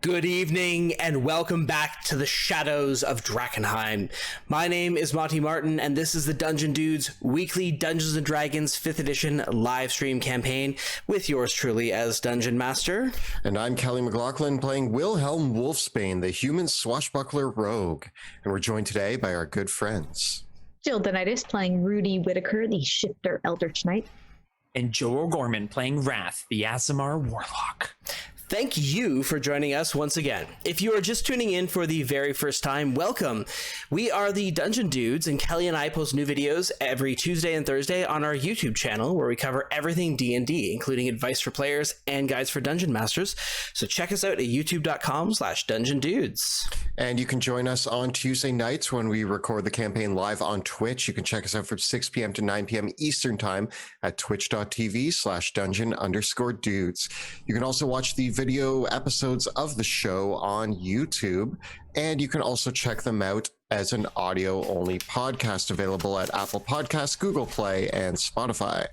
Good evening and welcome back to the Shadows of Drakkenheim. My name is Monty Martin and this is the Dungeon Dudes weekly Dungeons & Dragons 5th edition live stream campaign with yours truly as Dungeon Master. And I'm Kelly McLaughlin playing Wilhelm Wolfsbane, the human swashbuckler rogue. And we're joined today by our good friends. Jill Denitis playing Rudy Whitaker, the Shifter Eldritch Knight. And Joe O'Gorman playing Wrath, the Aasimar Warlock. Thank you for joining us once again. If you are just tuning in for the very first time, welcome. We are the Dungeon Dudes, and Kelly and I post new videos every Tuesday and Thursday on our YouTube channel, where we cover everything D&D, including advice for players and guides for Dungeon Masters. So check us out at youtube.com/dungeondudes. And you can join us on Tuesday nights when we record the campaign live on Twitch. You can check us out from 6 p.m. to 9 p.m. Eastern Time at twitch.tv/dungeon_dudes. You can also watch the video episodes of the show on YouTube, and you can also check them out as an audio-only podcast available at Apple Podcasts, Google Play, and Spotify.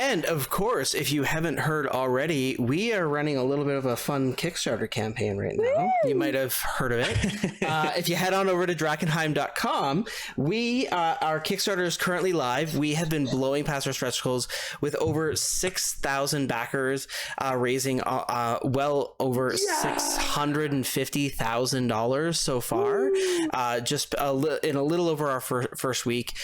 And of course, if you haven't heard already, we are running a little bit of a fun Kickstarter campaign right now. Woo! You might have heard of it. If you head on over to Drakkenheim.com, our Kickstarter is currently live. We have been blowing past our stretch goals with over 6,000 backers, raising well over $650,000 so far. Just in a little over our first week.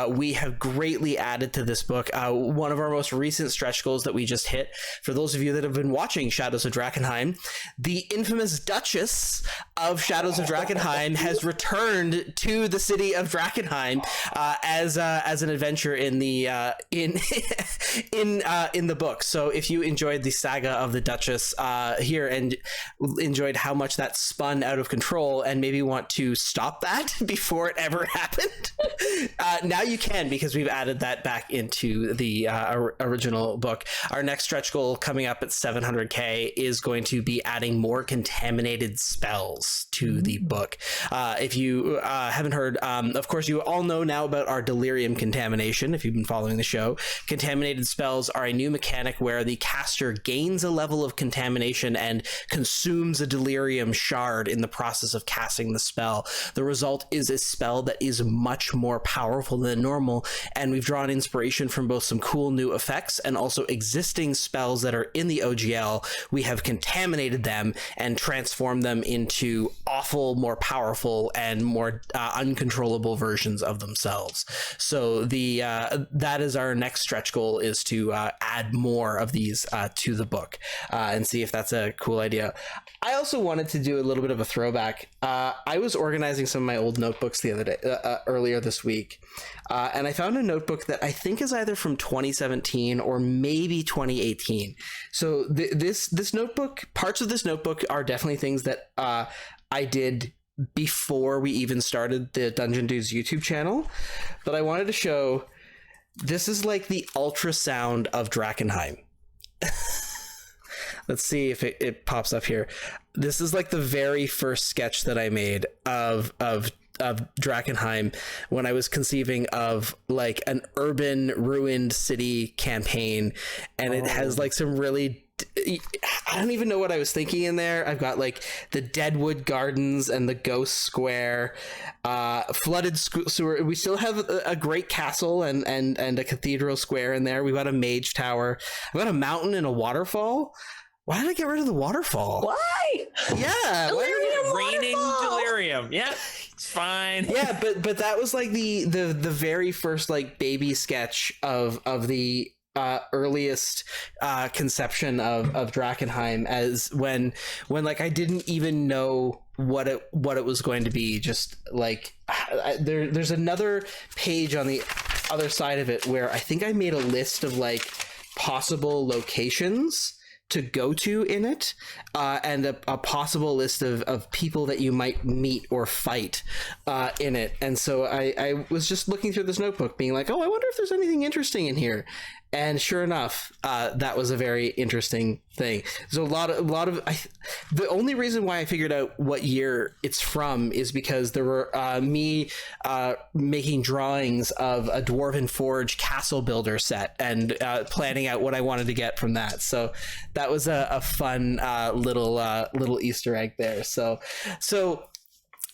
We have greatly added to this book. One of our most recent stretch goals that we just hit, for those of you that have been watching Shadows of Drakkenheim, the infamous Duchess of Shadows of Drakkenheim has returned to the city of Drakkenheim as an adventure in the in the book. So if you enjoyed the saga of the Duchess here and enjoyed how much that spun out of control and maybe want to stop that before it ever happened, now you can, because we've added that back into the original book. Our next stretch goal coming up at 700k is going to be adding more contaminated spells to the book. If you haven't heard, of course you all know now about our delirium contamination. If you've been following the show, contaminated spells are a new mechanic where the caster gains a level of contamination and consumes a delirium shard in the process of casting the spell. The result is a spell that is much more powerful than normal, and we've drawn inspiration from both some cool new effects and also existing spells that are in the OGL. We have contaminated them and transformed them into awful, more powerful, and more uncontrollable versions of themselves. So that is our next stretch goal, is to add more of these to the book and see if that's a cool idea. I also wanted to do a little bit of a throwback. I was organizing some of my old notebooks the other day, earlier this week, and I found a notebook that I think is either from 2017 or maybe 2018. So this notebook, parts of this notebook are definitely things that I did before we even started the Dungeon Dudes YouTube channel, but I wanted to show. This is like the ultrasound of Drakkenheim. Let's see if it pops up here. This is like the very first sketch that I made of Drakkenheim when I was conceiving of like an urban ruined city campaign, and it has like some really, I don't even know what I was thinking in there. I've got like the Deadwood Gardens and the Ghost Square, flooded sewer. We still have a great castle and a cathedral square in there. We've got a mage tower. I've got a mountain and a waterfall. Why did I get rid of the waterfall? Why? Yeah, Raining delirium. Yeah, it's fine. Yeah, but that was like the very first like baby sketch of the earliest conception of Drakkenheim, as when like I didn't even know what it was going to be. Just like there's another page on the other side of it where I think I made a list of like possible locations to go to in it, and a possible list of people that you might meet or fight in it. And so I was just looking through this notebook being like, oh, I wonder if there's anything interesting in here. And sure enough, that was a very interesting thing. There's a lot of The only reason why I figured out what year it's from is because there were me making drawings of a Dwarven Forge castle builder set and planning out what I wanted to get from that. So that was a fun little Easter egg there. So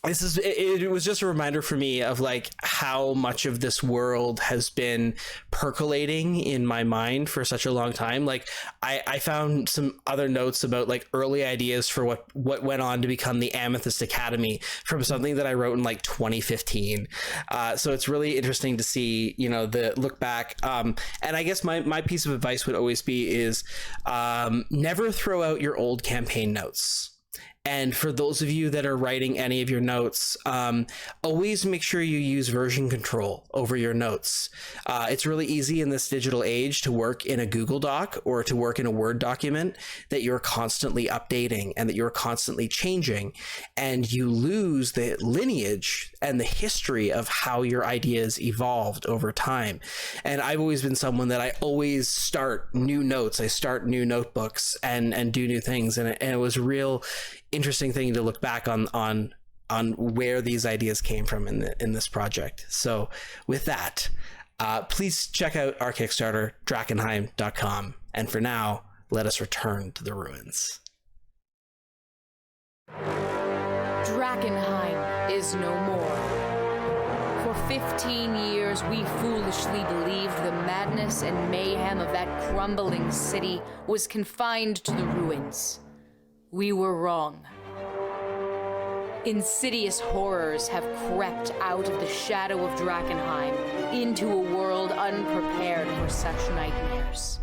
it was just a reminder for me of like how much of this world has been percolating in my mind for such a long time. Like I found some other notes about like early ideas for what went on to become the Amethyst Academy from something that I wrote in like 2015. So it's really interesting to see, you know, the look back. And I guess my piece of advice would always be is never throw out your old campaign notes. And for those of you that are writing any of your notes, always make sure you use version control over your notes. It's really easy in this digital age to work in a Google Doc or to work in a Word document that you're constantly updating and that you're constantly changing, and you lose the lineage and the history of how your ideas evolved over time. And I've always been someone that I always start new notes. I start new notebooks and do new things. And it was real interesting thing to look back on where these ideas came from in this project. So with that, please check out our Kickstarter, Drakkenheim.com. And for now, let us return to the ruins. Drakkenheim is no more. For 15 years, we foolishly believed the madness and mayhem of that crumbling city was confined to the ruins. We were wrong. Insidious horrors have crept out of the shadow of Drakkenheim into a world unprepared for such nightmares.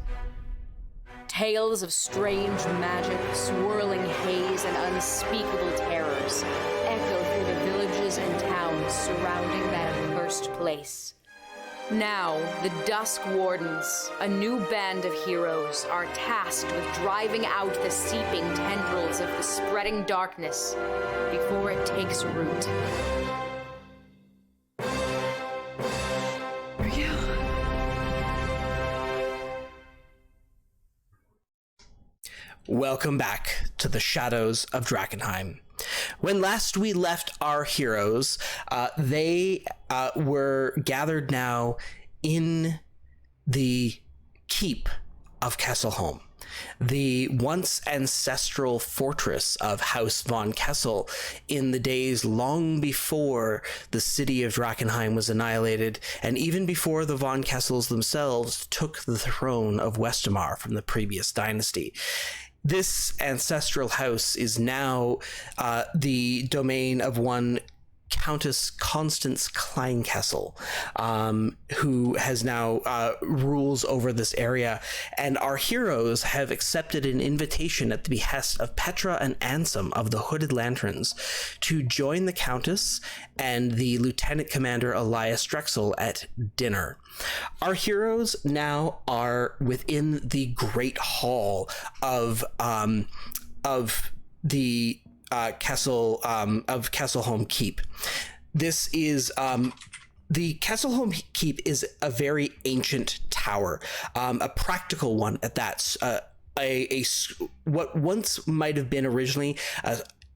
Tales of strange magic, swirling haze, and unspeakable terrors echo through the villages and towns surrounding that accursed place. Now, the Dusk Wardens, a new band of heroes, are tasked with driving out the seeping tendrils of the spreading darkness before it takes root. Welcome back to the Shadows of Drakkenheim. When last we left our heroes, they were gathered now in the keep of Kesselholm, the once ancestral fortress of House von Kessel in the days long before the city of Drakkenheim was annihilated, and even before the von Kessels themselves took the throne of Westamar from the previous dynasty. This ancestral house is now the domain of one Countess Constance Kleinkessel, who has now rules over this area. And our heroes have accepted an invitation at the behest of Petra and Ansem of the Hooded Lanterns to join the Countess and the Lieutenant Commander Elias Drexel at dinner. Our heroes now are within the Great Hall of the Kesselholm Keep. This is the Kesselholm Keep is a very ancient tower, a practical one at that. What once might have been originally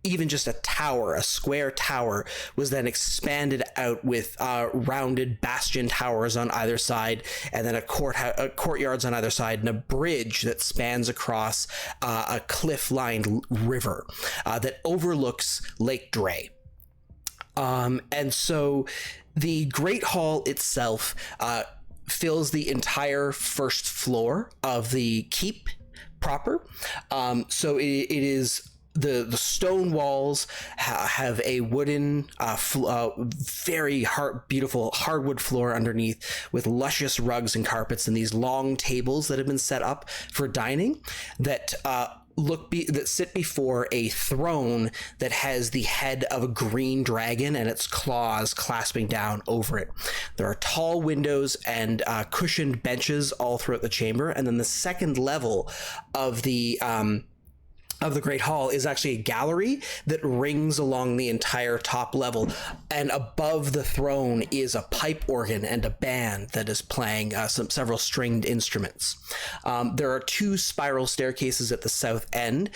even just a tower, a square tower, was then expanded out with rounded bastion towers on either side, and then courtyards on either side, and a bridge that spans across a cliff-lined river that overlooks Lake Dray. And so the Great Hall itself fills the entire first floor of the keep proper. So it is... The stone walls have a wooden, very beautiful hardwood floor underneath, with luscious rugs and carpets, and these long tables that have been set up for dining that that sit before a throne that has the head of a green dragon and its claws clasping down over it. There are tall windows and cushioned benches all throughout the chamber, and then the second level of the of the Great Hall is actually a gallery that rings along the entire top level, and above the throne is a pipe organ and a band that is playing several stringed instruments. There are 2 spiral staircases at the south end.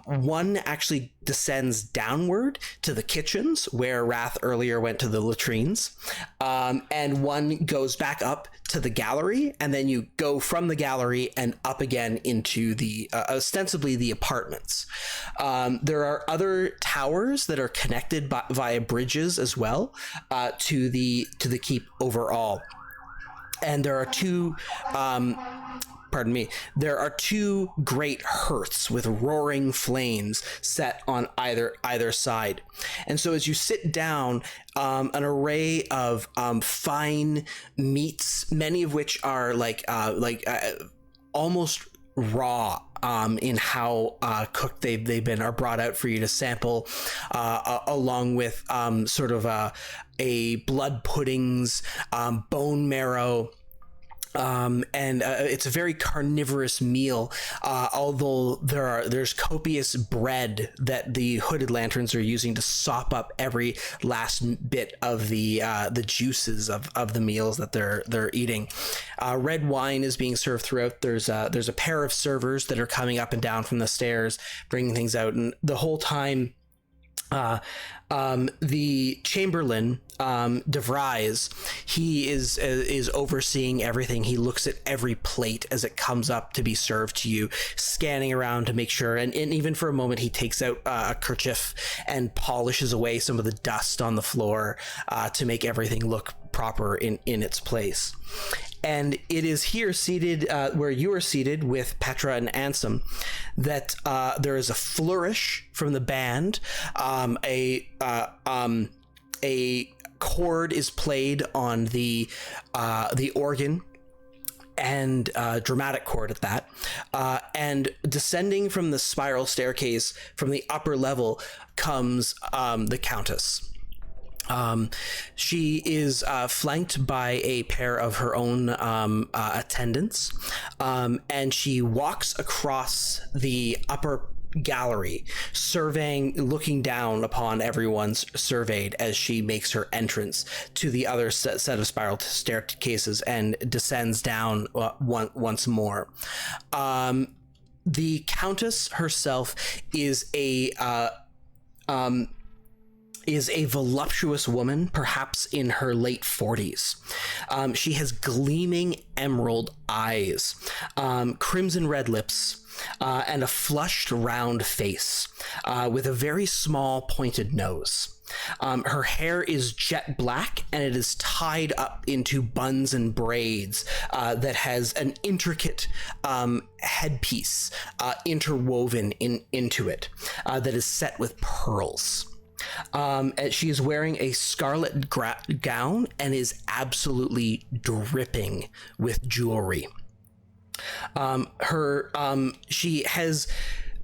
One actually descends downward to the kitchens where Wrath earlier went to the latrines, and one goes back up to the gallery, and then you go from the gallery and up again into the ostensibly the apartments. There are other towers that are connected via bridges as well to the keep overall, and there are 2 there are 2 great hearths with roaring flames set on either side. And so as you sit down, an array of fine meats, many of which are almost raw in how cooked they've been, are brought out for you to sample, along with sort of a blood puddings, bone marrow. It's a very carnivorous meal, although there's copious bread that the hooded lanterns are using to sop up every last bit of the juices of the meals that they're eating. Red wine is being served throughout. There's a pair of servers that are coming up and down from the stairs, bringing things out, and the whole time the Chamberlain, De Vries, he is overseeing everything. He looks at every plate as it comes up to be served to you, scanning around to make sure, and even for a moment he takes out a kerchief and polishes away some of the dust on the floor to make everything look proper in its place. And it is here, seated where you are seated with Petra and Ansem, that there is a flourish from the band. A chord is played on the organ, and dramatic chord at that. And descending from the spiral staircase from the upper level comes the Countess. She is flanked by a pair of her own attendants, and she walks across the upper gallery, looking down upon everyone's surveyed as she makes her entrance to the other set of spiral staircases and descends down once more. The Countess herself is a voluptuous woman, perhaps in her late 40s. She has gleaming emerald eyes, crimson red lips, and a flushed round face, with a very small pointed nose. Her hair is jet black, and it is tied up into buns and braids that has an intricate headpiece interwoven into it that is set with pearls. She is wearing a scarlet gown and is absolutely dripping with jewelry. She has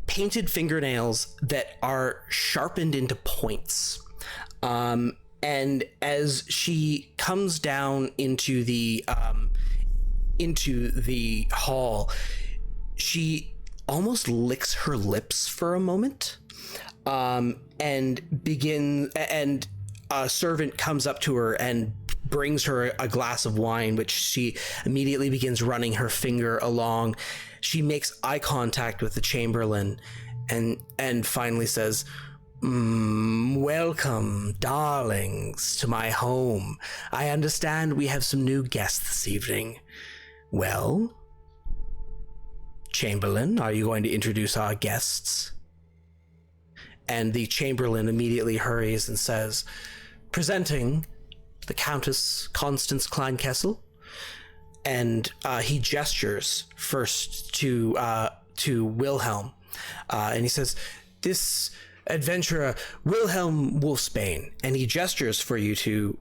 painted fingernails that are sharpened into points. And as she comes down into the hall, she almost licks her lips for a moment. And a servant comes up to her and brings her a glass of wine, which she immediately begins running her finger along. She makes eye contact with the Chamberlain and finally says, "Welcome, darlings, to my home. I understand we have some new guests this evening. Well, Chamberlain, are you going to introduce our guests?" And the Chamberlain immediately hurries and says, "Presenting the Countess Constance Kleinkessel." And he gestures first to Wilhelm, and he says, "This adventurer, Wilhelm Wolfsbane." And he gestures for you to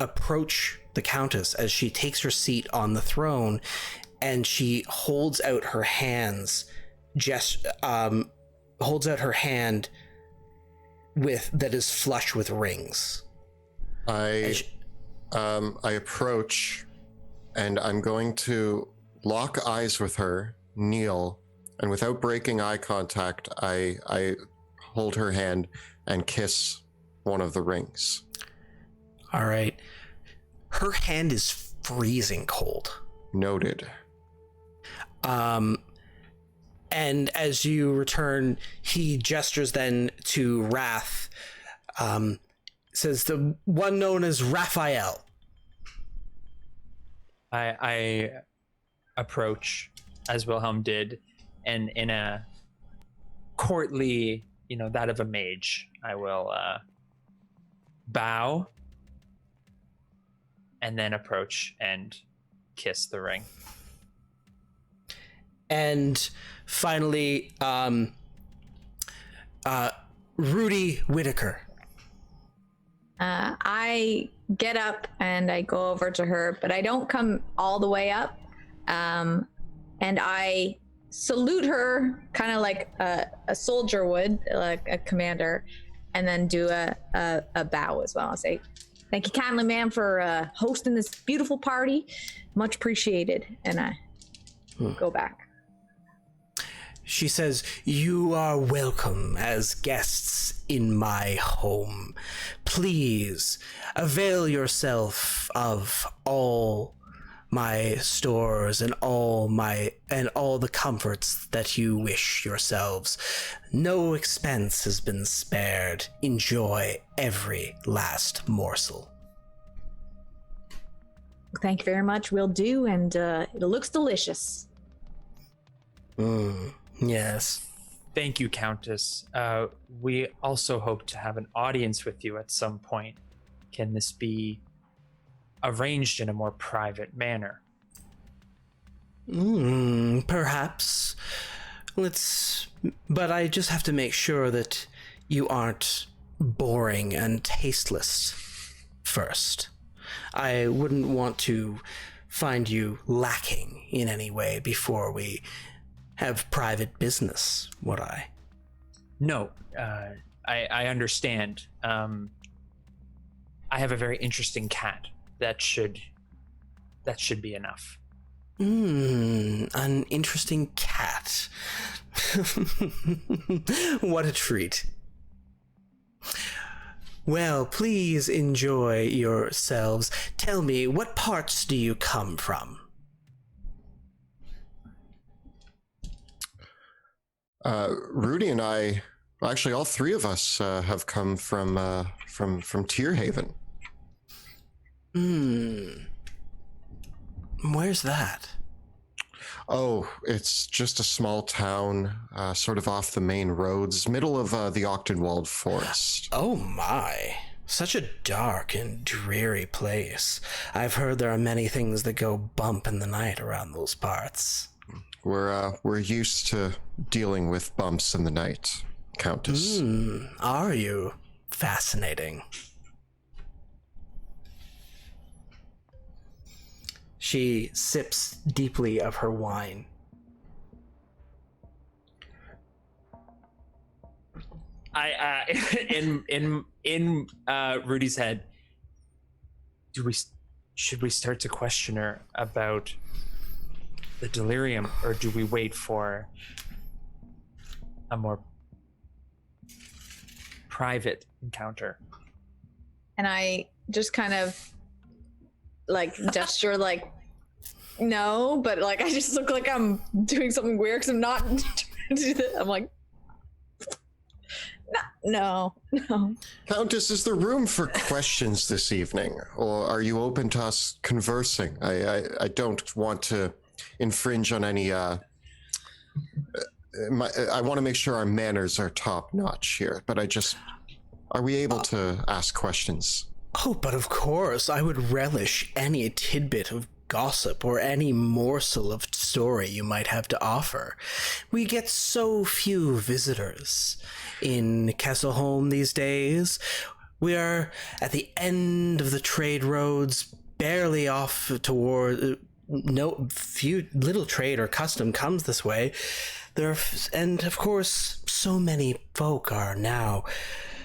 approach the Countess as she takes her seat on the throne, and she holds out her hands, holds out her hand that is flush with rings. I approach, and I'm going to lock eyes with her, kneel, And without breaking eye contact, I hold her hand and kiss one of the rings. All right. Her hand is freezing cold. Noted. And as you return, he gestures then to Wrath. Says the one known as Raphael. I approach as Wilhelm did, and in a courtly, that of a mage, I will bow and then approach and kiss the ring. And finally, Rudy Whitaker. I get up and I go over to her, but I don't come all the way up. And I salute her kind of like a soldier would, like a commander, and then do a bow as well. I'll say, thank you kindly, ma'am, for hosting this beautiful party. Much appreciated. And I go back. She says, you are welcome as guests in my home. Please avail yourself of all my stores and all the comforts that you wish yourselves. No expense has been spared. Enjoy every last morsel. Thank you very much. Will do. And it looks delicious. Yes. Thank you, Countess. We also hope to have an audience with you at some point. Can this be arranged in a more private manner? Perhaps. But I just have to make sure that you aren't boring and tasteless first. I wouldn't want to find you lacking in any way before we have private business, would I? No, I understand. I have a very interesting cat. That should be enough. An interesting cat. What a treat. Well, please enjoy yourselves. Tell me, what parts do you come from? Rudy and I, actually, all three of us have come from Tierhaven. Where's that? Oh, it's just a small town, sort of off the main roads, middle of the Octenwald Forest. Oh my. Such a dark and dreary place. I've heard there are many things that go bump in the night around those parts. We're used to dealing with bumps in the night, Countess. Are you? Fascinating. She sips deeply of her wine. In Rudy's head, should we start to question her about the delirium, or do we wait for a more private encounter? And I just kind of like gesture like no, but like I just look like I'm doing something weird because I'm not trying to do that. I'm like, no. Countess, is there room for questions this evening, or are you open to us conversing? I don't want to infringe on any. I want to make sure our manners are top notch here, but are we able to ask questions? Oh, but of course, I would relish any tidbit of gossip or any morsel of story you might have to offer. We get so few visitors in Castleholm these days. We are at the end of the trade roads, barely off toward little trade or custom comes this way. And of course, so many folk are now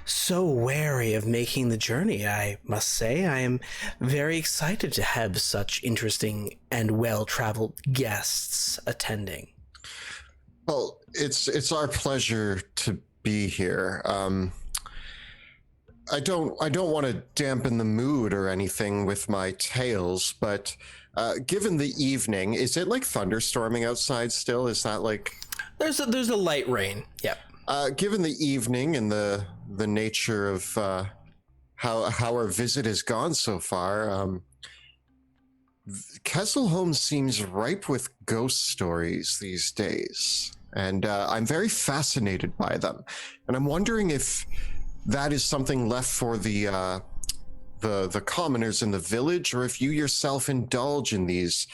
so wary of making the journey. I must say, I am very excited to have such interesting and well-traveled guests attending. Well, it's our pleasure to be here. I don't want to dampen the mood or anything with my tales, but given the evening, is it like thunderstorming outside still? Is that like... There's a light rain. Yep. Given the evening and the nature of how our visit has gone so far, Kesselholm seems ripe with ghost stories these days, and I'm very fascinated by them. And I'm wondering if that is something left for the commoners in the village, or if you yourself indulge in these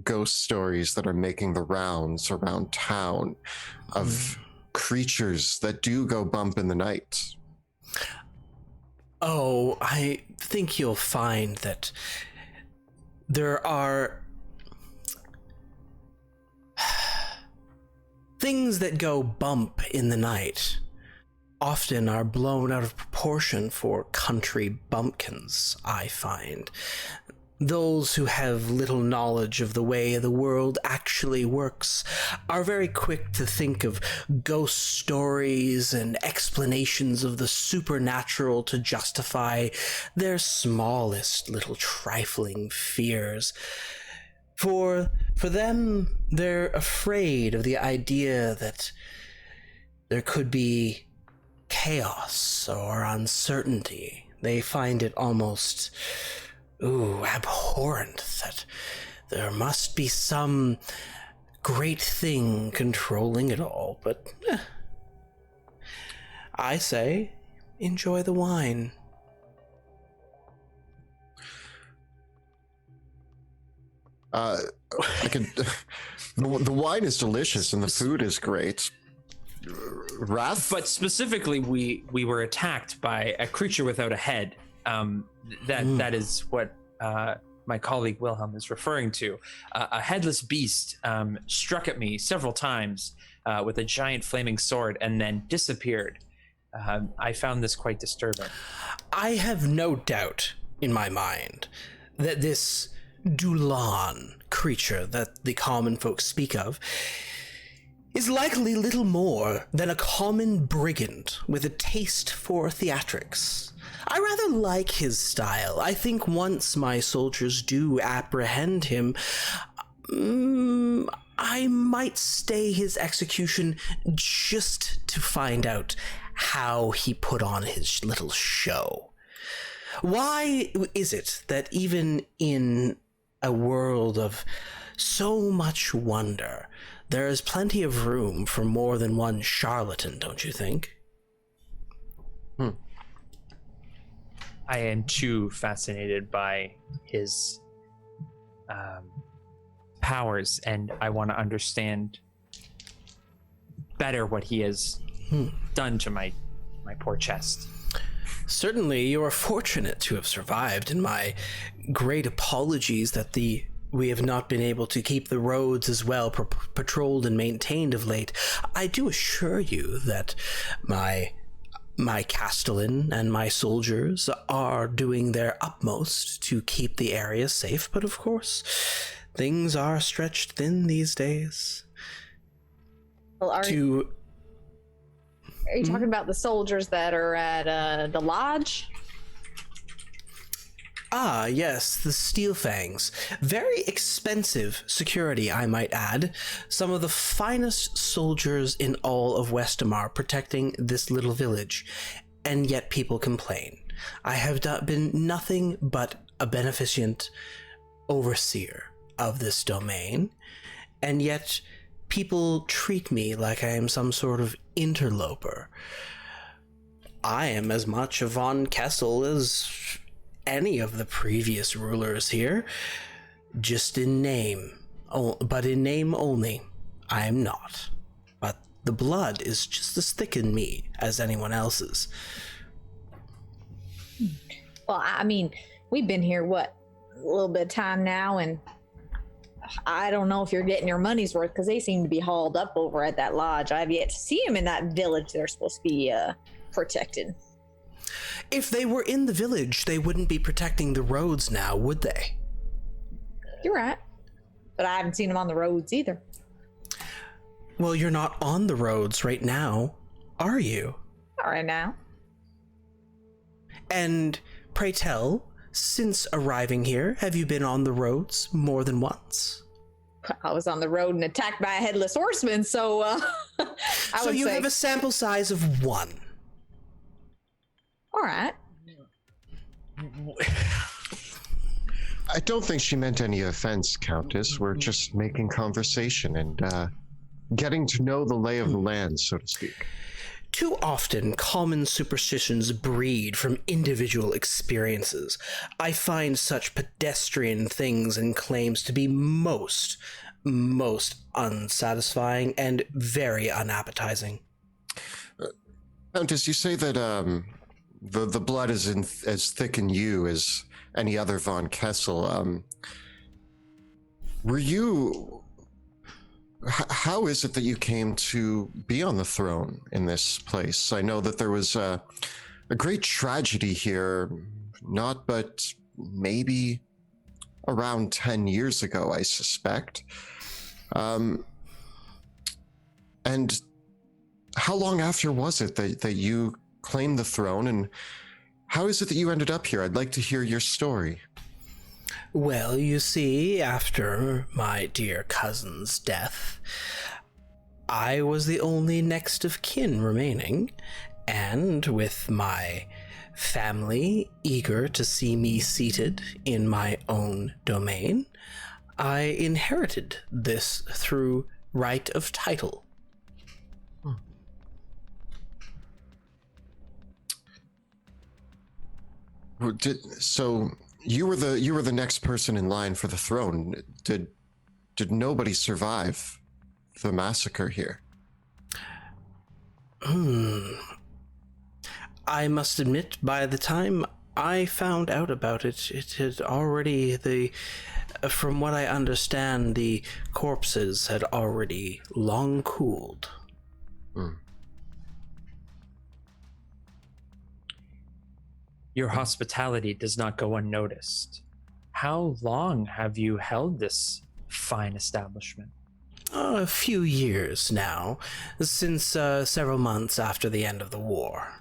ghost stories that are making the rounds around town of creatures that do go bump in the night. Oh, I think you'll find that there are things that go bump in the night often are blown out of proportion for country bumpkins, I find. Those who have little knowledge of the way the world actually works are very quick to think of ghost stories and explanations of the supernatural to justify their smallest little trifling fears. For them, they're afraid of the idea that there could be chaos or uncertainty. They find it almost abhorrent that there must be some great thing controlling it all, but I say enjoy the wine. I can. The wine is delicious and the food is great. Wrath? But specifically, we were attacked by a creature without a head. That is what my colleague Wilhelm is referring to. A headless beast struck at me several times with a giant flaming sword and then disappeared. I found this quite disturbing. I have no doubt in my mind that this Dulan creature that the common folks speak of is likely little more than a common brigand with a taste for theatrics. I rather like his style. I think once my soldiers do apprehend him, I might stay his execution just to find out how he put on his little show. Why is it that even in a world of so much wonder, there is plenty of room for more than one charlatan, don't you think? I am too fascinated by his powers, and I want to understand better what he has done to my poor chest. Certainly, you are fortunate to have survived, and my great apologies that we have not been able to keep the roads as well patrolled and maintained of late. I do assure you that my castellan and my soldiers are doing their utmost to keep the area safe, but of course, things are stretched thin these days. Well, are you talking about the soldiers that are at the lodge? Ah, yes, the Steel Fangs. Very expensive security, I might add. Some of the finest soldiers in all of Westamar protecting this little village, and yet people complain. I have been nothing but a beneficent overseer of this domain, and yet people treat me like I am some sort of interloper. I am as much a von Kessel as any of the previous rulers here, just in name, but in name only. I am not, but the blood is just as thick in me as anyone else's. Well, I mean, we've been here, a little bit of time now, and I don't know if you're getting your money's worth, because they seem to be hauled up over at that lodge. I've yet to see them in that village they're supposed to be protected. If they were in the village, they wouldn't be protecting the roads now, would they? You're right. But I haven't seen them on the roads either. Well, you're not on the roads right now, are you? Not right now. And pray tell, since arriving here, have you been on the roads more than once? I was on the road and attacked by a headless horseman, so So you have a sample size of 1. All right. I don't think she meant any offense, Countess. We're just making conversation and getting to know the lay of the land, so to speak. Too often, common superstitions breed from individual experiences. I find such pedestrian things and claims to be most unsatisfying and very unappetizing. Countess, you say that the blood is as thick in you as any other Von Kessel. Were you... How is it that you came to be on the throne in this place? I know that there was a great tragedy here, not but maybe around 10 years ago, I suspect. And how long after was it that you claimed the throne, and how is it that you ended up here? I'd like to hear your story. Well, you see, after my dear cousin's death, I was the only next of kin remaining, and with my family eager to see me seated in my own domain, I inherited this through right of title. So you were the next person in line for the throne. Did nobody survive the massacre here? I must admit, by the time I found out about it, it had already from what I understand, the corpses had already long cooled. Your hospitality does not go unnoticed. How long have you held this fine establishment? A few years now, since several months after the end of the war.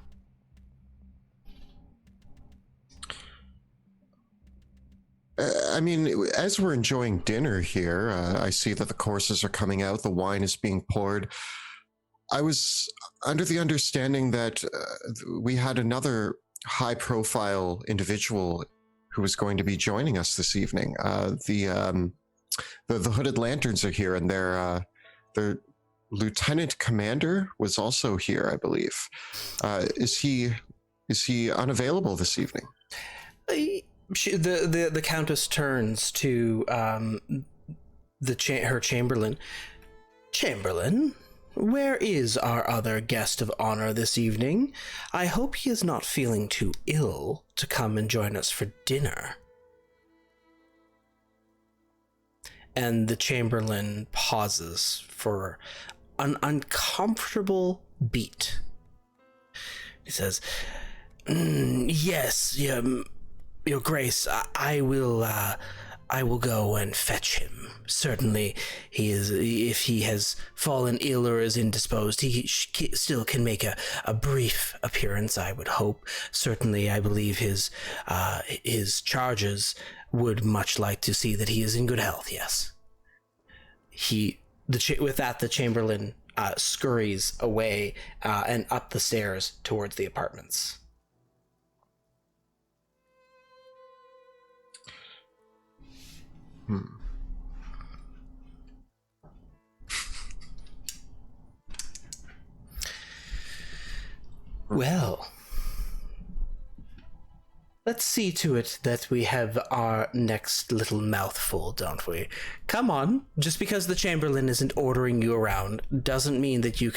I mean, as we're enjoying dinner here, I see that the courses are coming out, the wine is being poured. I was under the understanding that we had another high-profile individual who was going to be joining us this evening. The Hooded Lanterns are here, and their lieutenant commander was also here, I believe. Is he unavailable this evening? The Countess turns to her Chamberlain. Chamberlain, where is our other guest of honor this evening? I hope he is not feeling too ill to come and join us for dinner. And the Chamberlain pauses for an uncomfortable beat. He says, "Yes, Your Grace, I will go and fetch him. Certainly, if he has fallen ill or is indisposed, he still can make a brief appearance, I would hope. Certainly, I believe his charges would much like to see that he is in good health, yes." With that, the Chamberlain scurries away and up the stairs towards the apartments. Well, let's see to it that we have our next little mouthful, don't we? Come on, just because the Chamberlain isn't ordering you around doesn't mean that you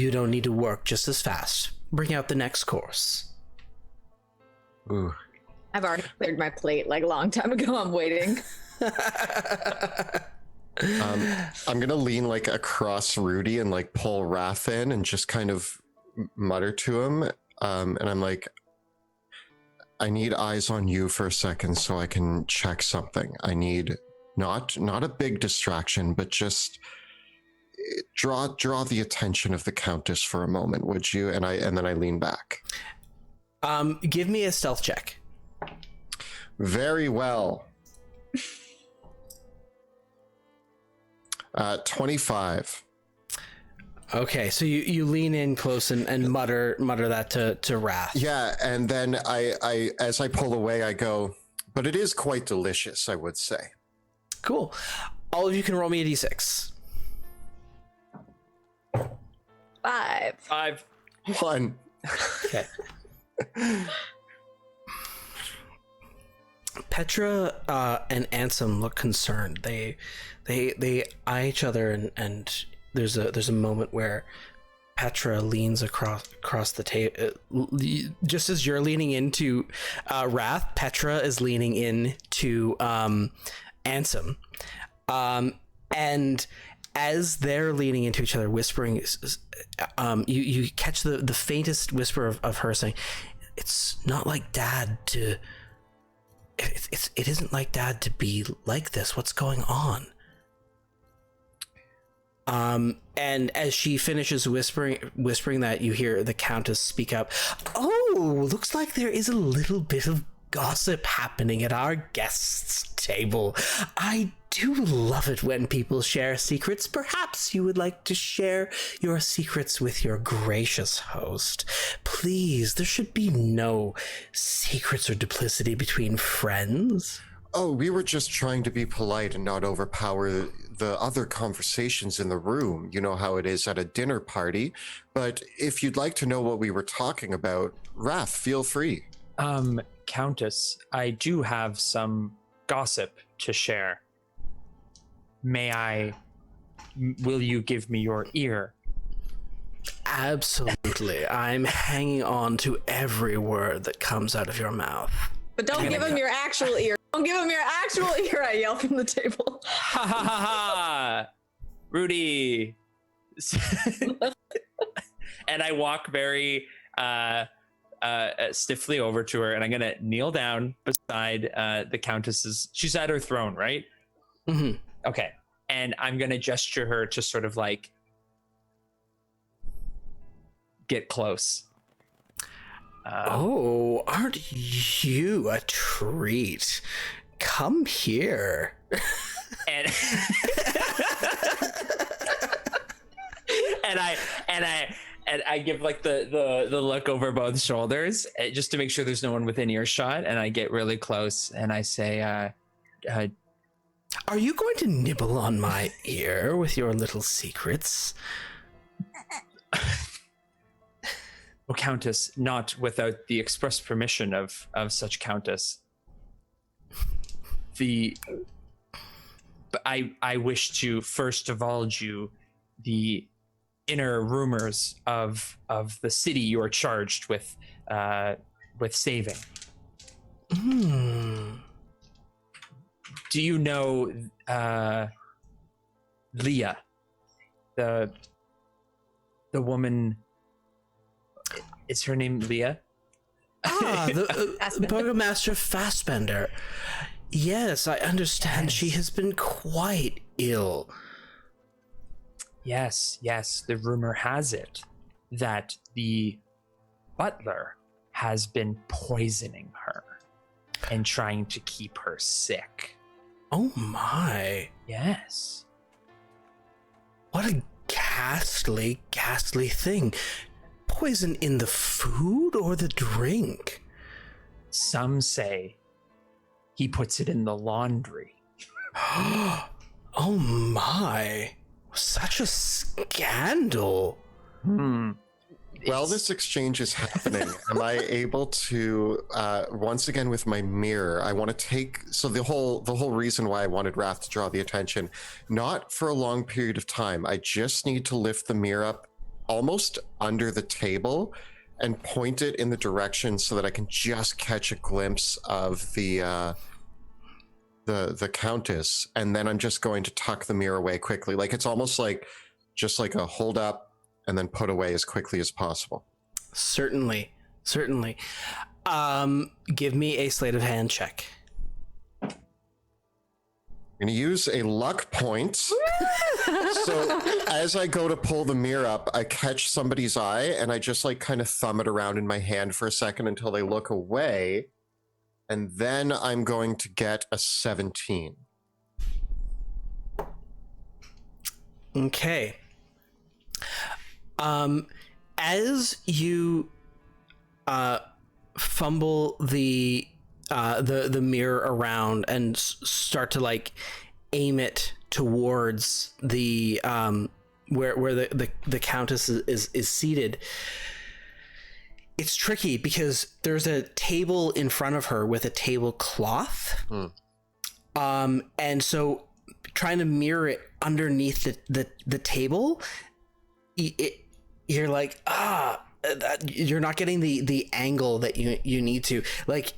don't need to work just as fast. Bring out the next course. Ooh. I've already cleared my plate like a long time ago. I'm waiting. I'm gonna lean like across Rudy and like pull Raph in and just kind of mutter to him, and I'm like, I need eyes on you for a second so I can check something. I need not a big distraction, but just draw the attention of the Countess for a moment, would you? And then I lean back. Give me a stealth check. Very well. 25. Okay, so you lean in close and mutter that to Wrath. Yeah, and then I as I pull away, I go, but it is quite delicious, I would say. Cool. All of you can roll me a d6. 5. 1. Okay. Petra and Ansem look concerned. They eye each other, and there's a moment where Petra leans across the table. Just as you're leaning into Wrath, Petra is leaning into Ansem, and as they're leaning into each other, whispering, you catch the faintest whisper of her saying, "It's not like Dad to. It isn't like Dad to be like this. What's going on?" And as she finishes whispering that, you hear the Countess speak up. "Oh, looks like there is a little bit of gossip happening at our guests' table. I do love it when people share secrets. Perhaps you would like to share your secrets with your gracious host. Please, there should be no secrets or duplicity between friends." Oh, we were just trying to be polite and not overpower the other conversations in the room. You know how it is at a dinner party. But if you'd like to know what we were talking about, Wrath, feel free. Countess, I do have some gossip to share. Will you give me your ear? Absolutely. I'm hanging on to every word that comes out of your mouth. But don't give him your actual ear. Don't give him your actual ear, I yell from the table. Ha ha ha ha! Rudy! And I walk very stiffly over to her, and I'm gonna kneel down beside the Countess's. She's at her throne, right? Mm-hmm. Okay. And I'm gonna gesture her to sort of like get close. Oh, aren't you a treat? Come here. And and I give like the look over both shoulders just to make sure there's no one within earshot, and I get really close and I say, "Are you going to nibble on my ear with your little secrets?" "Oh, Countess, not without the express permission of such Countess. But I wish to first divulge you the inner rumors of the city you are charged with saving." Do you know Leah, the woman? Is her name Leah? The Burgomaster Fassbender. Yes, I understand. Yes. She has been quite ill. Yes. The rumor has it that the butler has been poisoning her and trying to keep her sick. Oh my. Yes. What a ghastly thing. Poison in the food or the drink? Some say he puts it in the laundry. Oh my. Such a scandal. While this exchange is happening, am I able to, once again with my mirror, I want to take, so the whole reason why I wanted Wrath to draw the attention, not for a long period of time, I just need to lift the mirror up almost under the table and point it in the direction so that I can just catch a glimpse of the Countess, and then I'm just going to tuck the mirror away quickly. Like it's almost like just like a hold up and then put away as quickly as possible. Certainly. Give me a sleight of hand check. I'm going to use a luck point. So as I go to pull the mirror up, I catch somebody's eye and I just like kind of thumb it around in my hand for a second until they look away. And then I'm going to get a 17. Okay. As you fumble the mirror around and start to like aim it towards the where the Countess is seated, it's tricky because there's a table in front of her with a tablecloth. And so trying to mirror it underneath the table, you're like, you're not getting the angle that you need to. Like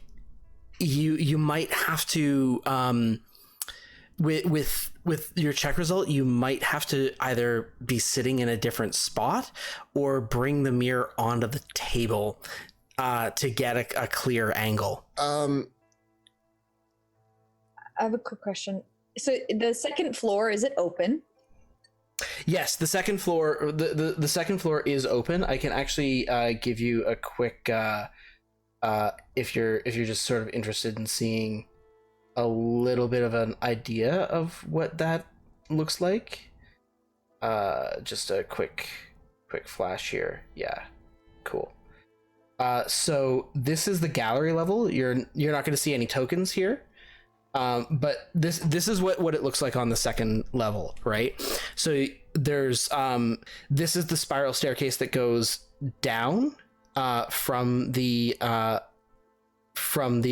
you might have to with your check result, you might have to either be sitting in a different spot or bring the mirror onto the table to get a clear angle. I have a quick question. So the second floor, is it open? Yes, the second floor. The second floor is open. I can actually give you a quick if you're just sort of interested in seeing a little bit of an idea of what that looks like. Just a quick flash here. Yeah, cool. So this is the gallery level. You're not going to see any tokens here. But this is what it looks like on the second level, right? So there's this is the spiral staircase that goes down from the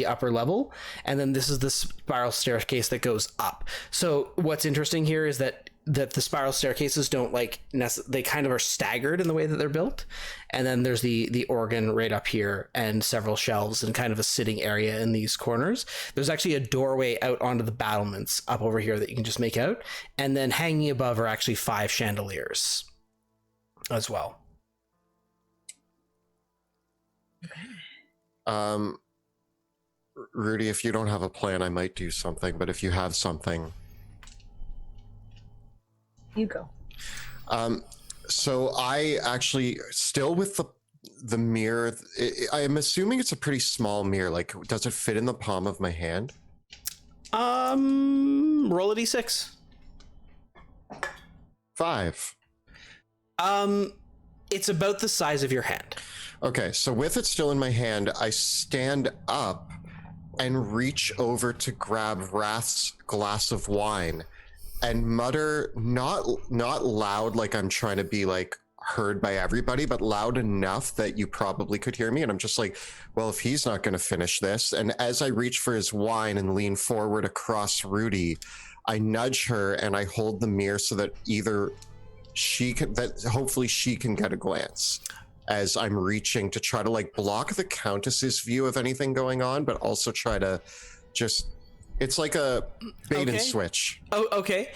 upper level, and then this is the spiral staircase that goes up. So what's interesting here is that the spiral staircases don't they kind of are staggered in the way that they're built, and then there's the organ right up here and several shelves and kind of a sitting area in these corners. There's actually a doorway out onto the battlements up over here that you can just make out, and then hanging above are actually 5 chandeliers as well. Rudy, if you don't have a plan, I might do something, but if you have something, you go. So I actually, still with the mirror, I am assuming it's a pretty small mirror. Like, does it fit in the palm of my hand? Roll a d6. 5. It's about the size of your hand. Okay, so with it still in my hand, I stand up and reach over to grab Wrath's glass of wine and mutter, not loud like I'm trying to be like heard by everybody, but loud enough that you probably could hear me. And I'm just like, well, if he's not going to finish this. And as I reach for his wine and lean forward across Rudy, I nudge her and I hold the mirror so that hopefully she can get a glance as I'm reaching to try to like block the Countess's view of anything going on, but also try to just, it's like a bait and switch. Oh, okay.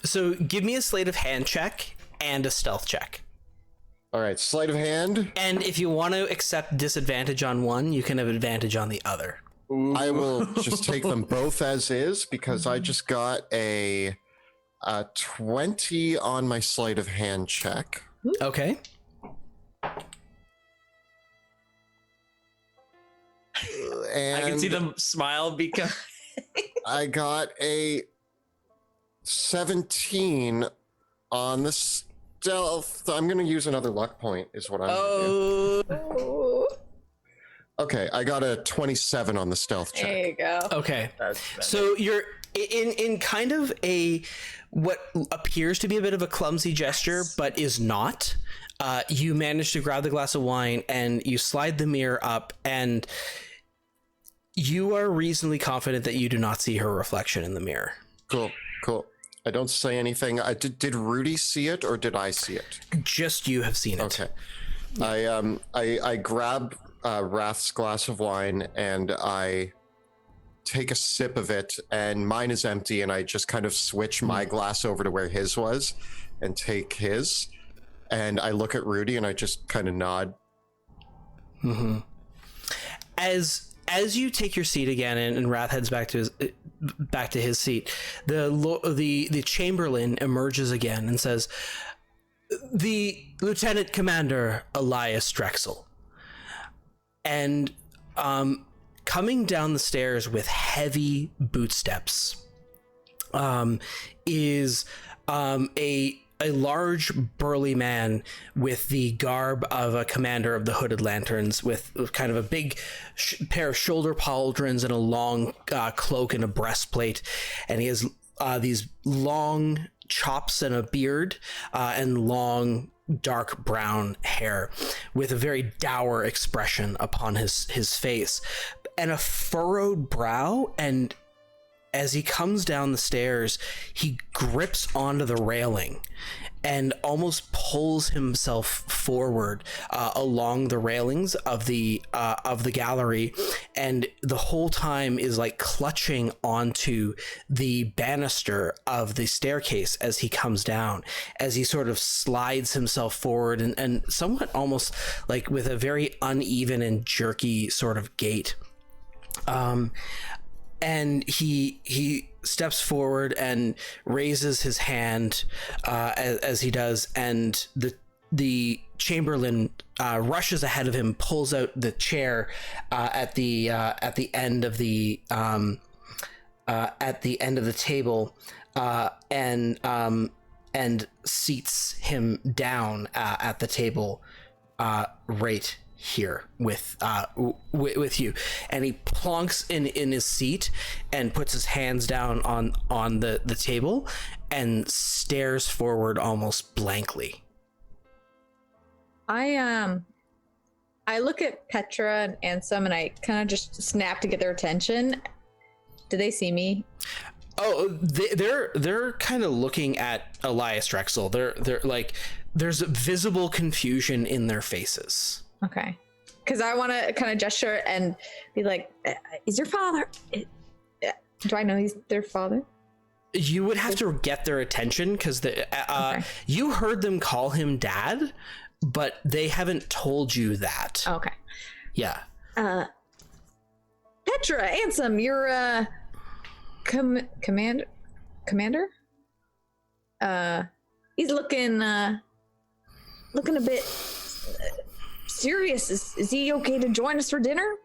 So give me a sleight of hand check and a stealth check. All right, sleight of hand. And if you want to accept disadvantage on one, you can have advantage on the other. Ooh. I will just take them both as is because I just got a 20 on my sleight of hand check. Okay. And I can see them smile because I got a 17 on the stealth. I'm going to use another luck point is what I'm going to do. Okay, I got a 27 on the stealth check. There you go. Okay. So you're in kind of what appears to be a bit of a clumsy gesture, but is not. You manage to grab the glass of wine and you slide the mirror up, and you are reasonably confident that you do not see her reflection in the mirror. Cool. I don't say anything. Did Rudy see it or did I see it? Just you have seen it. Okay. I grab Wrath's glass of wine and I take a sip of it, and mine is empty, and I just kind of switch my glass over to where his was and take his, and I look at Rudy and I just kind of nod. Mm-hmm. As as you take your seat again, and Wrath heads back to his seat, the Chamberlain emerges again and says, "The Lieutenant Commander Elias Drexel," and coming down the stairs with heavy bootsteps is a large burly man with the garb of a commander of the Hooded Lanterns, with kind of a big pair of shoulder pauldrons and a long cloak and a breastplate, and he has these long chops and a beard and long dark brown hair with a very dour expression upon his face and a furrowed brow. And as he comes down the stairs, he grips onto the railing and almost pulls himself forward along the railings of the gallery, and the whole time is like clutching onto the banister of the staircase as he comes down, as he sort of slides himself forward and somewhat almost like with a very uneven and jerky sort of gait. And he steps forward and raises his hand as he does, and the Chamberlain rushes ahead of him, pulls out the chair at the end of the table, and seats him down at the table right here with you, and he plonks in his seat and puts his hands down on the table and stares forward almost blankly. I look at Petra and Ansem, and I kind of just snap to get their attention. Do they see me? Oh, they're kind of looking at Elias Drexel. They're like, there's visible confusion in their faces. Okay. Because I want to kind of gesture and be like, is your father... Do I know he's their father? You would have to get their attention because okay. You heard them call him Dad, but they haven't told you that. Okay. Yeah. Petra, Ansem, you're commander? He's looking a bit... serious. Is he okay to join us for dinner?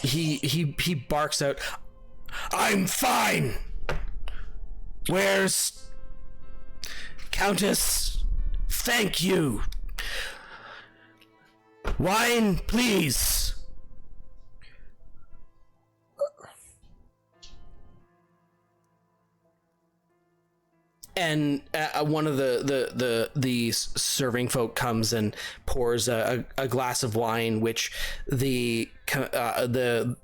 He barks out, "I'm fine. Where's Countess? Thank you. Wine, please." And one of the serving folk comes and pours a glass of wine, which the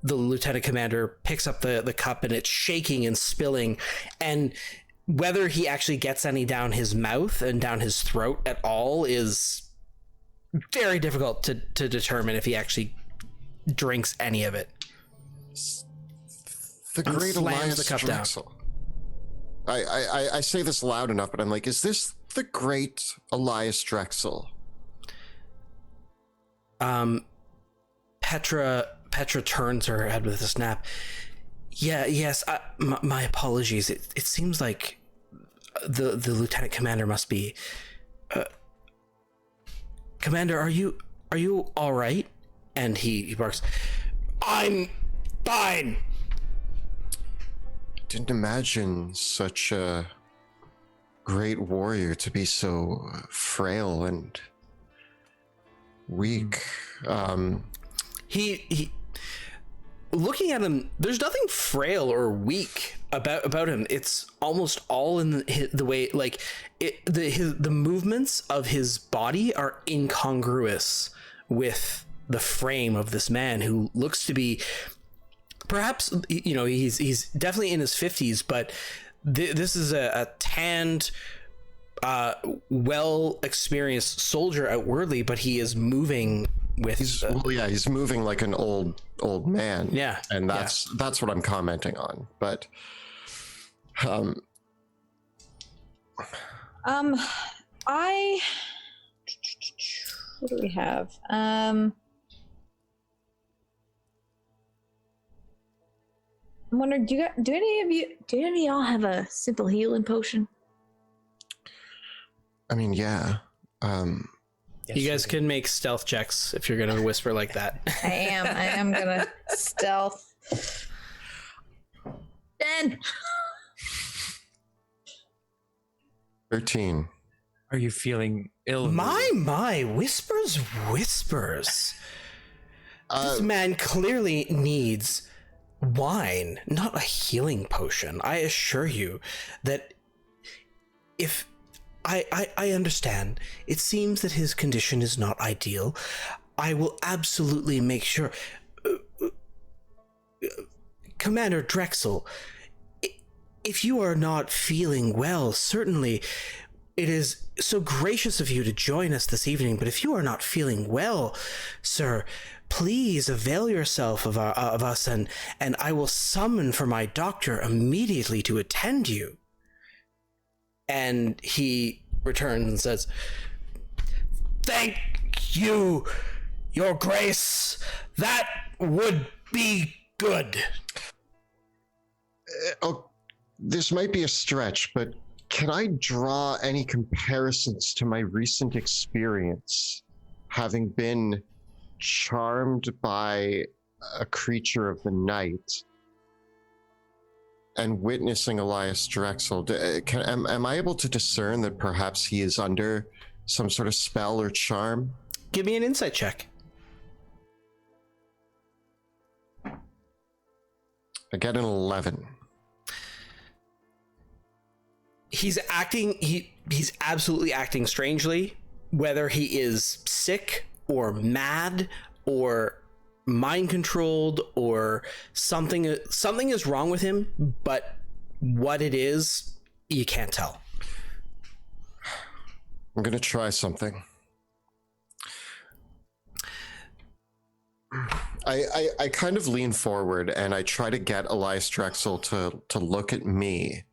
lieutenant commander picks up the cup, and it's shaking and spilling. And whether he actually gets any down his mouth and down his throat at all is very difficult to determine if he actually drinks any of it. The great Elias the cup Drexel. down. I say this loud enough, but I'm like, is this the great Elias Drexel? Petra turns her head with a snap. Yes, my apologies. It seems like the lieutenant commander must be... Commander, are you all right? And he barks, "I'm fine." Didn't imagine such a great warrior to be so frail and weak. He looking at him, there's nothing frail or weak about him. It's almost all in the way, like the movements of his body are incongruous with the frame of this man who looks to be, perhaps, he's definitely in his 50s, but this is a tanned, well experienced soldier outwardly, but he is moving with... he's moving like an old man. Yeah. And that's what I'm commenting on. But what do we have? I'm wondering, do any of y'all have a simple healing potion? I mean, yeah. You guys can make stealth checks if you're gonna whisper like that. I am gonna stealth. 10. 13. Are you feeling ill? My, whispers. This man clearly needs wine, not a healing potion. I assure you that if I understand, it seems that his condition is not ideal. I will absolutely make sure. Commander Drexel, if you are not feeling well, certainly it is so gracious of you to join us this evening, but if you are not feeling well, sir, please avail yourself of us, and I will summon for my doctor immediately to attend you. And he returns and says, "Thank you, your grace. That would be good." This might be a stretch, but can I draw any comparisons to my recent experience, having been charmed by a creature of the night and witnessing Elias Drexel? Am I able to discern that perhaps he is under some sort of spell or charm? Give me an insight check. I get an 11. He's absolutely acting strangely, whether he is sick or mad or mind controlled or something is wrong with him, but what it is, you can't tell. I'm gonna try something. I kind of lean forward and I try to get Elias Drexel to look at me.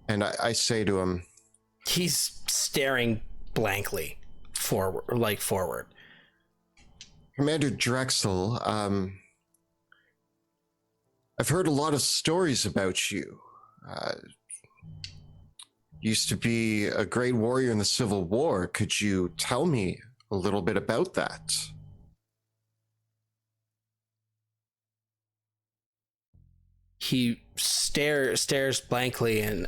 And I say to him, he's staring blankly forward. Commander Drexel, I've heard a lot of stories about you. Used to be a great warrior in the Civil War. Could you tell me a little bit about that? He stares blankly, and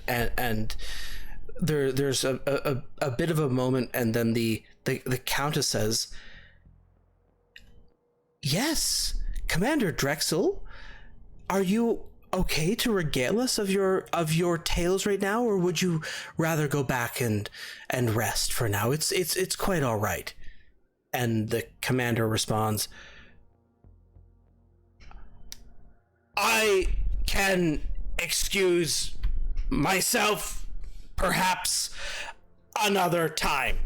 there's a bit of a moment, and then the Countess says, "Yes, Commander Drexel, are you okay to regale us of your tales right now, or would you rather go back and rest for now? It's quite all right." And the commander responds, "I can excuse myself perhaps another time."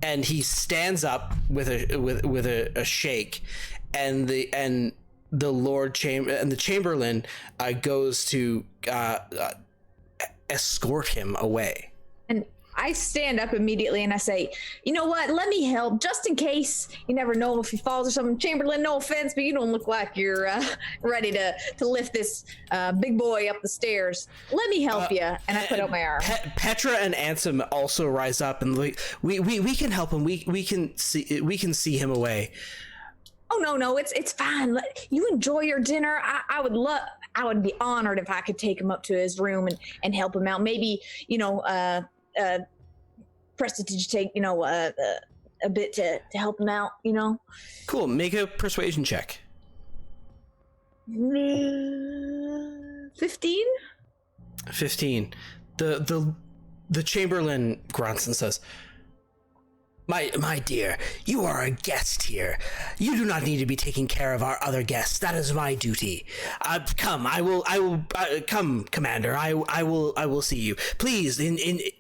And he stands up with a shake, and the Chamberlain goes to escort him away. And I stand up immediately and I say, "You know what? Let me help, just in case. You never know if he falls or something. Chamberlain, no offense, but you don't look like you're ready to lift this big boy up the stairs. Let me help you." And I put out my arm. Petra and Ansem also rise up, and we can help him. We can see him away. "Oh no, it's fine. You enjoy your dinner. I would be honored if I could take him up to his room and help him out. Maybe, prestidigitate, a bit to help him out, Cool. Make a persuasion check. 15. 15. The Chamberlain grunts and says, My dear, you are a guest here. You do not need to be taking care of our other guests. That is my duty. Come, I will. Come, Commander. I will see you. Please,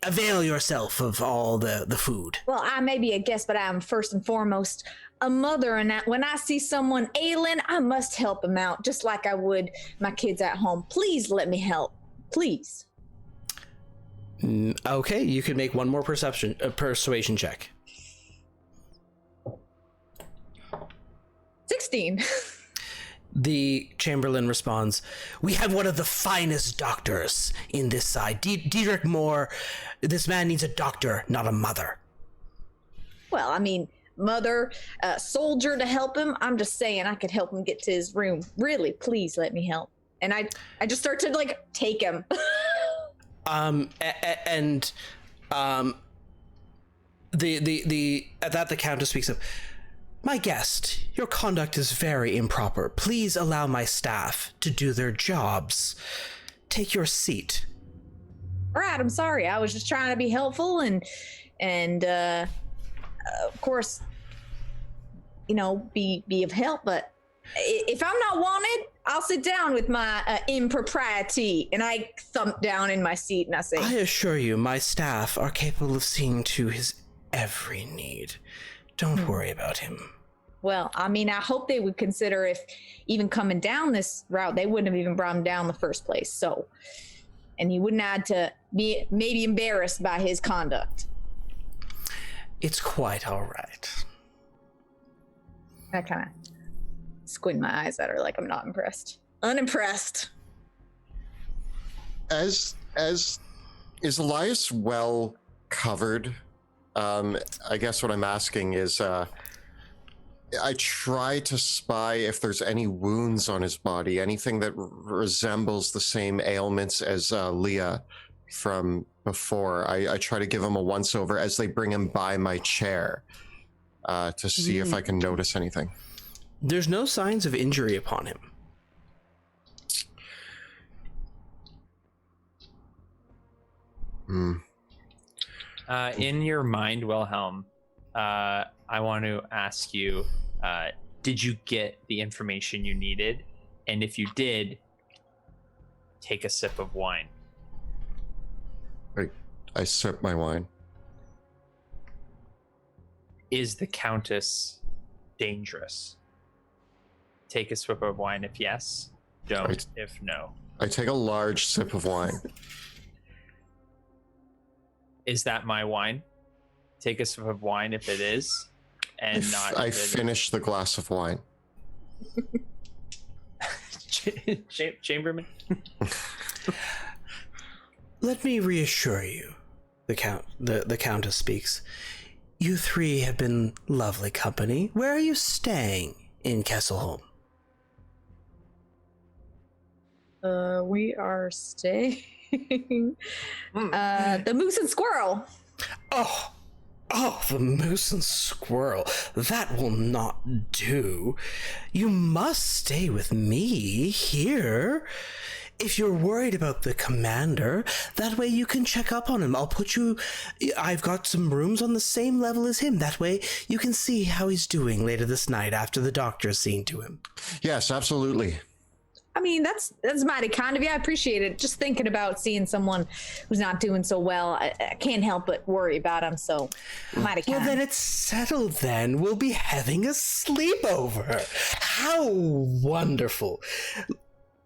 avail yourself of all the food. Well, I may be a guest, but I am first and foremost a mother, and when I see someone ailing, I must help them out, just like I would my kids at home. Please let me help. Please. Okay, you can make one more persuasion check. 16. The Chamberlain responds, "We have one of the finest doctors in this side. Diedrich Moore, this man needs a doctor, not a mother." Well, I mean, mother, soldier to help him. I'm just saying I could help him get to his room. Really, please let me help. And I just start to like take him. The at that the Countess speaks of, "My guest, your conduct is very improper. Please allow my staff to do their jobs. Take your seat." All right, I'm sorry. I was just trying to be helpful and of course, you know, be of help. But if I'm not wanted, I'll sit down with my impropriety. And I thump down in my seat and I say, "I assure you, my staff are capable of seeing to his every need. Don't worry about him." well, I mean, I hope they would consider if even coming down this route, they wouldn't have even brought him down in the first place. So, and he wouldn't have to be maybe embarrassed by his conduct. "It's quite all right." I kind of squint my eyes at her like I'm not impressed. Unimpressed. Is Elias well covered? I guess what I'm asking is, I try to spy if there's any wounds on his body, anything that resembles the same ailments as Leah from before. I try to give him a once-over as they bring him by my chair to see if I can notice anything. There's no signs of injury upon him. In your mind, Wilhelm, I want to ask you, did you get the information you needed? And if you did, take a sip of wine. I sip my wine. Is the Countess dangerous? Take a sip of wine if yes, don't if no. I take a large sip of wine. Is that my wine? Take a sip of wine if it is, and not. I finish the glass of wine. Chamberlain. "Let me reassure you," the Countess speaks. "You three have been lovely company. Where are you staying in Kesselholm?" We are staying the Moose and Squirrel. Oh, the Moose and Squirrel. That will not do. You must stay with me here. If you're worried about the commander, that way you can check up on him. I've got some rooms on the same level as him. That way you can see how he's doing later this night after the doctor's seen to him. Yes, absolutely. I mean, that's mighty kind of you. I appreciate it. Just thinking about seeing someone who's not doing so well, I can't help but worry about him. So, mighty kind. Well, then it's settled then. We'll be having a sleepover. How wonderful.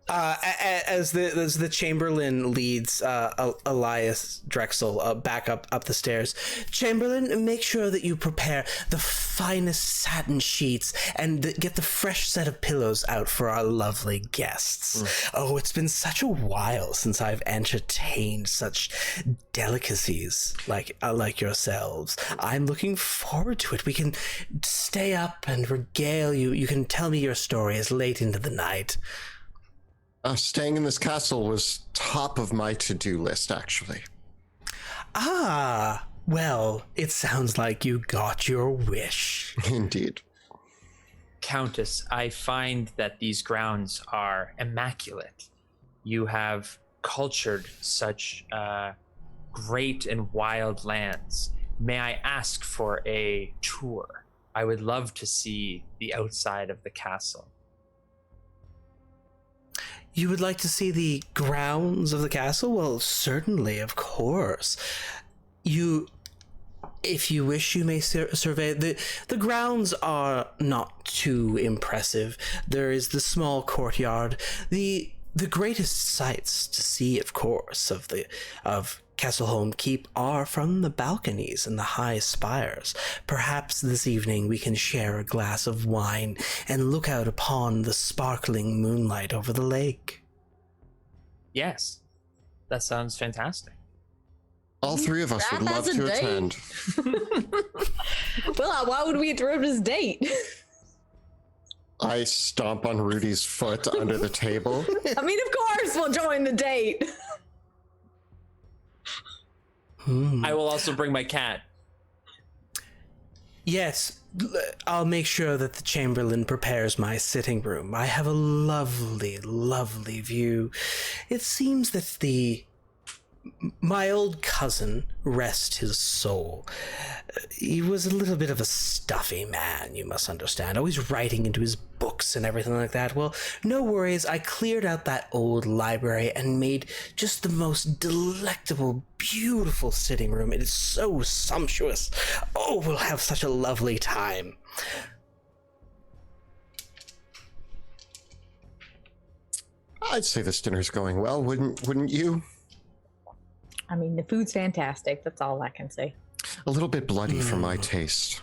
As the Chamberlain leads Elias Drexel back up the stairs, "Chamberlain, make sure that you prepare the finest satin sheets and get the fresh set of pillows out for our lovely guests. Oh, it's been such a while since I've entertained such delicacies like yourselves. I'm looking forward to it. We can stay up and regale you. You can tell me your stories late into the night." Staying in this castle was top of my to-do list, actually. Ah, well, it sounds like you got your wish. Indeed. Countess, I find that these grounds are immaculate. You have cultured such great and wild lands. May I ask for a tour? I would love to see the outside of the castle. You would like to see the grounds of the castle? Well, certainly, of course. If you wish, you may survey. The grounds are not too impressive. There is the small courtyard. The The greatest sights to see, of course, of Kesselholm Keep are from the balconies and the high spires. Perhaps this evening we can share a glass of wine and look out upon the sparkling moonlight over the lake. Yes, that sounds fantastic. All three of us would love to attend. Well, why would we interrupt his date? I stomp on Rudy's foot under the table. I mean, of course we'll join the date. I will also bring my cat. Yes, I'll make sure that the Chamberlain prepares my sitting room. I have a lovely, lovely view. It seems that my old cousin, rest his soul, he was a little bit of a stuffy man, you must understand, always writing into his books and everything like that. Well, no worries, I cleared out that old library and made just the most delectable, beautiful sitting room. It is so sumptuous. Oh, we'll have such a lovely time. I'd say this dinner's going well, wouldn't you? I mean, the food's fantastic. That's all I can say. A little bit bloody for my taste.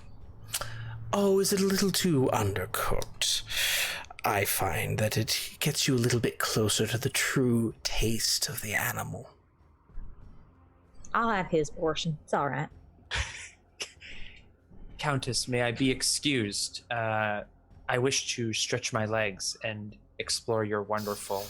Oh, is it a little too undercooked? I find that it gets you a little bit closer to the true taste of the animal. I'll have his portion. It's all right. Countess, may I be excused? I wish to stretch my legs and explore your wonderful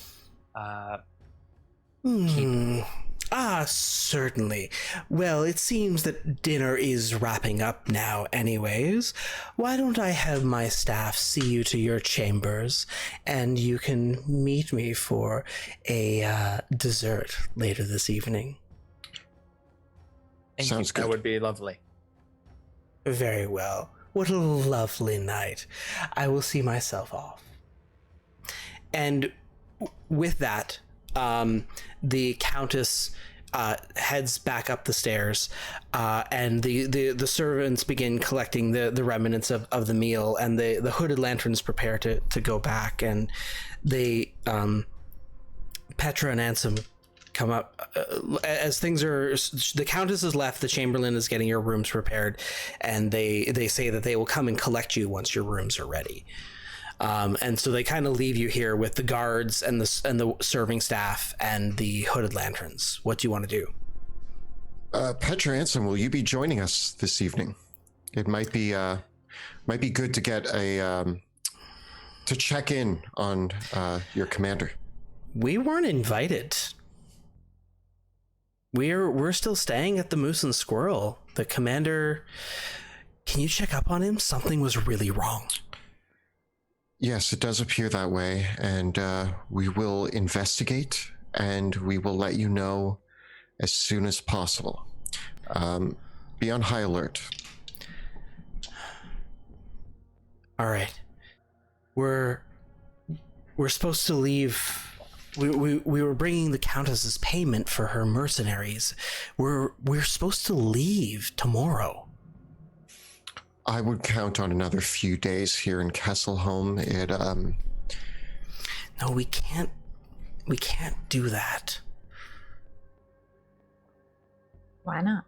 keep. Ah, certainly. Well, it seems that dinner is wrapping up now anyways. Why don't I have my staff see you to your chambers, and you can meet me for a dessert later this evening. Sounds good. That would be lovely. Very well. What a lovely night. I will see myself off. And with that, the Countess heads back up the stairs, and the servants begin collecting the remnants of the meal, and the hooded lanterns prepare to go back, and they Petra and Ansem come up as things are. The Countess has left. The Chamberlain is getting your rooms prepared, and they say that they will come and collect you once your rooms are ready. And so they kind of leave you here with the guards and the serving staff and the hooded lanterns. What do you want to do? Petra Ansem, will you be joining us this evening? It might be good to get to check in on your commander. We weren't invited. We're still staying at the Moose and Squirrel. The commander, can you check up on him? Something was really wrong. Yes, it does appear that way, and we will investigate, and we will let you know as soon as possible. Be on high alert. All right. We're supposed to leave. We were bringing the Countess's payment for her mercenaries. We're supposed to leave tomorrow. I would count on another few days here in Kesselholm. No, we can't do that. Why not?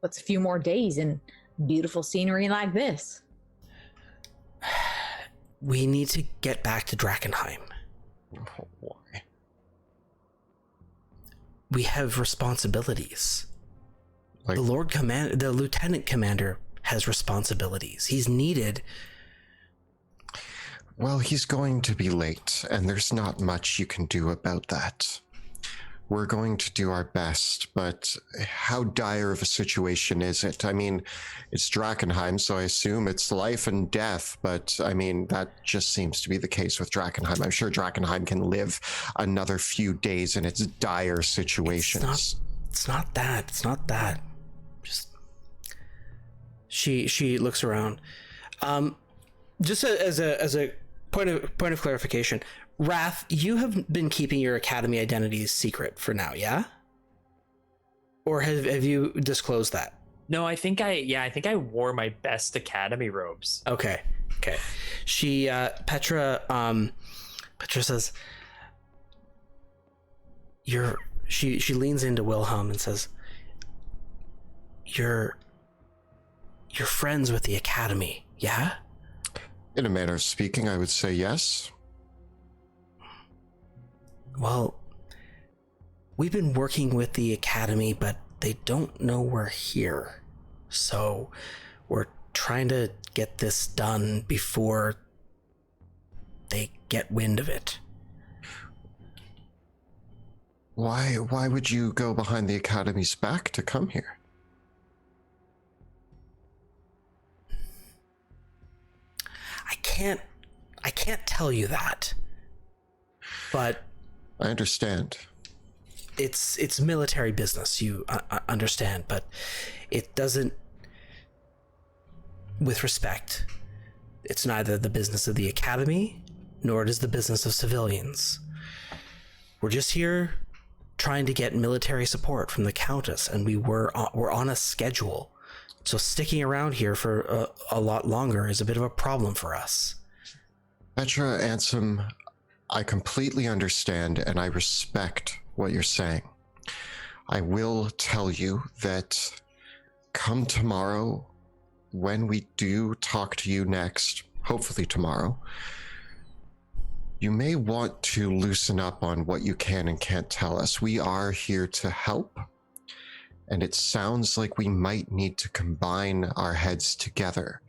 What's a few more days in beautiful scenery like this? We need to get back to Drakkenheim. Why? We have responsibilities. Like, the lieutenant commander has responsibilities. He's needed. Well, he's going to be late, and there's not much you can do about that. We're going to do our best, but how dire of a situation is it? I mean, it's Drakkenheim, so I assume it's life and death, but I mean, that just seems to be the case with Drakkenheim. I'm sure Drakkenheim can live another few days in its dire situations. It's not that. Just she looks around. Just as a point of clarification, Wrath, you have been keeping your academy identities secret for now, yeah? Or have you disclosed that? No, I think I wore my best academy robes. Okay. Okay. She Petra says, she leans into Wilhelm and says, you're friends with the Academy, yeah? In a manner of speaking, I would say yes. Well, we've been working with the Academy, but they don't know we're here. So we're trying to get this done before they get wind of it. Why would you go behind the Academy's back to come here? I can't tell you that. But I understand. It's military business, you understand, but it doesn't, with respect, it's neither the business of the Academy, nor it is the business of civilians. We're just here trying to get military support from the Countess, and we're on a schedule. So sticking around here for a lot longer is a bit of a problem for us. Petra, Ansem, I completely understand and I respect what you're saying. I will tell you that come tomorrow, when we do talk to you next, hopefully tomorrow, you may want to loosen up on what you can and can't tell us. We are here to help, and it sounds like we might need to combine our heads together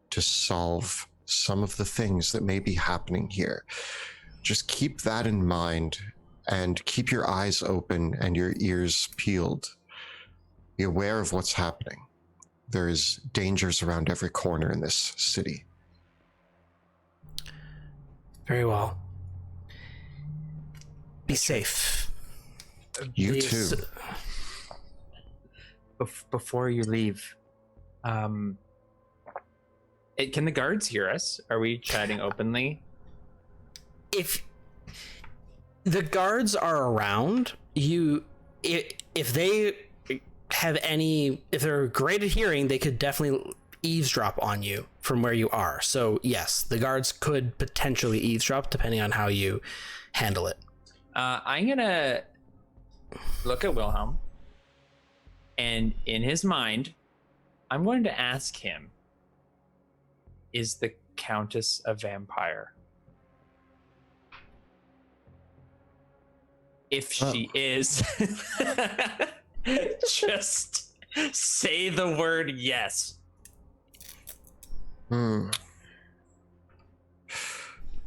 to solve some of the things that may be happening here. Just keep that in mind and keep your eyes open and your ears peeled. Be aware of what's happening. There's dangers around every corner in this city. Very well. Be safe. You Please. too. Before you leave, can the guards hear us? Are we chatting openly? If the guards are around, if they have any, if they're great at hearing, they could definitely eavesdrop on you from where you are. So yes, the guards could potentially eavesdrop depending on how you handle it. I'm gonna look at Wilhelm, and in his mind, I'm going to ask him, is the Countess a vampire? If she is, just say the word yes.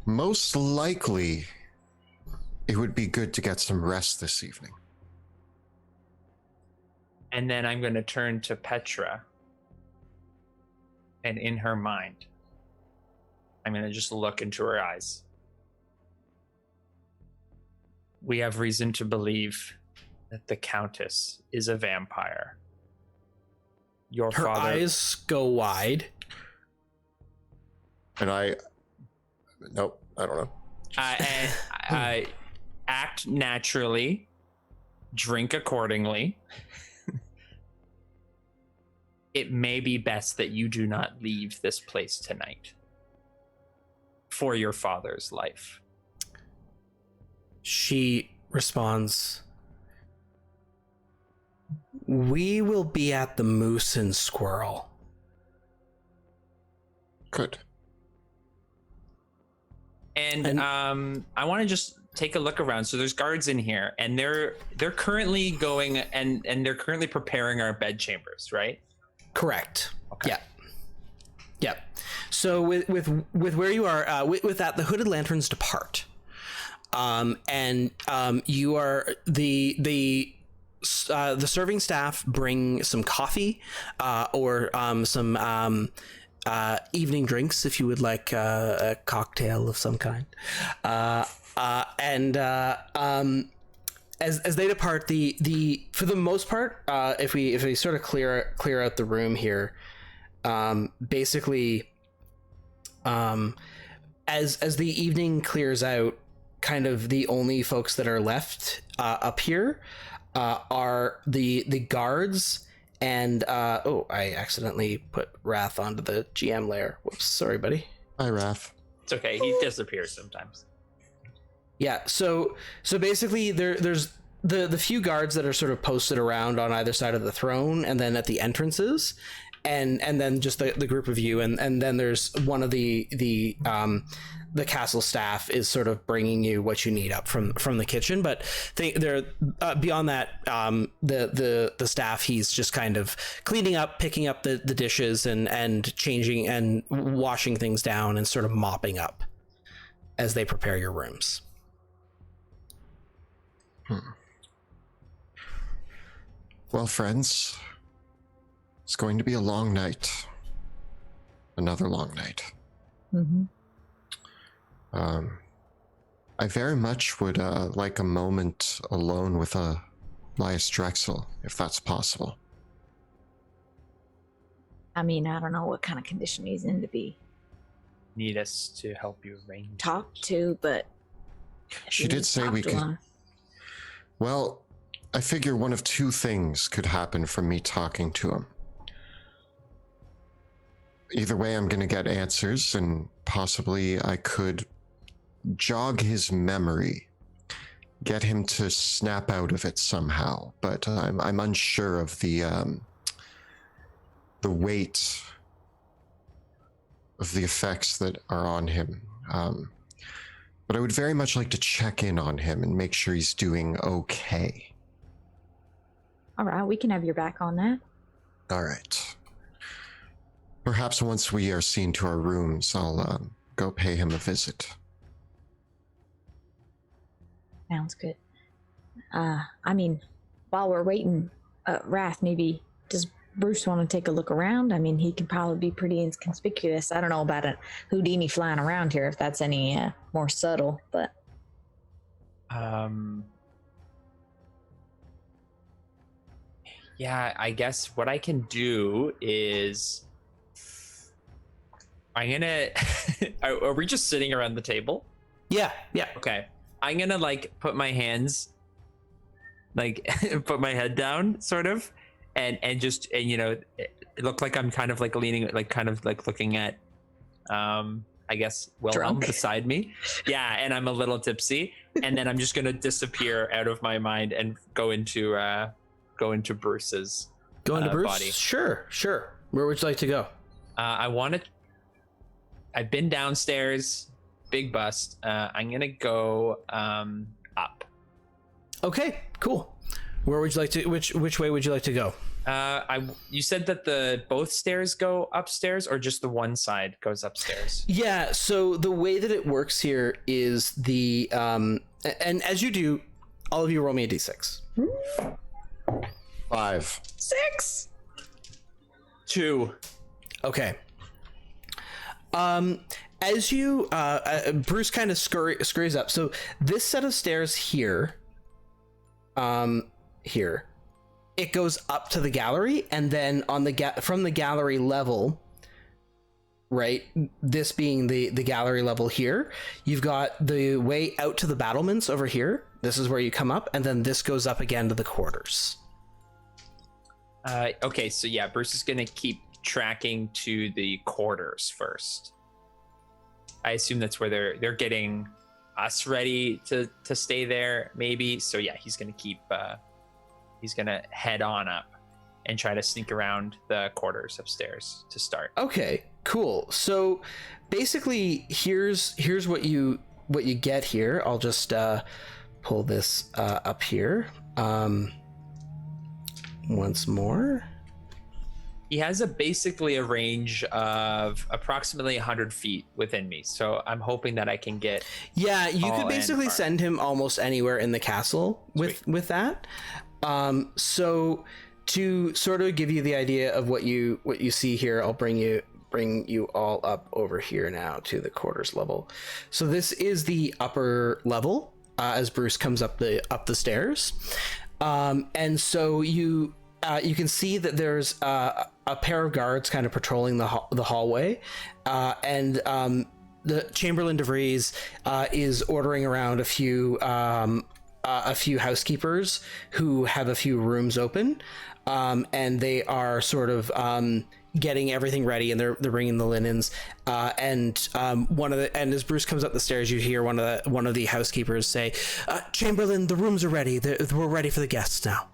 Most likely, it would be good to get some rest this evening. And then I'm going to turn to Petra, and in her mind, I'm going to just look into her eyes. We have reason to believe that the Countess is a vampire. Her eyes go wide. And nope, I don't know. I act naturally, drink accordingly. It may be best that you do not leave this place tonight for your father's life. She responds, we will be at the Moose and Squirrel. Good. And I want to just take a look around. So there's guards in here, and they're currently going and they're currently preparing our bed chambers, right? Correct. Okay. Yeah. So with where you are, with that, the hooded lanterns depart. And you are the serving staff bring some coffee, or some evening drinks if you would like a cocktail of some kind. And as they depart, the for the most part, if we sort of clear out the room here, basically, as the evening clears out, kind of the only folks that are left up here are the guards. And I accidentally put Wrath onto the GM layer. Whoops, sorry, buddy. Hi, Raph. It's okay. He disappears sometimes. Yeah. So basically, there's the few guards that are sort of posted around on either side of the throne, and then at the entrances, and then just the group of you, and then there's one of the castle staff is sort of bringing you what you need up from the kitchen. But they're beyond that, the staff, he's just kind of cleaning up, picking up the dishes and changing and washing things down and sort of mopping up as they prepare your rooms. Well, friends, it's going to be a long night. Another long night. Mm-hmm. I very much would like a moment alone with Elias Drexel, if that's possible. I mean, I don't know what kind of condition he's in to be Need us to help you arrange. talked to, but She did say we could. Well, I figure one of two things could happen from me talking to him. Either way, I'm going to get answers, and possibly I could jog his memory, get him to snap out of it somehow. But I'm unsure of the weight of the effects that are on him. But I would very much like to check in on him and make sure he's doing okay. All right, we can have your back on that. All right. Perhaps once we are seen to our rooms, I'll go pay him a visit. Sounds good. I mean, while we're waiting, Wrath, maybe does Bruce want to take a look around? I mean, he can probably be pretty inconspicuous. I don't know about a Houdini flying around here, if that's any more subtle, but... Yeah, I guess what I can do is I'm gonna are we just sitting around the table? Yeah. Okay. I'm gonna like put my hands like put my head down sort of and you know it look like I'm kind of like leaning like kind of like looking at I guess Wilhelm beside me. Yeah, and I'm a little tipsy, and then I'm just gonna disappear out of my mind and go into Bruce's Bruce? body. Sure. Where would you like to go? I've been downstairs, big bust. I'm gonna go up. Okay, cool. Where would you like to? Which way would you like to go? You said that both stairs go upstairs, or just the one side goes upstairs? Yeah. So the way that it works here is the and as you do, all of you roll me a d6. 5. 6! 2. Okay. As you Bruce kind of scurries up. So this set of stairs here, here, it goes up to the gallery, and then on the from the gallery level, right? This being the gallery level here, you've got the way out to the battlements over here. This is where you come up, and then this goes up again to the quarters. Okay, so yeah, Bruce is gonna keep tracking to the quarters first. I assume that's where they're getting us ready to stay there, maybe. So yeah, he's gonna keep he's gonna head on up and try to sneak around the quarters upstairs to start. Okay, cool. So basically, here's what you get here. I'll just pull this up here once more. He has basically a range of approximately 100 feet within me, so I'm hoping that I can get. Yeah, you could basically send him almost anywhere in the castle with that. So to sort of give you the idea of what you see here, I'll bring you all up over here now to the quarters level. So this is the upper level as Bruce comes up the stairs, and so you can see that there's a pair of guards kind of patrolling the hallway, and the Chamberlain DeVries is ordering around a few housekeepers who have a few rooms open, and they are sort of getting everything ready, and they're bringing the linens. And as Bruce comes up the stairs, you hear one of the housekeepers say, "Chamberlain, the rooms are ready. We're ready for the guests now."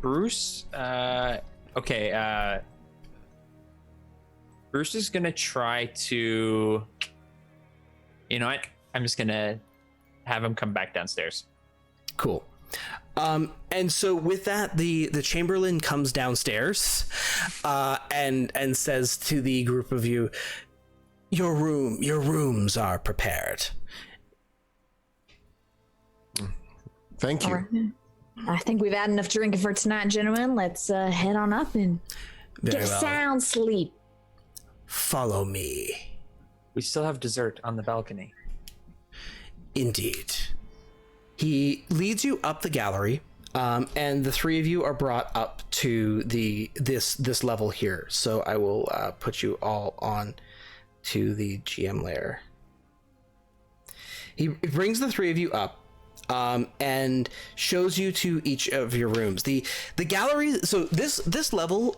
Bruce. Okay. Bruce is gonna try to. You know what? I'm just gonna have him come back downstairs. Cool. And so with that, the Chamberlain comes downstairs, and says to the group of you, your rooms are prepared. Thank you. Right. I think we've had enough drinking for tonight, gentlemen. Let's head on up and get a sound sleep. Follow me. We still have dessert on the balcony. Indeed. He leads you up the gallery, and the three of you are brought up to this level here. So I will put you all on to the GM layer. He brings the three of you up, and shows you to each of your rooms. The gallery. So this level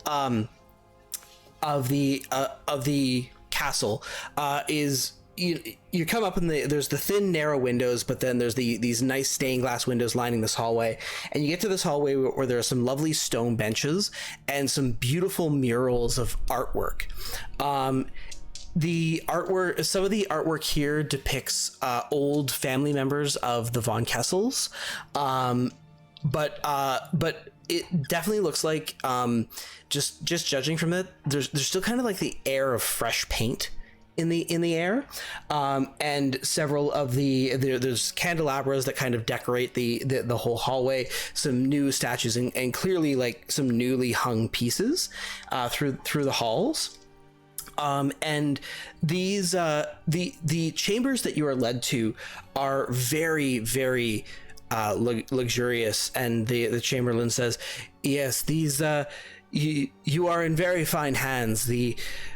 of the castle is. You come up and there's the thin narrow windows, but then there's these nice stained glass windows lining this hallway, and you get to this hallway where there are some lovely stone benches and some beautiful murals of artwork. The artwork, some of the artwork here depicts old family members of the Von Kessels, but it definitely looks like, just judging from it, there's still kind of like the air of fresh paint in the air, and several of there's candelabras that kind of decorate the whole hallway, some new statues, and clearly like some newly hung pieces through the halls. And these the chambers that you are led to are very, very luxurious, and the Chamberlain says, "Yes, these you are in very fine hands.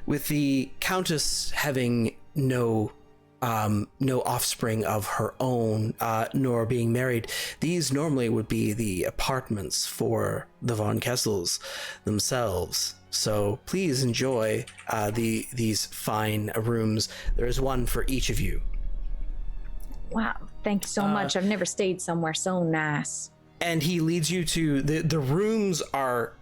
With the Countess having no offspring of her own, nor being married, these normally would be the apartments for the Von Kessels themselves. So please enjoy these fine rooms. There is one for each of you." Wow, thank you so much. I've never stayed somewhere so nice. And he leads you to the rooms are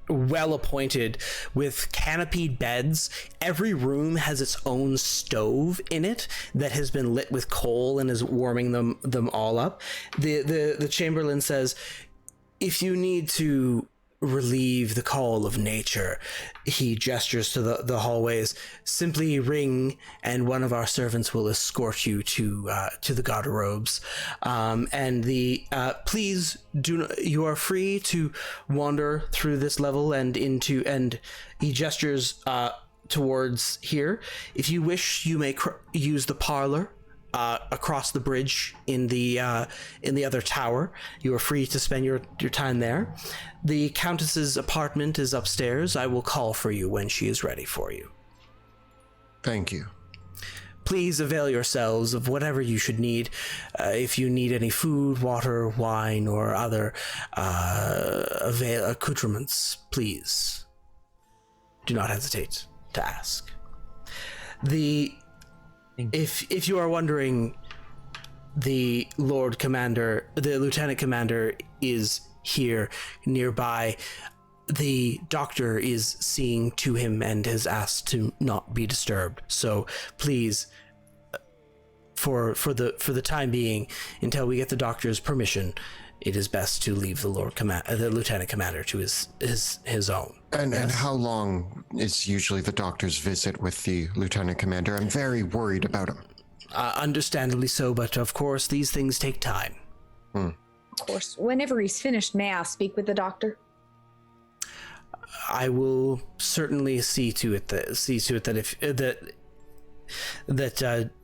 well appointed with canopied beds. Every room has its own stove in it that has been lit with coal and is warming them all up. The Chamberlain says, "If you need to relieve the call of nature," he gestures to the hallways, "simply ring and one of our servants will escort you to the garderobes. And please you are free to wander through this level and he gestures towards here. If you wish, you may use the parlor across the bridge in the other tower. You are free to spend your time there. The Countess's apartment is upstairs. I will call for you when she is ready for you." Thank you. Please avail yourselves of whatever you should need. If you need any food, water, wine, or other accoutrements, please do not hesitate to ask. If you are wondering, the Lieutenant Commander is here nearby. The doctor is seeing to him and has asked to not be disturbed. So please, for the time being, until we get the doctor's permission, it is best to leave the Lieutenant Commander to his own. And how long is usually the doctor's visit with the Lieutenant Commander? I'm very worried about him. Understandably so, but of course these things take time. Of course. Whenever he's finished, may I speak with the doctor? I will certainly see to it that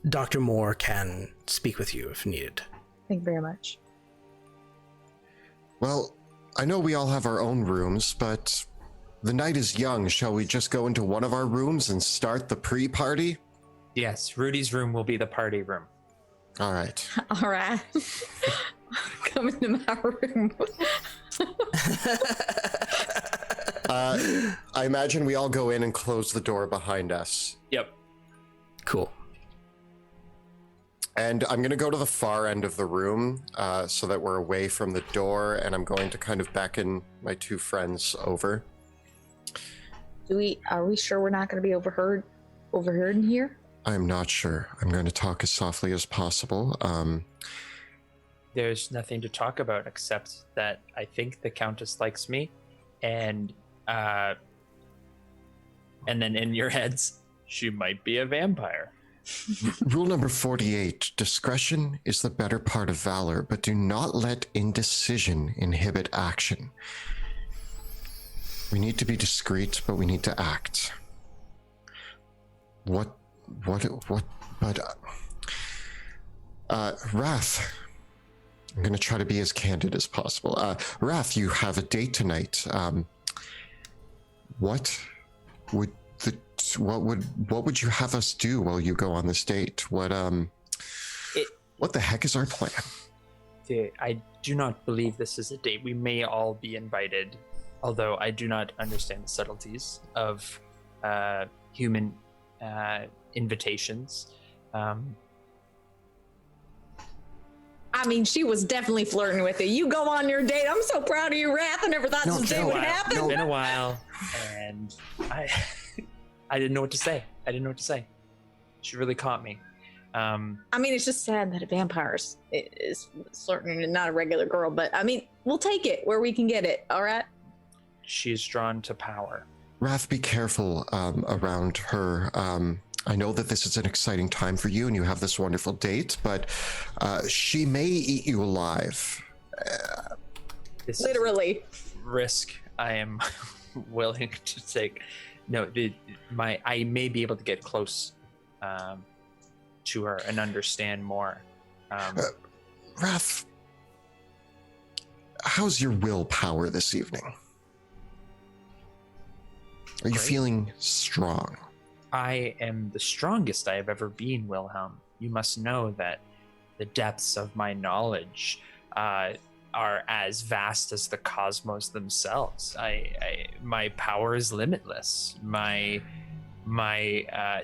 Dr. Moore can speak with you if needed. Thank you very much. Well, I know we all have our own rooms, but the night is young. Shall we just go into one of our rooms and start the pre-party? Yes, Rudy's room will be the party room. All right. All right. Come into my room. I imagine we all go in and close the door behind us. Yep. Cool. And I'm going to go to the far end of the room so that we're away from the door, and I'm going to kind of beckon my two friends over. Are we sure we're not going to be overheard in here? I'm not sure. I'm going to talk as softly as possible. There's nothing to talk about except that I think the Countess likes me, and then in your heads, she might be a vampire. Rule number 48, discretion is the better part of valor, but do not let indecision inhibit action. We need to be discreet, but we need to act. But Wrath, I'm going to try to be as candid as possible. Wrath, you have a date tonight. What would you have us do while you go on this date? What the heck is our plan? I do not believe this is a date. We may all be invited, although I do not understand the subtleties of human invitations. I mean, she was definitely flirting with it. You go on your date. I'm so proud of you, Wrath. I never thought this day would happen. It's been a while, and I didn't know what to say. She really caught me. I mean, it's just sad that a vampire is flirting and not a regular girl, but I mean, we'll take it where we can get it, all right? She is drawn to power. Wrath, be careful around her. I know that this is an exciting time for you and you have this wonderful date, but she may eat you alive. This Literally. Risk I am willing to take. No, I may be able to get close to her and understand more. Wrath, how's your willpower this evening? Are you feeling strong? I am the strongest I have ever been, Wilhelm. You must know that the depths of my knowledge are as vast as the cosmos themselves. My power is limitless. My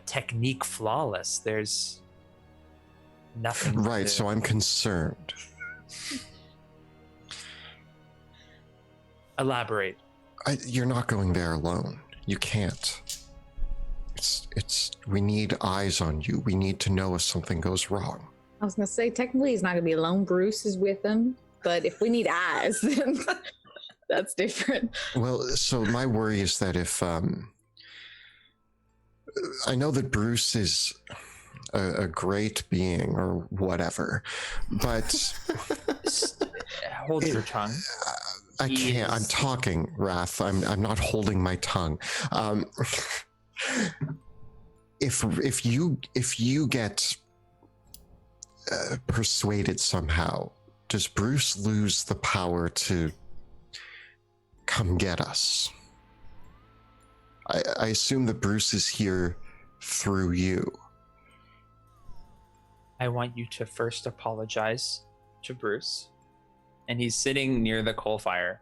technique flawless. There's nothing. Right, so I'm concerned. Elaborate. You're not going there alone. You can't. We need eyes on you. We need to know if something goes wrong. I was gonna say, technically he's not gonna be alone. Bruce is with him, but if we need eyes, then that's different. Well, so my worry is that if I know that Bruce is a great being or whatever, but hold your tongue. I can't. I'm talking, Wrath. I'm not holding my tongue. If you get persuaded somehow, does Bruce lose the power to come get us? I assume that Bruce is here through you. I want you to first apologize to Bruce. And he's sitting near the coal fire,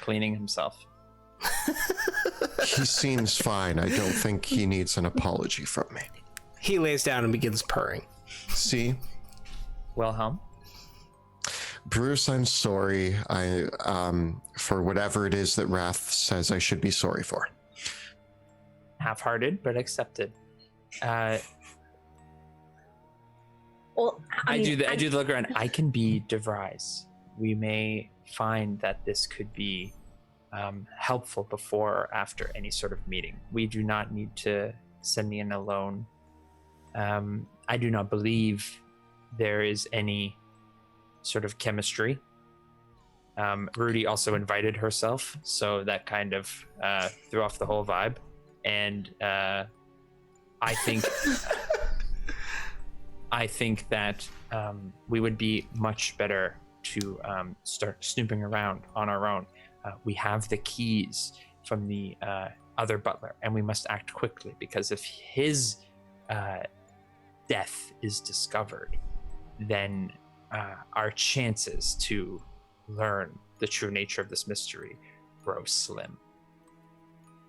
cleaning himself. He seems fine. I don't think he needs an apology from me. He lays down and begins purring. See? Wilhelm? Bruce, I'm sorry. For whatever it is that Wrath says I should be sorry for. Half-hearted, but accepted. Well, I do the look around. I can be DeVries. We may find that this could be helpful before or after any sort of meeting. We do not need to send me in alone. I do not believe there is any sort of chemistry. Rudy also invited herself, so that kind of threw off the whole vibe. And I think that we would be much better to start snooping around on our own. We have the keys from the other butler, and we must act quickly, because if his death is discovered, then our chances to learn the true nature of this mystery grow slim.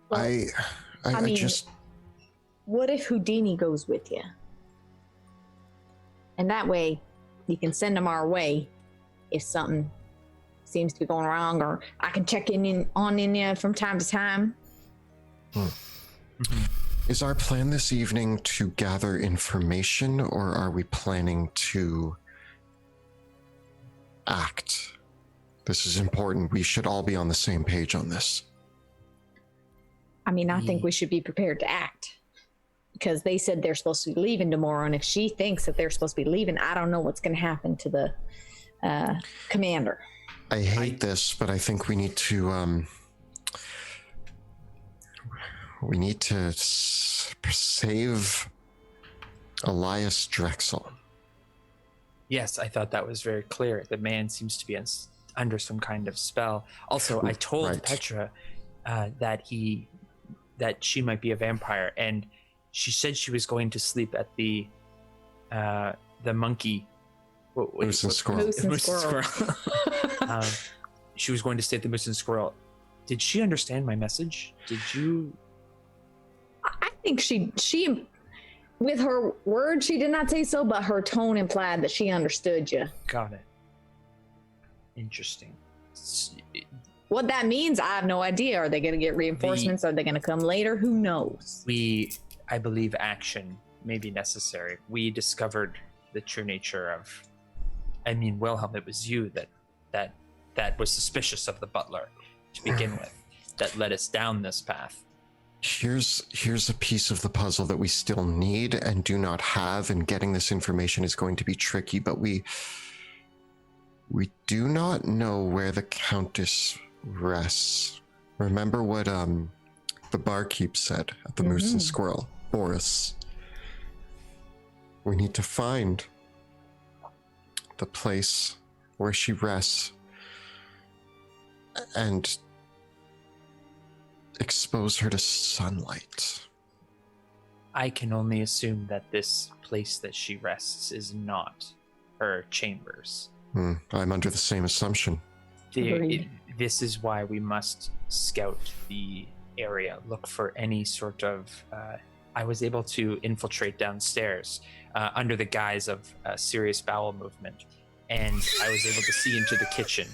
Well, I mean, just... what if Houdini goes with you? And that way, you can send him our way if something seems to be going wrong, or I can check in you from time to time. Is our plan this evening to gather information, or are we planning to act? This is important. We should all be on the same page on this. I mean, I think we should be prepared to act, because they said they're supposed to be leaving tomorrow, and if she thinks that they're supposed to be leaving, I don't know what's going to happen to the commander. I hate this, but I think we need to save Elias Drexel. Yes, I thought that was very clear. The man seems to be under some kind of spell. Also, I told Petra that she might be a vampire, and she said she was going to sleep at the monkey. Moose and Squirrel. Moose and Squirrel. She was going to stay at the Moose and Squirrel. Did she understand my message? Did you? I think she with her words, she did not say so, but her tone implied that she understood you. Got it. Interesting. What that means, I have no idea. Are they going to get reinforcements? Are they going to come later? Who knows? I believe action may be necessary. We discovered the true nature of, Wilhelm, it was you that was suspicious of the butler to begin with, that led us down this path. Here's a piece of the puzzle that we still need and do not have, and getting this information is going to be tricky, but we do not know where the Countess rests. Remember what the barkeep said at the Moose and Squirrel, Boris. We need to find the place where she rests and expose her to sunlight. I can only assume that this place that she rests is not her chambers. I'm under the same assumption. This is why we must scout the area, look for any sort of... I was able to infiltrate downstairs under the guise of a serious bowel movement, and I was able to see into the kitchen.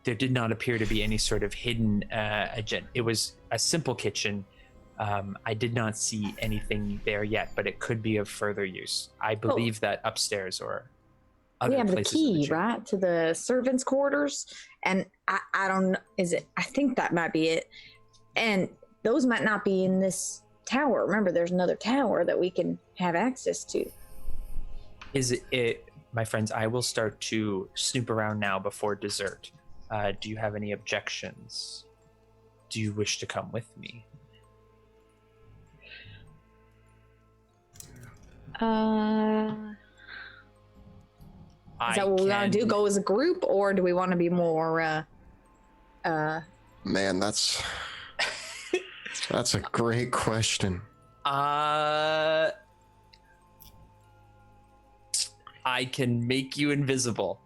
There did not appear to be any sort of hidden agenda. It was a simple kitchen. I did not see anything there yet, but it could be of further use. I believe that upstairs or other we have the places key, right, to the servants' quarters, and I don't know. I think that might be it, and those might not be in this tower. Remember, there's another tower that we can have access to. Is it, my friends? I will start to snoop around now before dessert. Do you have any objections? Do you wish to come with me? Is that what we want to do? Go as a group, or do we want to be more? Man, that's a great question. I can make you invisible.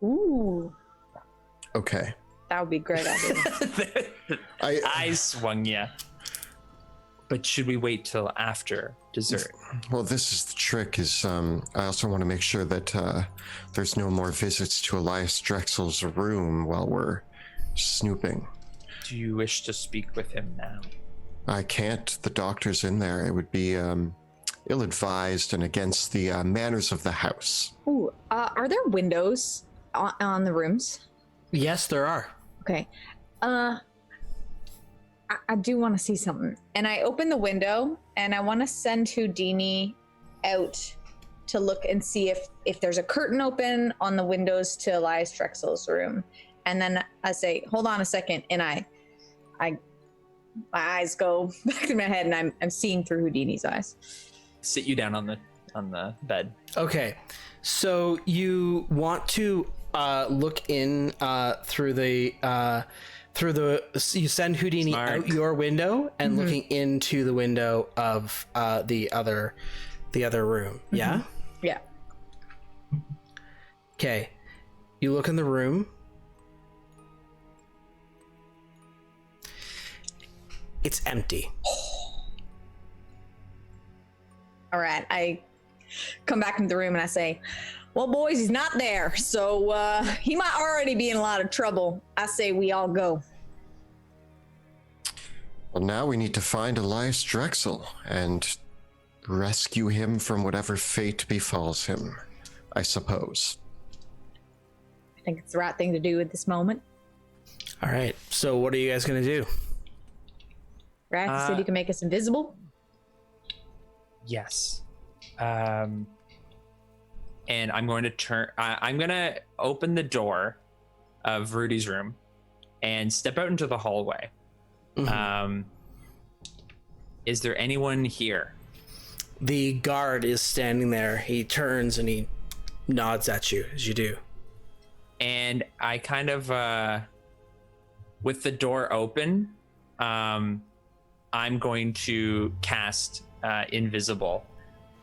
Ooh. Okay. That would be a great idea. I swung ya. But should we wait till after dessert? Well, this is the trick, is I also want to make sure that there's no more visits to Elias Drexel's room while we're snooping. Do you wish to speak with him now? I can't. The doctor's in there. It would be ill-advised and against the manners of the house. Ooh, are there windows on the rooms? Yes, there are. Okay. I do want to see something. And I open the window and I want to send Houdini out to look and see if there's a curtain open on the windows to Elias Drexel's room. And then I say, hold on a second. And my eyes go back to my head and I'm seeing through Houdini's eyes. Sit you down on the bed. Okay. So you want to look in you send Houdini out your window and looking into the window of the other room. Yeah? Yeah. Okay. You look in the room It's empty. All right, I come back into the room and I say, well, boys, he's not there, so he might already be in a lot of trouble. I say we all go. Well, now we need to find Elias Drexel and rescue him from whatever fate befalls him, I suppose. I think it's the right thing to do at this moment. All right, so what are you guys going to do? Right? You said you can make us invisible? Yes. And I'm going to I'm going to open the door of Rudy's room and step out into the hallway. Mm-hmm. Is there anyone here? The guard is standing there. He turns and he nods at you as you do. And I kind of, with the door open, I'm going to cast Invisible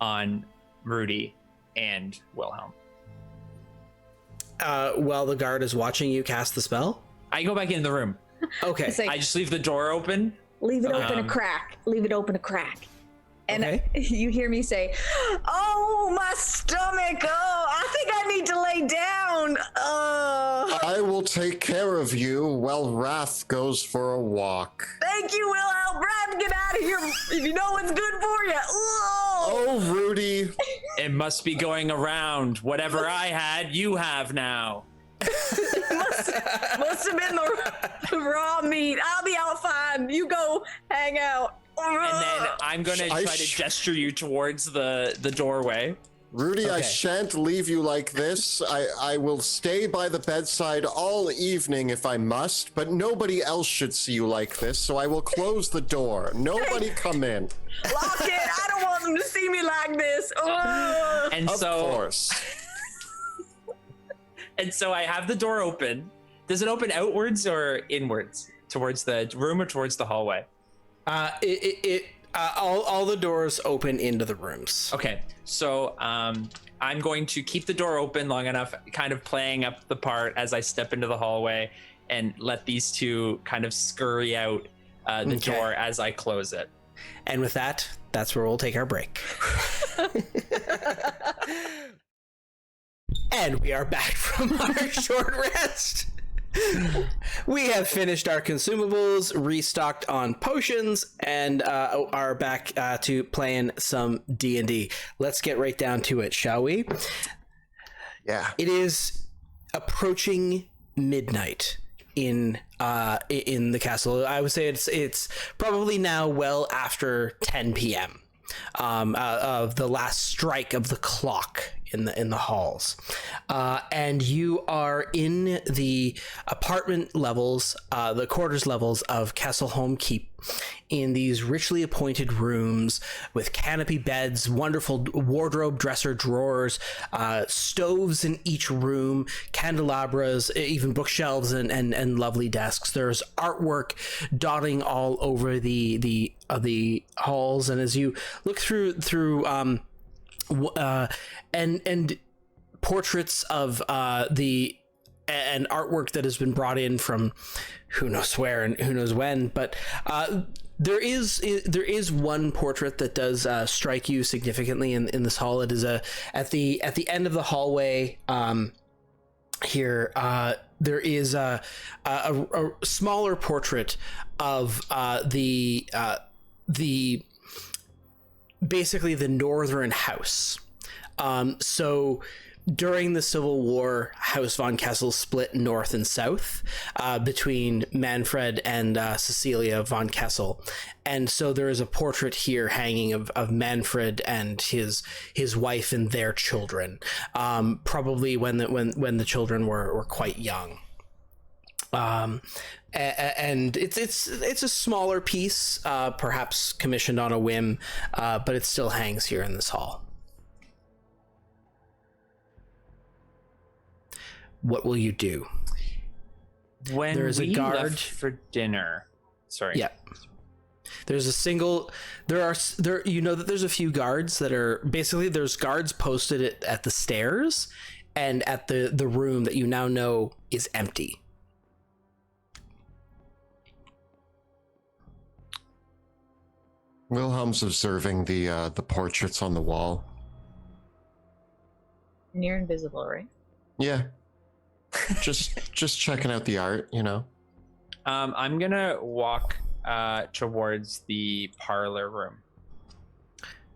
on Rudy and Wilhelm. While the guard is watching you cast the spell? I go back in the room. Okay. Like, I just leave the door open. Leave it open a crack. Leave it open a crack. And you hear me say, oh, my stomach. Oh, I think I need to lay down. I will take care of you while Wrath goes for a walk. Thank you, Wilhelm. Brad, get out of here if you know what's good for you. Oh, Rudy. It must be going around. Whatever I had, you have now. must have been the raw meat. I'll be out fine. You go hang out. And then I'm going to try to gesture you towards the doorway. Rudy, Okay. I shan't leave you like this. I will stay by the bedside all evening if I must, but nobody else should see you like this, so I will close the door. Nobody come in. Lock it. I don't want them to see me like this. And Of course. And so I have the door open. Does it open outwards or inwards? Towards the room or towards the hallway? All the doors open into the rooms. Okay, so I'm going to keep the door open long enough, kind of playing up the part as I step into the hallway, and let these two kind of scurry out the door as I close it. And with that, that's where we'll take our break. And we are back from our short rest. We have finished our consumables, restocked on potions, and are back to playing some D&D. Let's get right down to it, shall we? Yeah. It is approaching midnight in the castle. I would say it's probably now well after 10 p.m. Of the last strike of the clock in the halls, and you are in the apartment levels, the quarters levels of Castleholm Keep, in these richly appointed rooms with canopy beds, wonderful wardrobe, dresser, drawers, stoves in each room, candelabras, even bookshelves, and lovely desks. There's artwork dotting all over the halls, and as you look through and portraits of and artwork that has been brought in from who knows where and who knows when, but there is one portrait that does strike you significantly in this hall. It is at the end of the hallway here. There is a smaller portrait of the basically the northern house. So during the Civil War, House von Kessel split north and south between Manfred and Cecilia von Kessel, and so there is a portrait here hanging of Manfred and his wife and their children, probably when the children were quite young. And it's a smaller piece, perhaps commissioned on a whim, but it still hangs here in this hall. What will you do? When There's a guard left for dinner. Sorry. Yeah. There's a single. There you know that there's a few guards that are basically there's guards posted at the stairs and at the room that you now know is empty. Wilhelm's observing the portraits on the wall. And you're invisible, right? Yeah. just checking out the art, you know. I'm gonna walk towards the parlor room.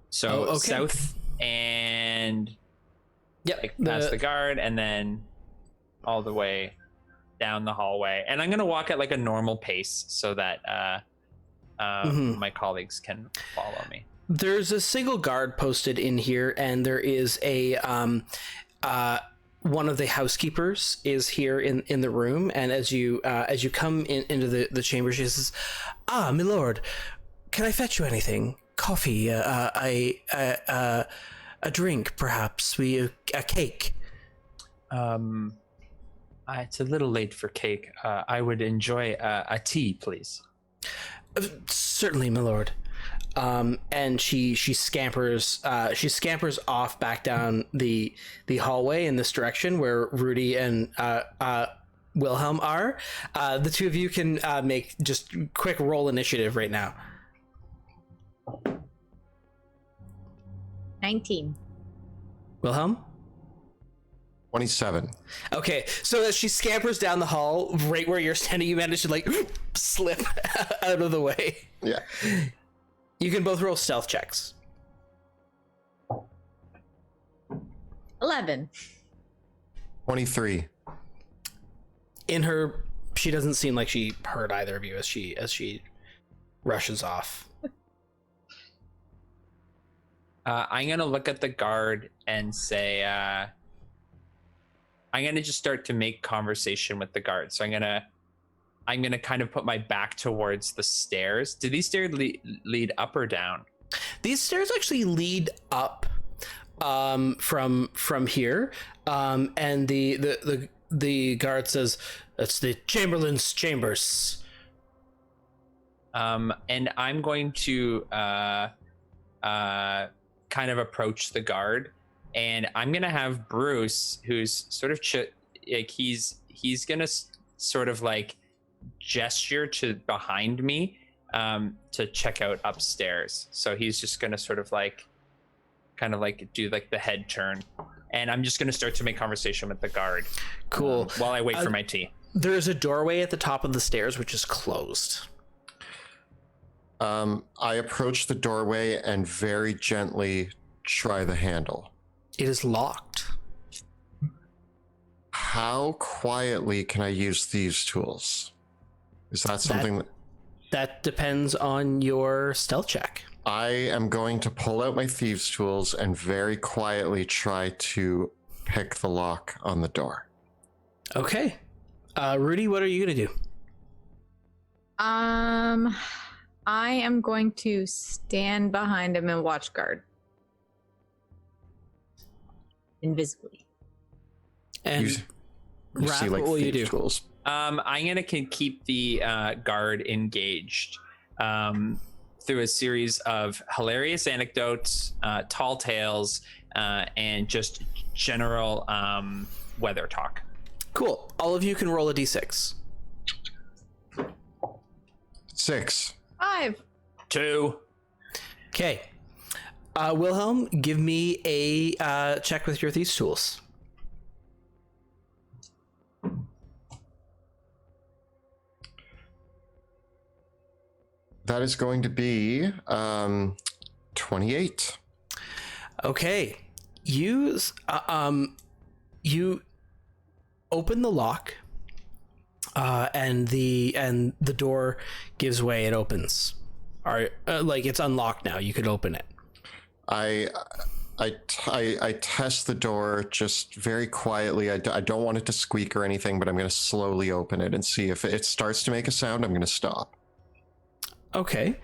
So south and past the guard, and then all the way down the hallway. And I'm gonna walk at like a normal pace so that my colleagues can follow me. There's a single guard posted in here, and there is a one of the housekeepers is here in the room. And as you come into the chamber, she says, "Ah, my lord, can I fetch you anything? Coffee, a drink, perhaps? A cake?" It's a little late for cake. I would enjoy a tea, please. Certainly, my lord. And she scampers off back down the hallway in this direction where Rudy and Wilhelm are. The two of you can make just quick roll initiative right now. 19. Wilhelm? 27. Okay, so as she scampers down the hall, right where you're standing, you manage to like slip out of the way. Yeah. You can both roll stealth checks. 11. 23. In her, she doesn't seem like she heard either of you as she rushes off. I'm gonna look at the guard and say, I'm gonna just start to make conversation with the guard. So I'm gonna kind of put my back towards the stairs. Do these stairs lead up or down? These stairs actually lead up from here, and the guard says that's the Chamberlain's chambers. And I'm going to kind of approach the guard, and I'm gonna have Bruce, who's sort of like he's gonna sort of like gesture to behind me to check out upstairs. So he's just gonna sort of like kind of like do like the head turn, and I'm just gonna start to make conversation with the guard. Cool. While I wait for my tea. There is a doorway at the top of the stairs which is closed. I approach the doorway and very gently try the handle. It is locked. How quietly can I use these tools? Is that something that depends on your stealth check? I am going to pull out my thieves' tools and very quietly try to pick the lock on the door. Okay. Rudy, what are you going to do? I am going to stand behind him and watch guard. Invisibly. And you Raph, see, like, what will you do? tools. I'm gonna keep the guard engaged through a series of hilarious anecdotes, tall tales, and just general weather talk. Cool. All of you can roll a d6. 6. 5. 2. Okay. Wilhelm, give me a check with your thieves' tools. That is going to be 28. Okay. You open the lock, and the door gives way. It opens. Like it's unlocked now. You could open it. I test the door just very quietly. I don't want it to squeak or anything, but I'm going to slowly open it and see if it starts to make a sound. I'm going to stop. Okay.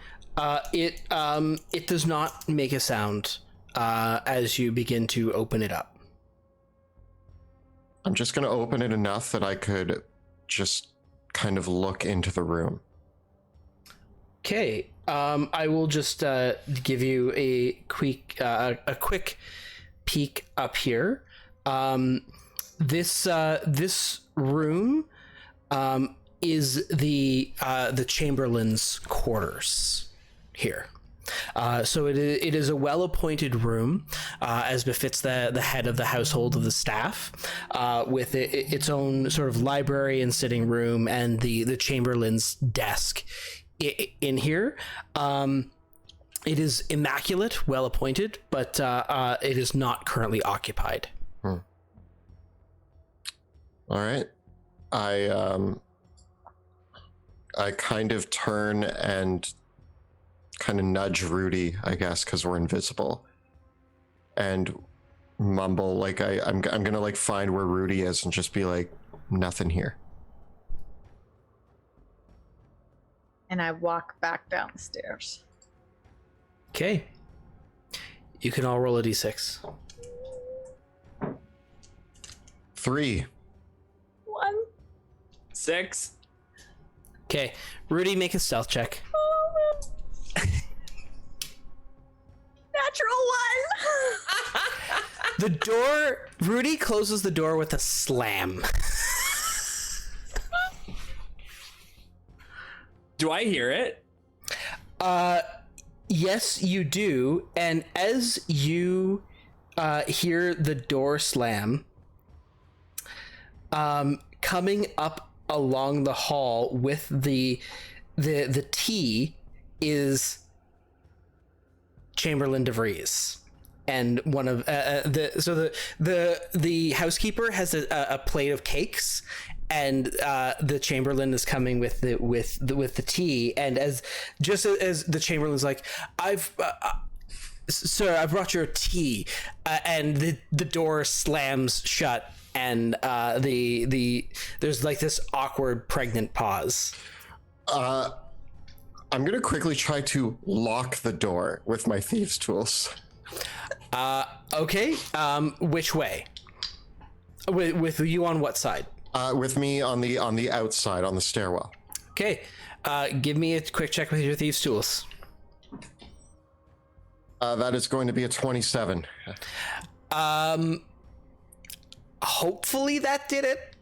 It does not make a sound as you begin to open it up. I'm just going to open it enough that I could just kind of look into the room. Okay. I will just give you a quick peek up here. This room is the Chamberlain's quarters here. So it is a well-appointed room, as befits the head of the household of the staff, with its own sort of library and sitting room, and the Chamberlain's desk in here. It is immaculate, well-appointed, but it is not currently occupied. All right. I kind of turn and kind of nudge Rudy, I guess, because we're invisible, and mumble like I'm gonna like find where Rudy is and just be like, nothing here. And I walk back down the stairs. Okay. You can all roll a d6. 3. 1. 6. Okay. Rudy, make a stealth check. Natural 1. The door, Rudy closes the door with a slam. Do I hear it? Yes, you do. And as you hear the door slam, coming up along the hall with the T is Chamberlain DeVries. And one of the housekeeper has a plate of cakes, and the Chamberlain is coming with the tea. And as the Chamberlain's like, sir, I brought your tea, and the door slams shut, and there's like this awkward pregnant pause. I'm gonna quickly try to lock the door with my thieves' tools. Okay. Which way? With you on what side? With me on the outside, on the stairwell. Okay. Give me a quick check with your thieves' tools. That is going to be a 27. Hopefully that did it.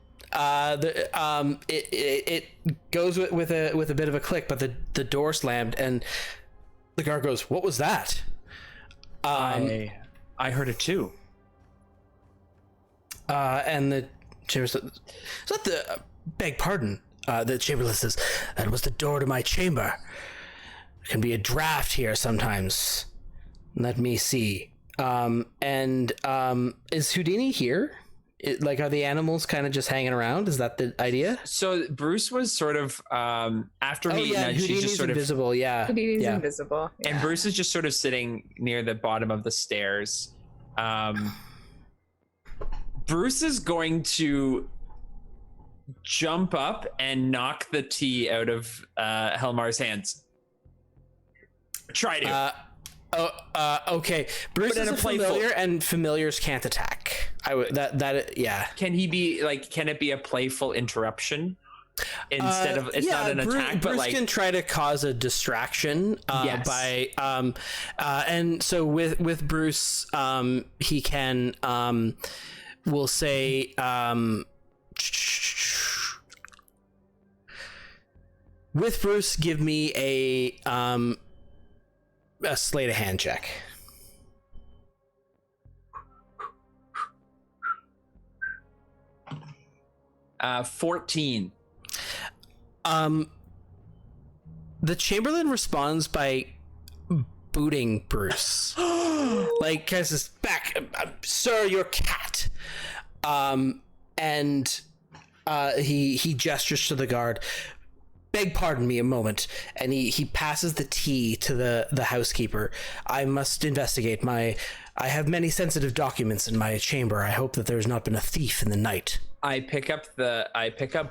It goes with a bit of a click, but the door slammed, and the guard goes, "What was that?" I heard it too. And the Chamberlain says, "Is that the beg pardon?" The Chamberlain says, "That was the door to my chamber. There can be a draft here sometimes. Let me see." Is Houdini here? Are the animals kind of just hanging around? Is that the idea? So Bruce was sort of after he nudged, Houdini's he's just sort invisible. of Houdini's invisible. Yeah. and Bruce is just sort of sitting near the bottom of the stairs. Bruce is going to jump up and knock the tea out of Helmar's hands. Try to. Okay. Bruce is a familiar, and familiars can't attack. Yeah. Can he be like? Can it be a playful interruption instead of? It's not an attack, Bruce but like can try to cause a distraction. Yes. By and so with Bruce, he can we'll say with Bruce, give me a sleight of hand check. 14. The Chamberlain responds by booting Bruce. Like, says, "Back, sir, your cat." And he gestures to the guard. "Beg pardon me a moment," and he passes the tea to the housekeeper. "I must investigate. I have many sensitive documents in my chamber. I hope that there's not been a thief in the night." I pick up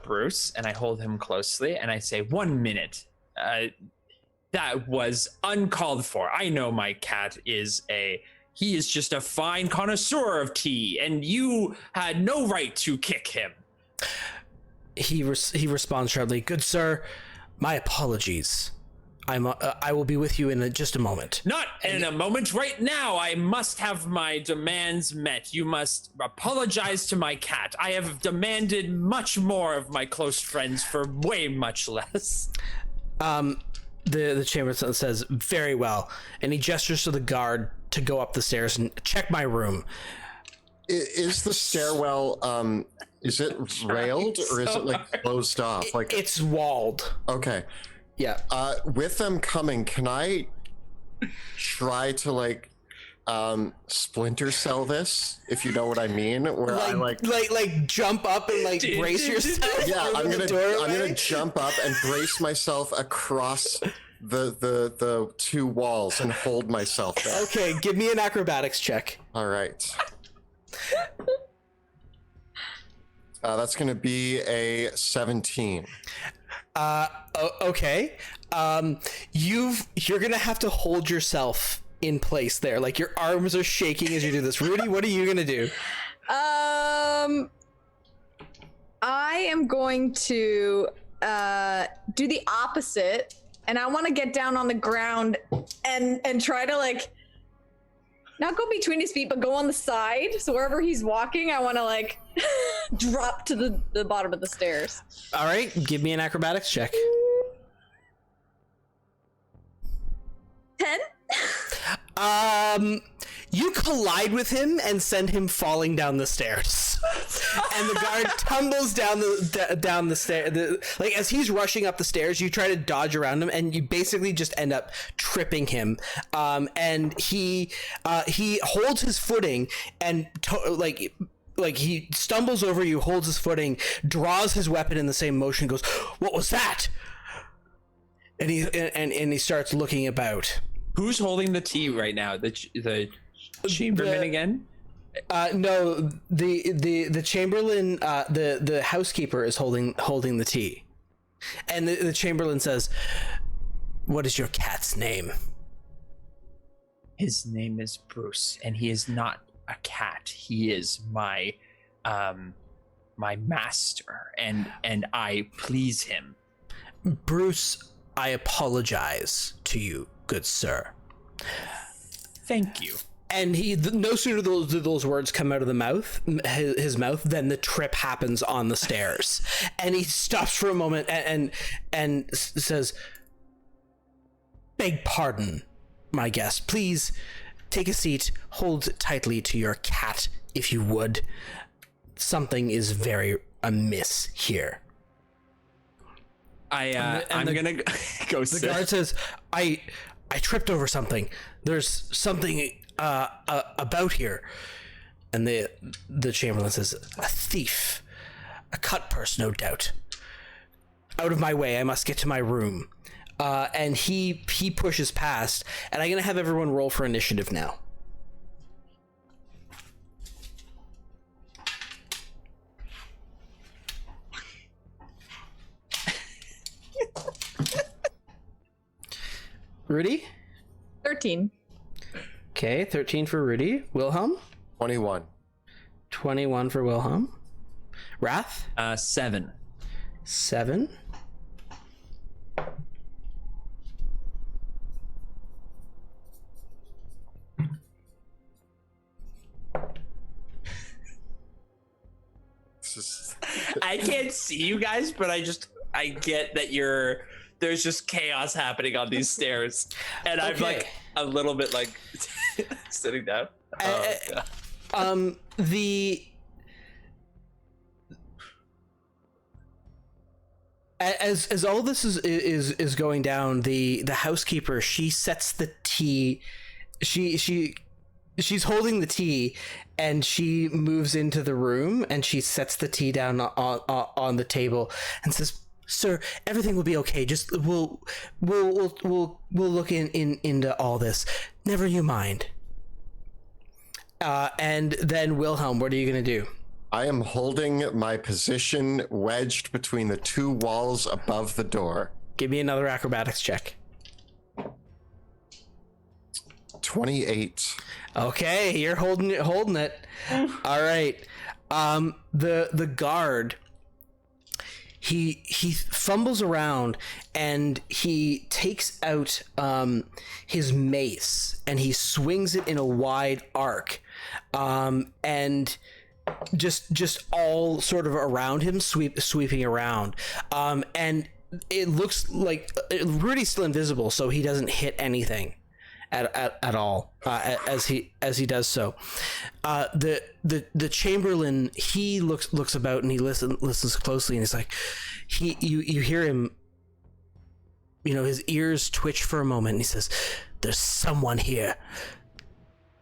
Bruce and I hold him closely and I say, 1 minute. That was uncalled for. I know my cat is he is just a fine connoisseur of tea, and you had no right to kick him. He responds sharply, "Good sir, my apologies. I will be with you in just a moment." Not in a moment, right now. I must have my demands met. You must apologize to my cat. I have demanded much more of my close friends for way much less. The Chamberlain says, very well, and he gestures to the guard to go up the stairs and check my room. Is the stairwell is it railed or is it like closed off? Like it's walled. Okay. Yeah. With them coming, can I try to like splinter cell this, if you know what I mean? Where I like jump up and like brace yourself. Yeah, I'm gonna jump up and brace myself across the two walls and hold myself there. Okay, give me an acrobatics check. All right. That's gonna be a 17. Okay. You're gonna have to hold yourself in place there. Like your arms are shaking as you do this. Rudy, what are you gonna do? I am going to do the opposite, and I want to get down on the ground and try to like not go between his feet, but go on the side. So wherever he's walking, I want to like drop to the bottom of the stairs. All right, give me an acrobatics check. 10. You collide with him and send him falling down the stairs, and the guard tumbles down the stair. Like as he's rushing up the stairs, you try to dodge around him, and you basically just end up tripping him. And he holds his footing and like he stumbles over you, holds his footing, draws his weapon in the same motion, goes, "What was that?" And he starts looking about. Who's holding the tea right now? The Chamberlain again? No, the Chamberlain, the housekeeper is holding the tea, and the Chamberlain says, "What is your cat's name?" His name is Bruce, and he is not a cat. He is my master, and I please him. Bruce, I apologize to you, good sir. Thank you. And no sooner do those words come out of his mouth, than the trip happens on the stairs, and he stops for a moment and says, "Beg pardon, my guest. Please take a seat. Hold tightly to your cat, if you would. Something is very amiss here." I'm gonna go sit. The guard says, I tripped over something. There's something about here. And the Chamberlain says, "A thief. A cut purse, no doubt. Out of my way, I must get to my room." And he pushes past, and I'm gonna have everyone roll for initiative now. Rudy? 13. Okay, 13 for Rudy. Wilhelm? 21. 21 for Wilhelm. Wrath? 7. 7. I can't see you guys, but I get that there's just chaos happening on these stairs, and I'm like a little bit like sitting down. As all this is going down, the housekeeper, she sets the tea. She's holding the tea, and she moves into the room, and she sets the tea down on the table and says, "Sir, everything will be okay. Just we'll look into all this. Never you mind." And then Wilhelm, what are you gonna do? I am holding my position wedged between the two walls above the door. Give me another acrobatics check. 28. Okay, you're holding it. All right. The guard, he fumbles around and he takes out his mace and he swings it in a wide arc, and just all sort of around him, sweeping around, and it looks like Rudy's still invisible, so he doesn't hit anything at all as he does so. The Chamberlain, he looks about and he listens closely, and he's like, you hear him, his ears twitch for a moment, and he says, "There's someone here,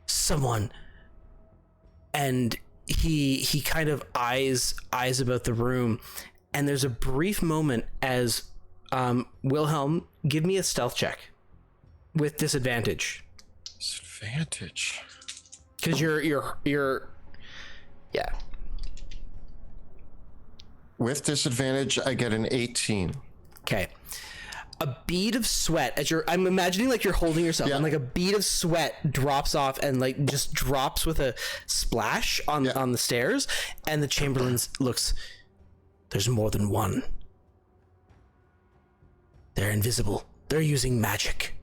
someone." And he kind of eyes about the room, and there's a brief moment as Wilhelm, give me a stealth check with disadvantage. Disadvantage. Because you're yeah. With disadvantage, I get an 18. Okay. A bead of sweat I'm imagining like you're holding yourself, and like a bead of sweat drops off and like just drops with a splash on the stairs, and the Chamberlain looks. There's more than one. They're invisible. They're using magic.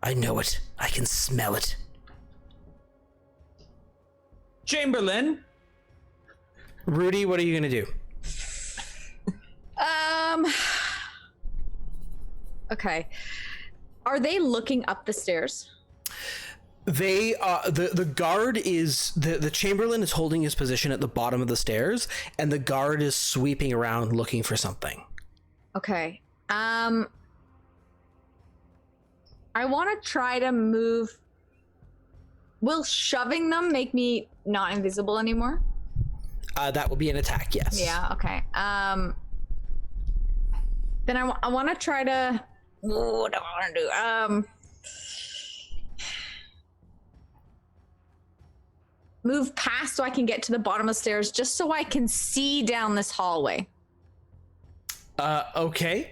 I know it. I can smell it. Chamberlain. Rudy, what are you gonna do? Okay. Are they looking up the stairs? They the guard is the Chamberlain is holding his position at the bottom of the stairs, and the guard is sweeping around looking for something. Okay. I want to try to move. Will shoving them make me not invisible anymore? That will be an attack, yes. Yeah, okay. Then I want to try to... What do I want to do? Move past so I can get to the bottom of the stairs, just so I can see down this hallway. Okay.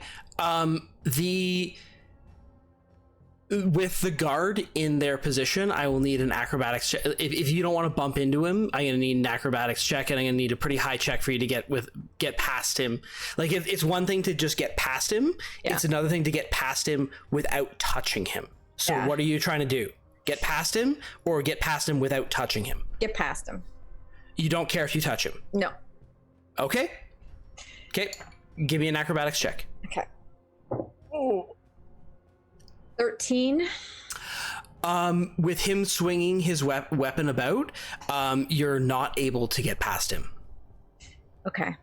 With the guard in their position, I will need an acrobatics check. If you don't want to bump into him, I'm going to need an acrobatics check, and I'm going to need a pretty high check for you to get past him. Like, it's one thing to just get past him. Yeah. It's another thing to get past him without touching him. So what are you trying to do? Get past him or get past him without touching him? Get past him. You don't care if you touch him? No. Okay. Give me an acrobatics check. Okay. Ooh. 13. With him swinging his weapon about, you're not able to get past him. Okay.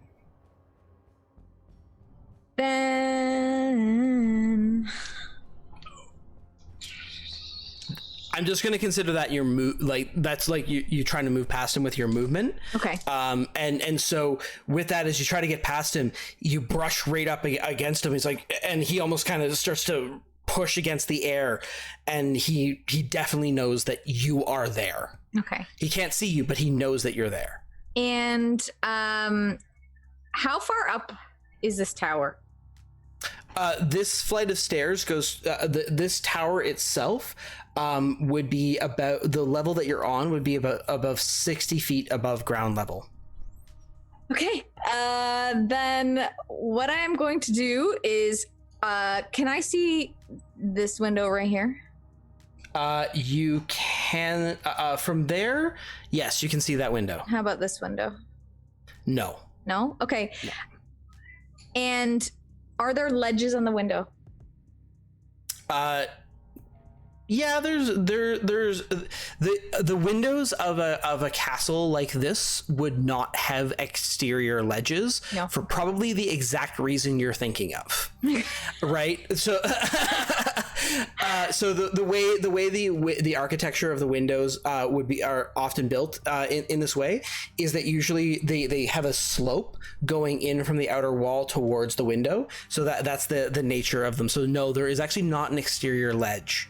Then I'm just going to consider that your move, like that's like you trying to move past him with your movement. Okay. And so with that, as you try to get past him, you brush right up against him. He's like, and he almost kind of starts to push against the air, and he definitely knows that you are there. Okay. He can't see you, but he knows that you're there. And how far up is this tower? This flight of stairs goes, this tower itself would be about, the level that you're on would be about above 60 feet above ground level. Okay. Then what I am going to do is, can I see this window right here? You can, from there, yes, you can see that window. How about this window? No. No? Okay. No. And are there ledges on the window? Yeah, there's the windows of a castle like this would not have exterior ledges for probably the exact reason you're thinking of. Right? So so the way the architecture of the windows are often built in this way is that usually they have a slope going in from the outer wall towards the window. So that's the nature of them. So no, there is actually not an exterior ledge.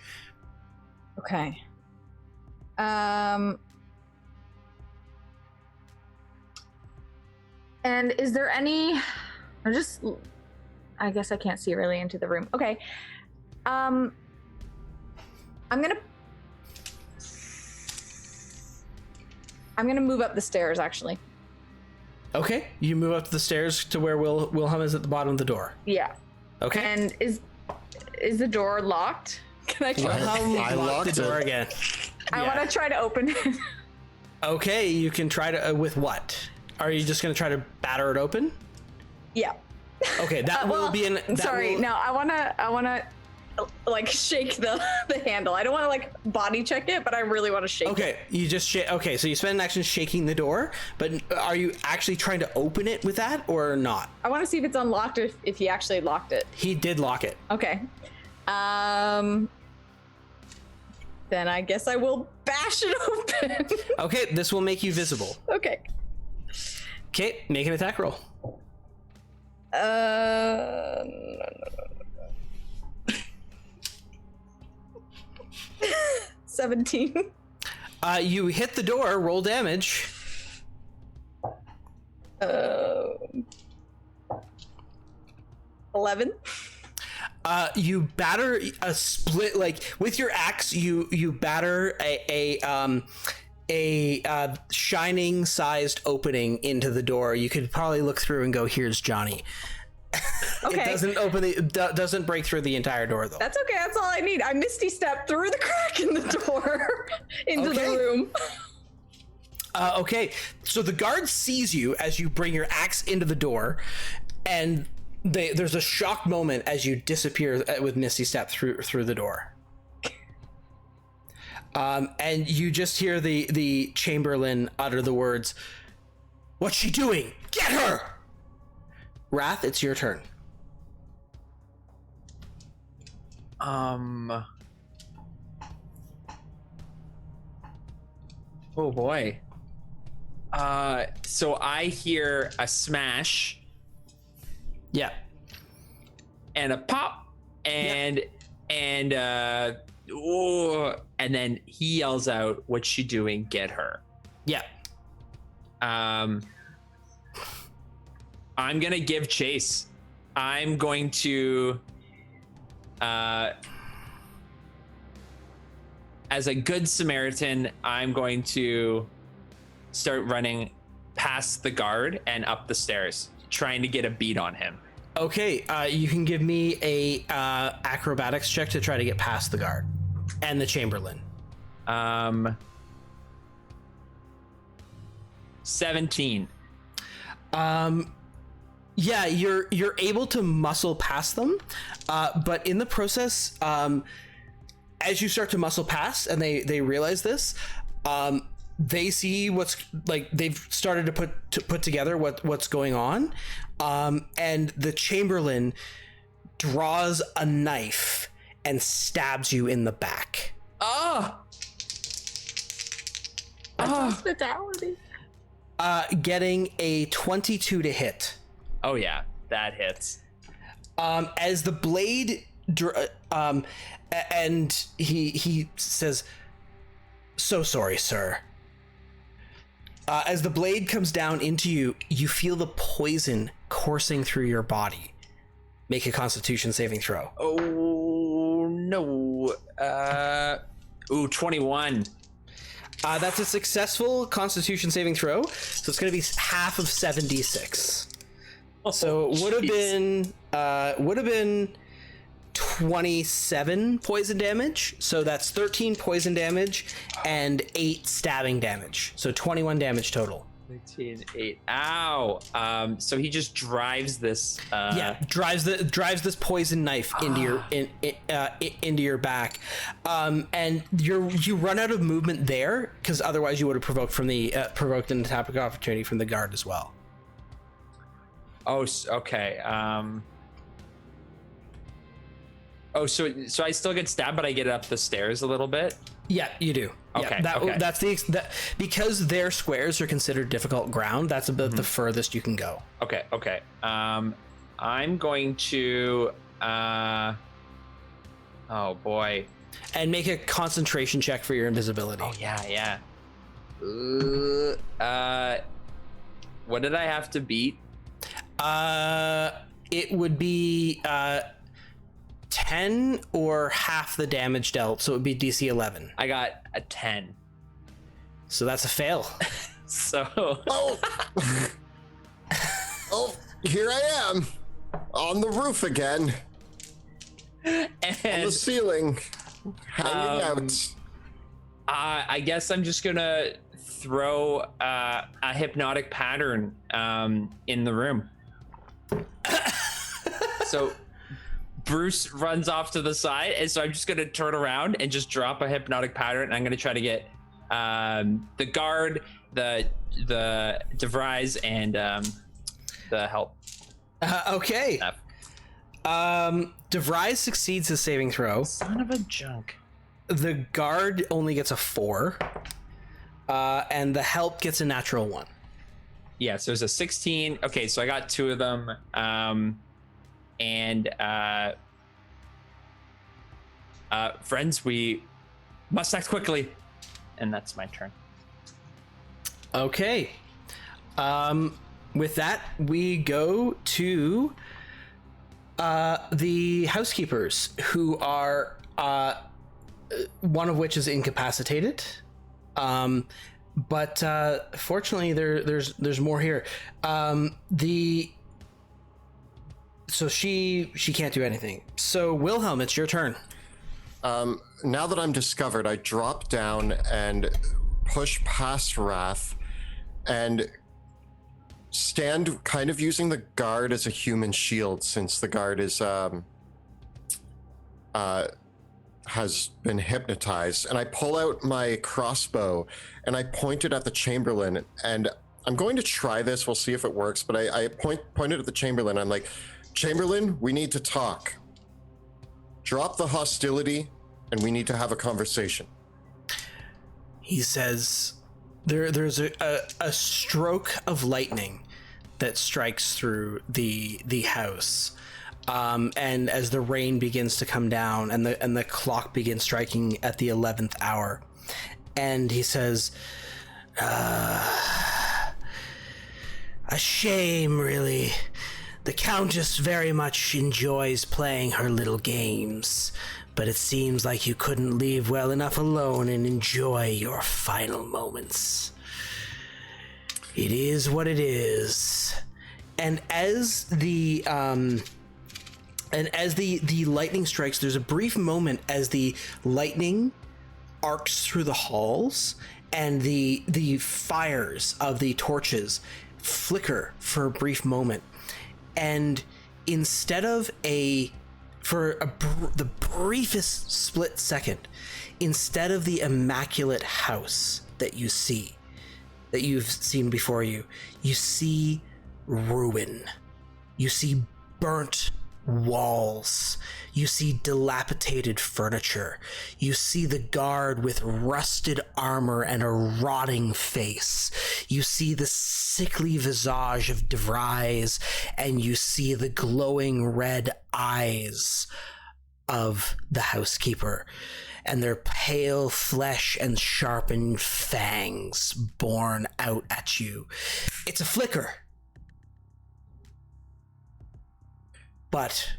Okay. And is there any, I guess I can't see really into the room. Okay. I'm gonna move up the stairs, actually. Okay, you move up the stairs to where Wilhelm is at the bottom of the door. Yeah. Okay. And is the door locked? Can I try? I locked the door again. I want to try to open it. Okay, you can try to with what? Are you just going to try to batter it open? Yeah. Okay, that will be an. No, I wanna like shake the handle. I don't want to like body check it, but I really want to shake it. Okay, you just okay, so you spend an action shaking the door, but are you actually trying to open it with that or not? I want to see if it's unlocked or if he actually locked it. He did lock it. Okay. Then I guess I will bash it open. Okay, this will make you visible. Okay. Okay, make an attack roll. 17. You hit the door, roll damage. 11. You batter a split, like with your axe, you batter a shining sized opening into the door. You could probably look through and go, here's Johnny. Okay. It doesn't break through the entire door though. That's okay. That's all I need. I misty step through the crack in the door into the room. Okay, so the guard sees you as you bring your axe into the door, and there's a shocked moment as you disappear with Misty Step through the door. And you just hear the Chamberlain utter the words, "What's she doing? Get her!" Wrath, it's your turn. Oh boy. So I hear a smash. Yeah. And a pop and and then he yells out, "What's she doing? Get her." Yeah. I'm gonna give chase. I'm going to as a good Samaritan, I'm going to start running past the guard and up the stairs, trying to get a beat on him. Okay, you can give me a acrobatics check to try to get past the guard and the Chamberlain. 17. Yeah, you're able to muscle past them, but in the process, as you start to muscle past and they realize this, they see what's like they've started to put together what's going on, and the Chamberlain draws a knife and stabs you in the back. Hospitality. Getting a 22 to hit. Oh yeah, that hits. As the blade and he says, "So sorry, sir." As the blade comes down into you, you feel the poison coursing through your body. Make a Constitution saving throw. Oh no. 21. That's a successful Constitution saving throw, so it's going to be half of 76. So it would have been 27 poison damage. So that's 13 poison damage and 8 stabbing damage. So 21 damage total. 13, 8. Ow. So he just drives this. Drives this poison knife into your into your back, and you run out of movement there because otherwise you would have provoked an attack of opportunity from the guard as well. Oh, okay. So I still get stabbed, but I get up the stairs a little bit. Yeah, you do. Okay. Yeah, Okay. That's because their squares are considered difficult ground. That's about the furthest you can go. Okay. I'm going to. Oh boy. And make a concentration check for your invisibility. Oh yeah. What did I have to beat? It would be 10 or half the damage dealt, so it would be DC 11. I got a 10. So that's a fail. So. Oh, here I am on the roof again, on the ceiling, hanging out. I guess I'm just gonna throw a hypnotic pattern in the room. So Bruce runs off to the side, and so I'm just gonna turn around and just drop a hypnotic pattern, and I'm gonna try to get the guard, the DeVries, and the help. Okay. DeVries succeeds his saving throw. Son of a junk. The guard only gets a 4, and the help gets a natural 1. Yeah, so there's a 16. Okay, so I got 2 of them. And friends, we must act quickly. And that's my turn. Okay. With that, we go to the housekeepers, who are one of which is incapacitated. But fortunately, there's more here. So she can't do anything. So Wilhelm, it's your turn. Now that I'm discovered, I drop down and push past Wrath and stand kind of using the guard as a human shield, since the guard is has been hypnotized, and I pull out my crossbow and I point it at the Chamberlain, and I'm going to try this. We'll see if it works, but I point it at the Chamberlain. I'm like, Chamberlain, we need to talk. Drop the hostility, and we need to have a conversation. He says, there's a stroke of lightning that strikes through the house. And as the rain begins to come down and the clock begins striking at the 11th hour, and he says, a shame, really. The Countess very much enjoys playing her little games, but it seems like you couldn't leave well enough alone and enjoy your final moments. It is what it is. And as the lightning strikes, there's a brief moment as the lightning arcs through the halls and the fires of the torches flicker for a brief moment. And instead of the briefest split second, instead of the immaculate house that you've seen before you, you see ruin. You see burnt walls. You see dilapidated furniture. You see the guard with rusted armor and a rotting face. You see the sickly visage of DeVries, and you see the glowing red eyes of the housekeeper, and their pale flesh and sharpened fangs borne out at you. It's a flicker. But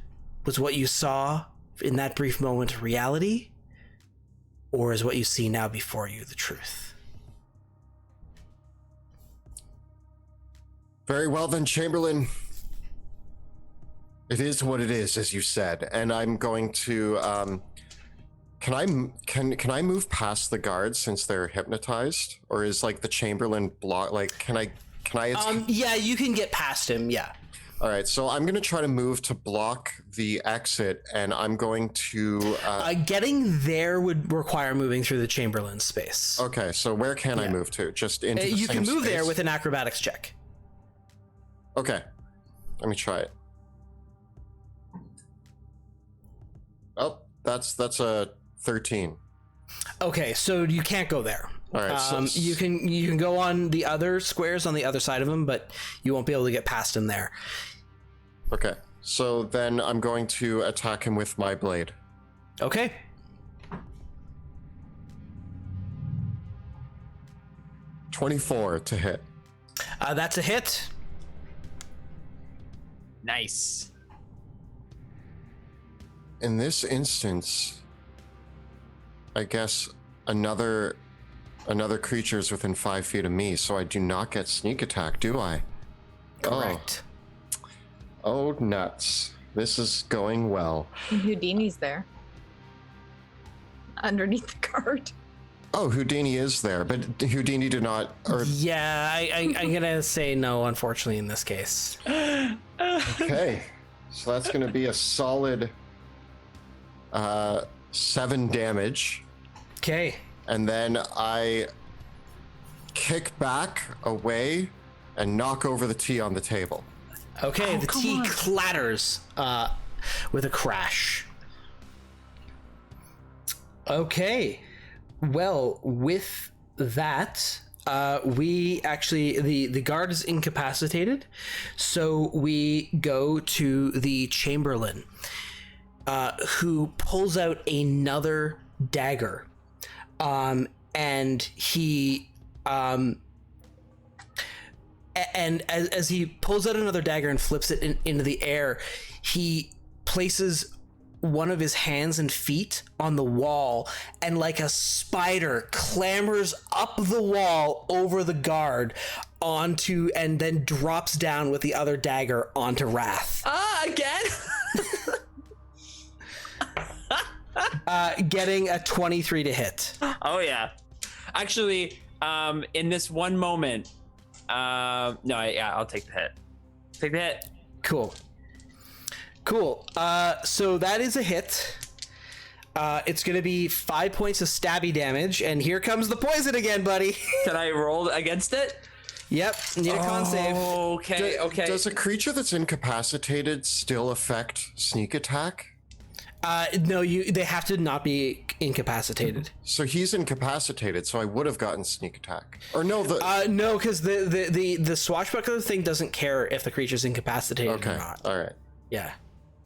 was what you saw in that brief moment reality? Or is what you see now before you the truth? Very well then, Chamberlain. It is what it is, as you said, and I'm going to. Can I move past the guards since they're hypnotized, or is like the Chamberlain block? Like, can I? Yeah, you can get past him. Yeah. All right, so I'm going to try to move to block the exit, and I'm going to... getting there would require moving through the Chamberlain space. Okay, so where can I move to? Just into the You same can move space? there with an acrobatics check. Okay, let me try it. Oh, that's a 13. Okay, so you can't go there. All right, so you can go on the other squares on the other side of him, but you won't be able to get past him there. Okay, so then I'm going to attack him with my blade. Okay. $24 to hit. That's a hit. Nice. In this instance, I guess another creature is within 5 feet of me, so I do not get sneak attack, do I? Correct. Oh, nuts. This is going well. And Houdini's there. Underneath the guard. Oh, Houdini is there, but Houdini did not... Yeah, I'm gonna say no, unfortunately, in this case. Okay. So that's going to be a solid 7 damage. Okay. And then I kick back away and knock over the tea on the table. Okay, the tea clatters with a crash. Okay. Well, with that, we actually, the guard is incapacitated, so we go to the Chamberlain, who pulls out another dagger, and he, and as he pulls out another dagger and flips it into the air, he places one of his hands and feet on the wall, and like a spider clambers up the wall over the guard onto, and then drops down with the other dagger onto Wrath. Again? Getting a 23 to hit. Oh yeah. Actually, in this one moment, I'll take the hit. Take the hit. Cool. So that is a hit. It's going to be 5 points of stabby damage, and here comes the poison again, buddy. Can I roll against it? Yep, need a con save. Okay. Does a creature that's incapacitated still affect sneak attack? No, they have to not be incapacitated. So he's incapacitated, so I would have gotten sneak attack. Or no, no, because the swashbuckler thing doesn't care if the creature's incapacitated or not. All right. Yeah.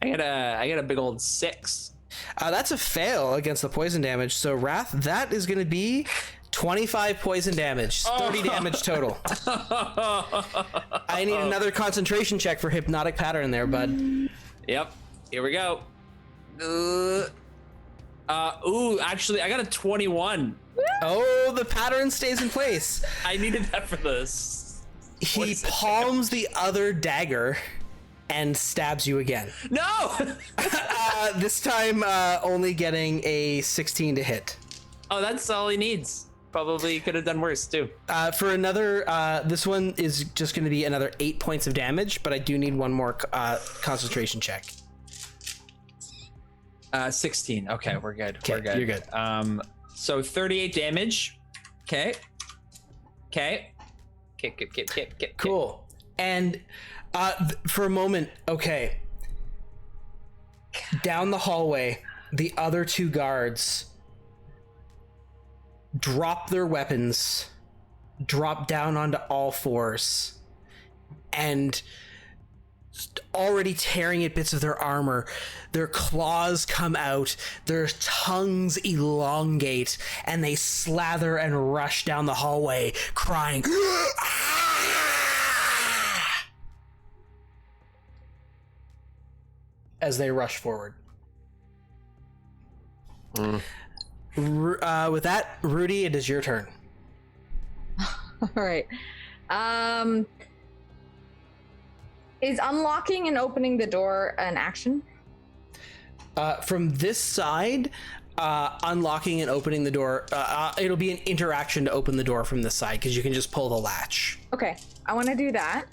I got a big old 6. That's a fail against the poison damage. So Wrath, that is going to be 25 poison damage, 30 damage total. I need another concentration check for hypnotic pattern there, bud. Yep. Here we go. Actually, I got a 21. Oh, the pattern stays in place. I needed that for this. He palms the other dagger and stabs you again. No! This time only getting a 16 to hit. Oh, that's all he needs. Probably could have done worse too. For another, this one is just going to be another 8 points of damage, but I do need one more concentration check. 16. Okay, we're good. Okay, We're good. you're good. So 38 damage. Okay. Cool. And for a moment, okay. Down the hallway, the other two guards drop their weapons, drop down onto all fours, and already tearing at bits of their armor, their claws come out, their tongues elongate, and they slather and rush down the hallway, crying, "Ah!" as they rush forward. With that, Rudy, it is your turn. All right. Is unlocking and opening the door an action? From this side, unlocking and opening the door, it'll be an interaction to open the door from this side, because you can just pull the latch. Okay, I want to do that.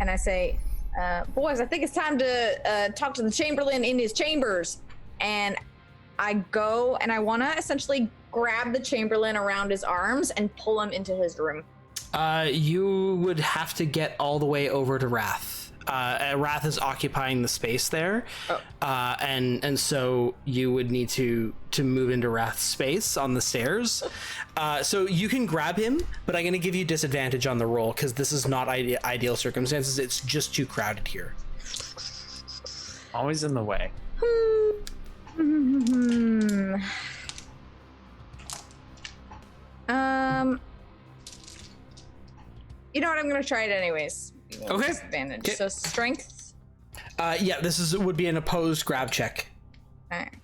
And I say, boys, I think it's time to talk to the Chamberlain in his chambers. And I go and I want to essentially grab the Chamberlain around his arms and pull him into his room. You would have to get all the way over to Wrath. Wrath is occupying the space there, and so you would need to move into Wrath's space on the stairs. So you can grab him, but I'm going to give you disadvantage on the roll because this is not ideal circumstances. It's just too crowded here. Always in the way. You know what? I'm gonna try it anyways. Okay. Disadvantage. Okay. So strength. Yeah, this would be an opposed grab check. Alright.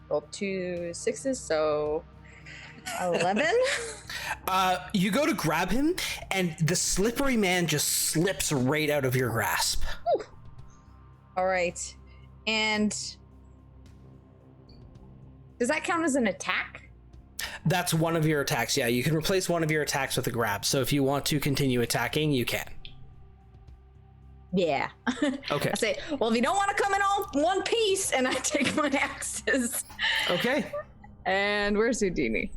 Roll 2 6s, so 11. You go to grab him, and the slippery man just slips right out of your grasp. All right. And does that count as an attack? That's one of your attacks. Yeah, you can replace one of your attacks with a grab. So if you want to continue attacking, you can. Yeah. Okay. I say, well, if you don't want to come in all one piece, and I take my axes. Okay. And where's Houdini?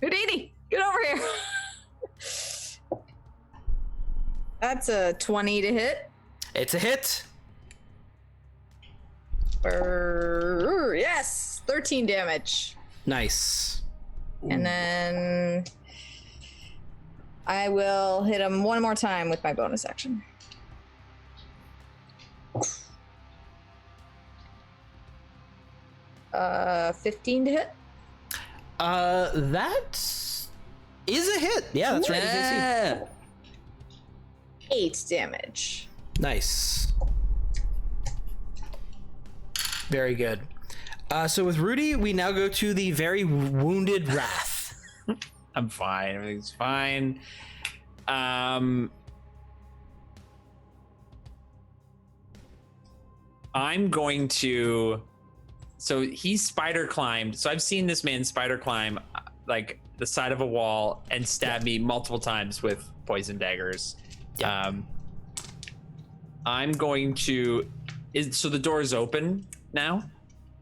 Houdini, get over here. That's a 20 to hit. It's a hit. Yes, 13 damage. Nice. And then I will hit him one more time with my bonus action. Uh, 15 to hit. That is a hit. Yeah, that's right. Yeah. 8 damage. Nice. Very good. So with Rudy, we now go to the very wounded Wrath. I'm fine. Everything's fine. I'm going to. So he's spider climbed. So I've seen this man spider climb like the side of a wall and stab me multiple times with poison daggers. Yeah. I'm going to. So the door is open now?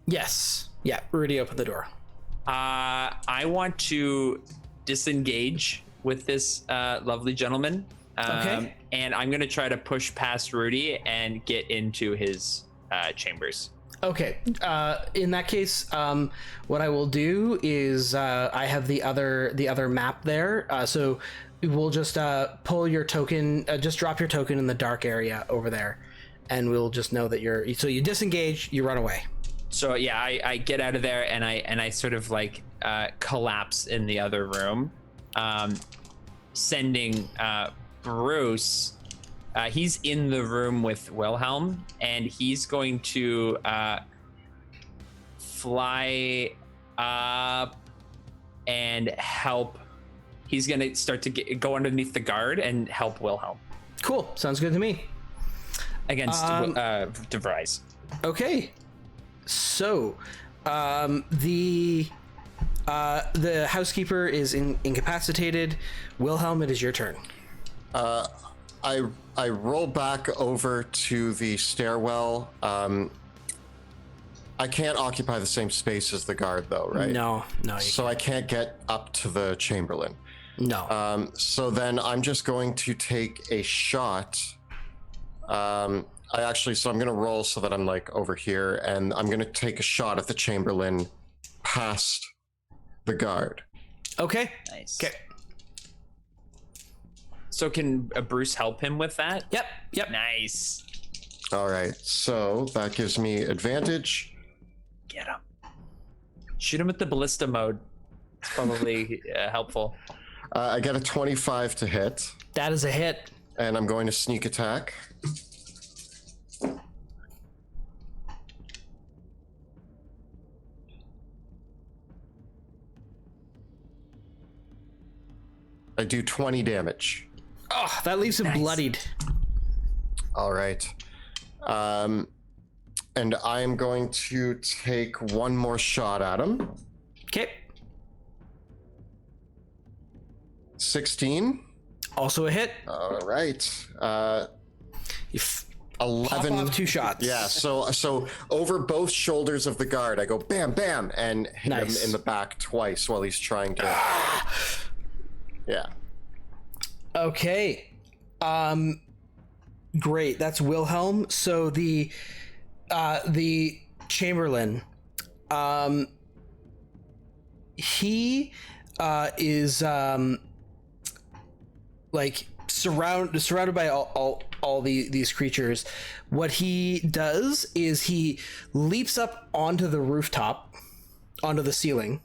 Yes. Yeah, Rudy, open the door. I want to disengage with this lovely gentleman. Okay. And I'm going to try to push past Rudy and get into his chambers. Okay. In that case, what I will do is I have the other map there. So we'll just pull your token, just drop your token in the dark area over there, and we'll just know that so you disengage, you run away. So yeah, I get out of there and I sort of like collapse in the other room, sending Bruce. He's in the room with Wilhelm, and he's going to fly up and help. He's going to start to go underneath the guard and help Wilhelm. Cool. Sounds good to me. Against DeVries. Okay. So, the housekeeper is incapacitated. Wilhelm, it is your turn. I roll back over to the stairwell. I can't occupy the same space as the guard, though, right? No. So I can't get up to the Chamberlain. No. So then I'm just going to take a shot. I'm going to roll so that I'm like over here, and I'm going to take a shot at the Chamberlain past the guard. Okay. Nice. Okay. So can Bruce help him with that? Yep. Nice. All right. So that gives me advantage. Get him. Shoot him with the ballista mode. It's probably helpful. I get a 25 to hit. That is a hit. And I'm going to sneak attack. I do 20 damage. Oh, that leaves him bloodied. All right. And I'm going to take one more shot at him. Okay. 16. Also a hit. All right. You 11. pop off 2 shots. Yeah, so over both shoulders of the guard, I go bam, bam, and hit him in the back twice while he's trying to... Yeah. Okay. Great. That's Wilhelm. So the Chamberlain, he is like surrounded by all these creatures. What he does is he leaps up onto the rooftop, onto the ceiling,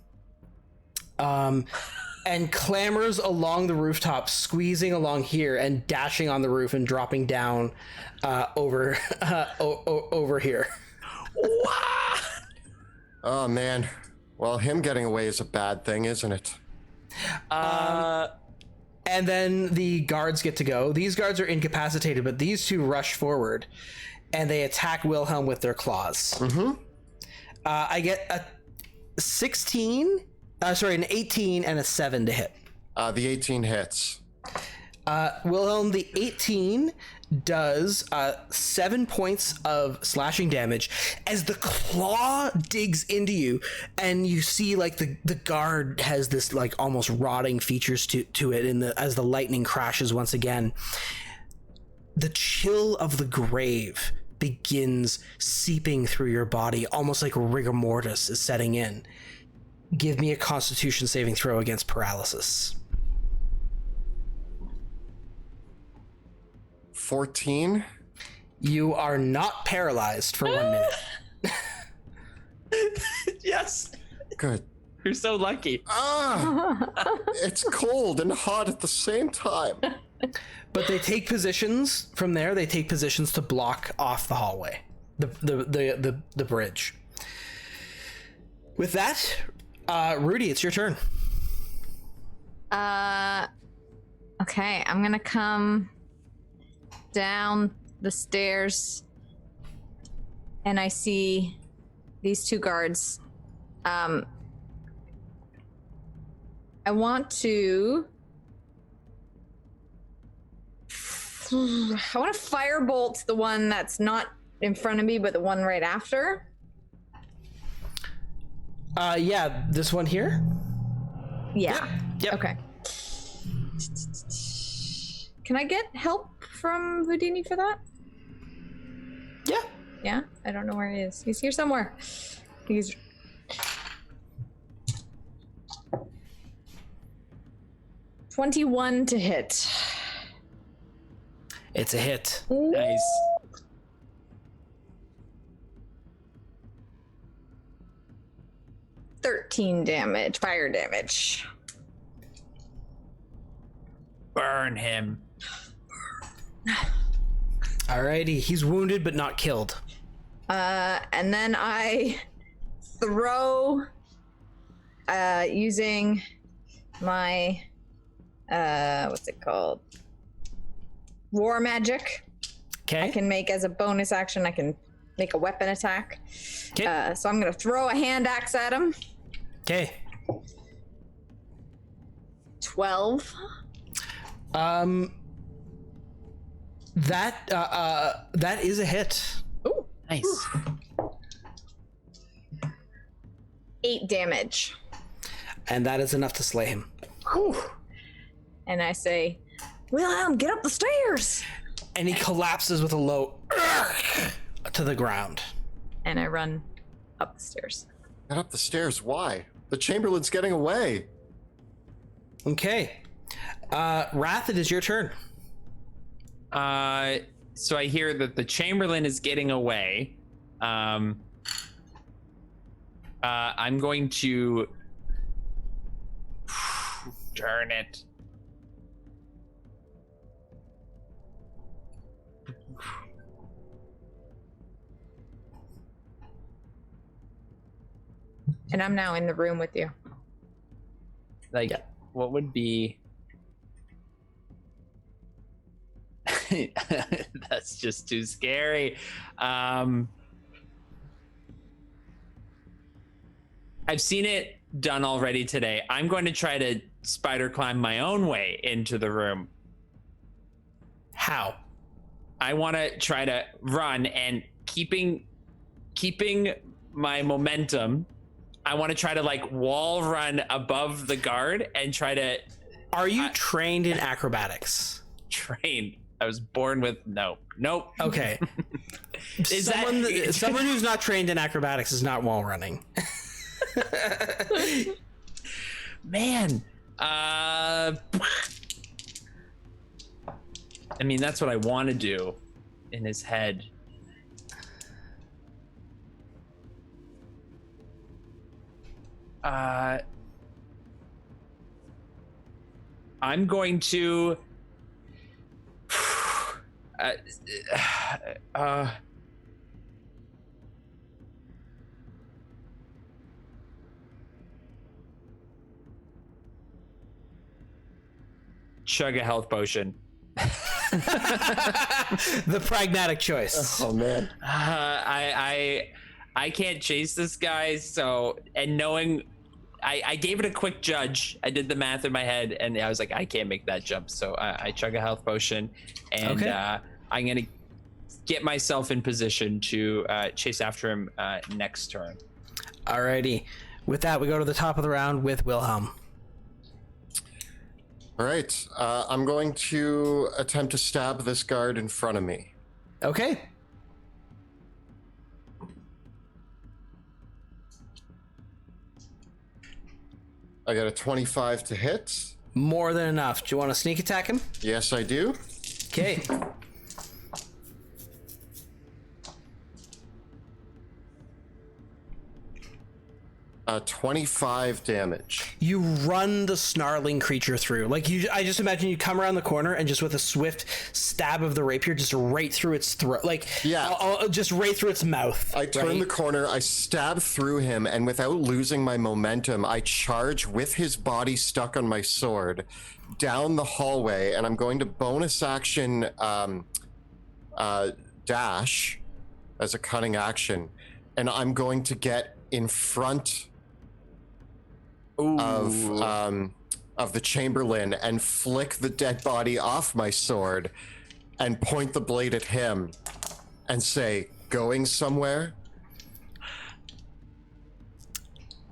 and clambers along the rooftop, squeezing along here and dashing on the roof and dropping down over here. Oh man. Well, him getting away is a bad thing, isn't it? And then the guards get to go. These guards are incapacitated, but these two rush forward and they attack Wilhelm with their claws. Mm-hmm. I get a an 18 and a 7 to hit. The 18 hits. Wilhelm, the 18 does 7 points of slashing damage as the claw digs into you, and you see like the guard has this like almost rotting features to it as the lightning crashes once again. The chill of the grave begins seeping through your body, almost like rigor mortis is setting in. Give me a Constitution saving throw against paralysis. 14. You are not paralyzed for 1 minute. Yes. Good. You're so lucky. It's cold and hot at the same time. But they take positions from there. They take positions to block off the hallway, the bridge. With that, Rudy, it's your turn. Okay, I'm gonna come down the stairs, and I see these two guards. I want to firebolt the one that's not in front of me, but the one right after. Yeah, this one here. Yeah. Yep. Okay. Can I get help from Houdini for that? Yeah. Yeah? I don't know where he is. He's here somewhere. He's... $21 to hit. It's a hit. Nice. $13 damage, fire damage. Burn him. Alrighty, he's wounded but not killed. And then I throw, using my, what's it called? War magic. Okay. I can make as a bonus action, I can make a weapon attack. Okay. So I'm gonna throw a hand axe at him. Okay. 12. That is a hit. Ooh. Nice. 8 damage. And that is enough to slay him. Whew. And I say, Wilhelm, get up the stairs. And he collapses with a low to the ground. And I run up the stairs. Get up the stairs. Why? The Chamberlain's getting away. Okay. Wrath, it is your turn. So I hear that the Chamberlain is getting away. I'm going to... Darn it. And I'm now in the room with you. Like, what would be... That's just too scary. I've seen it done already today. I'm going to try to spider climb my own way into the room. How? I want to try to run and keeping my momentum. I want to try to like wall run above the guard and try to... Are you trained in acrobatics? Train. I was born with nope. Okay. Is someone who's not trained in acrobatics is not wall running. Man. I mean, that's what I want to do in his head. I'm going to chug a health potion. The pragmatic choice. Oh man. I can't chase this guy, so, and knowing I gave it a quick judge. I did the math in my head and I was like, I can't make that jump. So I chug a health potion and I'm gonna get myself in position to chase after him next turn. Alrighty. With that, we go to the top of the round with Wilhelm. All right. I'm going to attempt to stab this guard in front of me. Okay. I got a 25 to hit. More than enough. Do you want to sneak attack him? Yes, I do. Okay. 25 damage. You run the snarling creature through. Like I just imagine you come around the corner and just with a swift stab of the rapier, just right through its throat. Like, yeah, just right through its mouth. I turn the corner, I stab through him, and without losing my momentum, I charge with his body stuck on my sword down the hallway, and I'm going to bonus action dash as a cunning action, and I'm going to get in front of the Chamberlain and flick the dead body off my sword and point the blade at him and say, "Going somewhere?"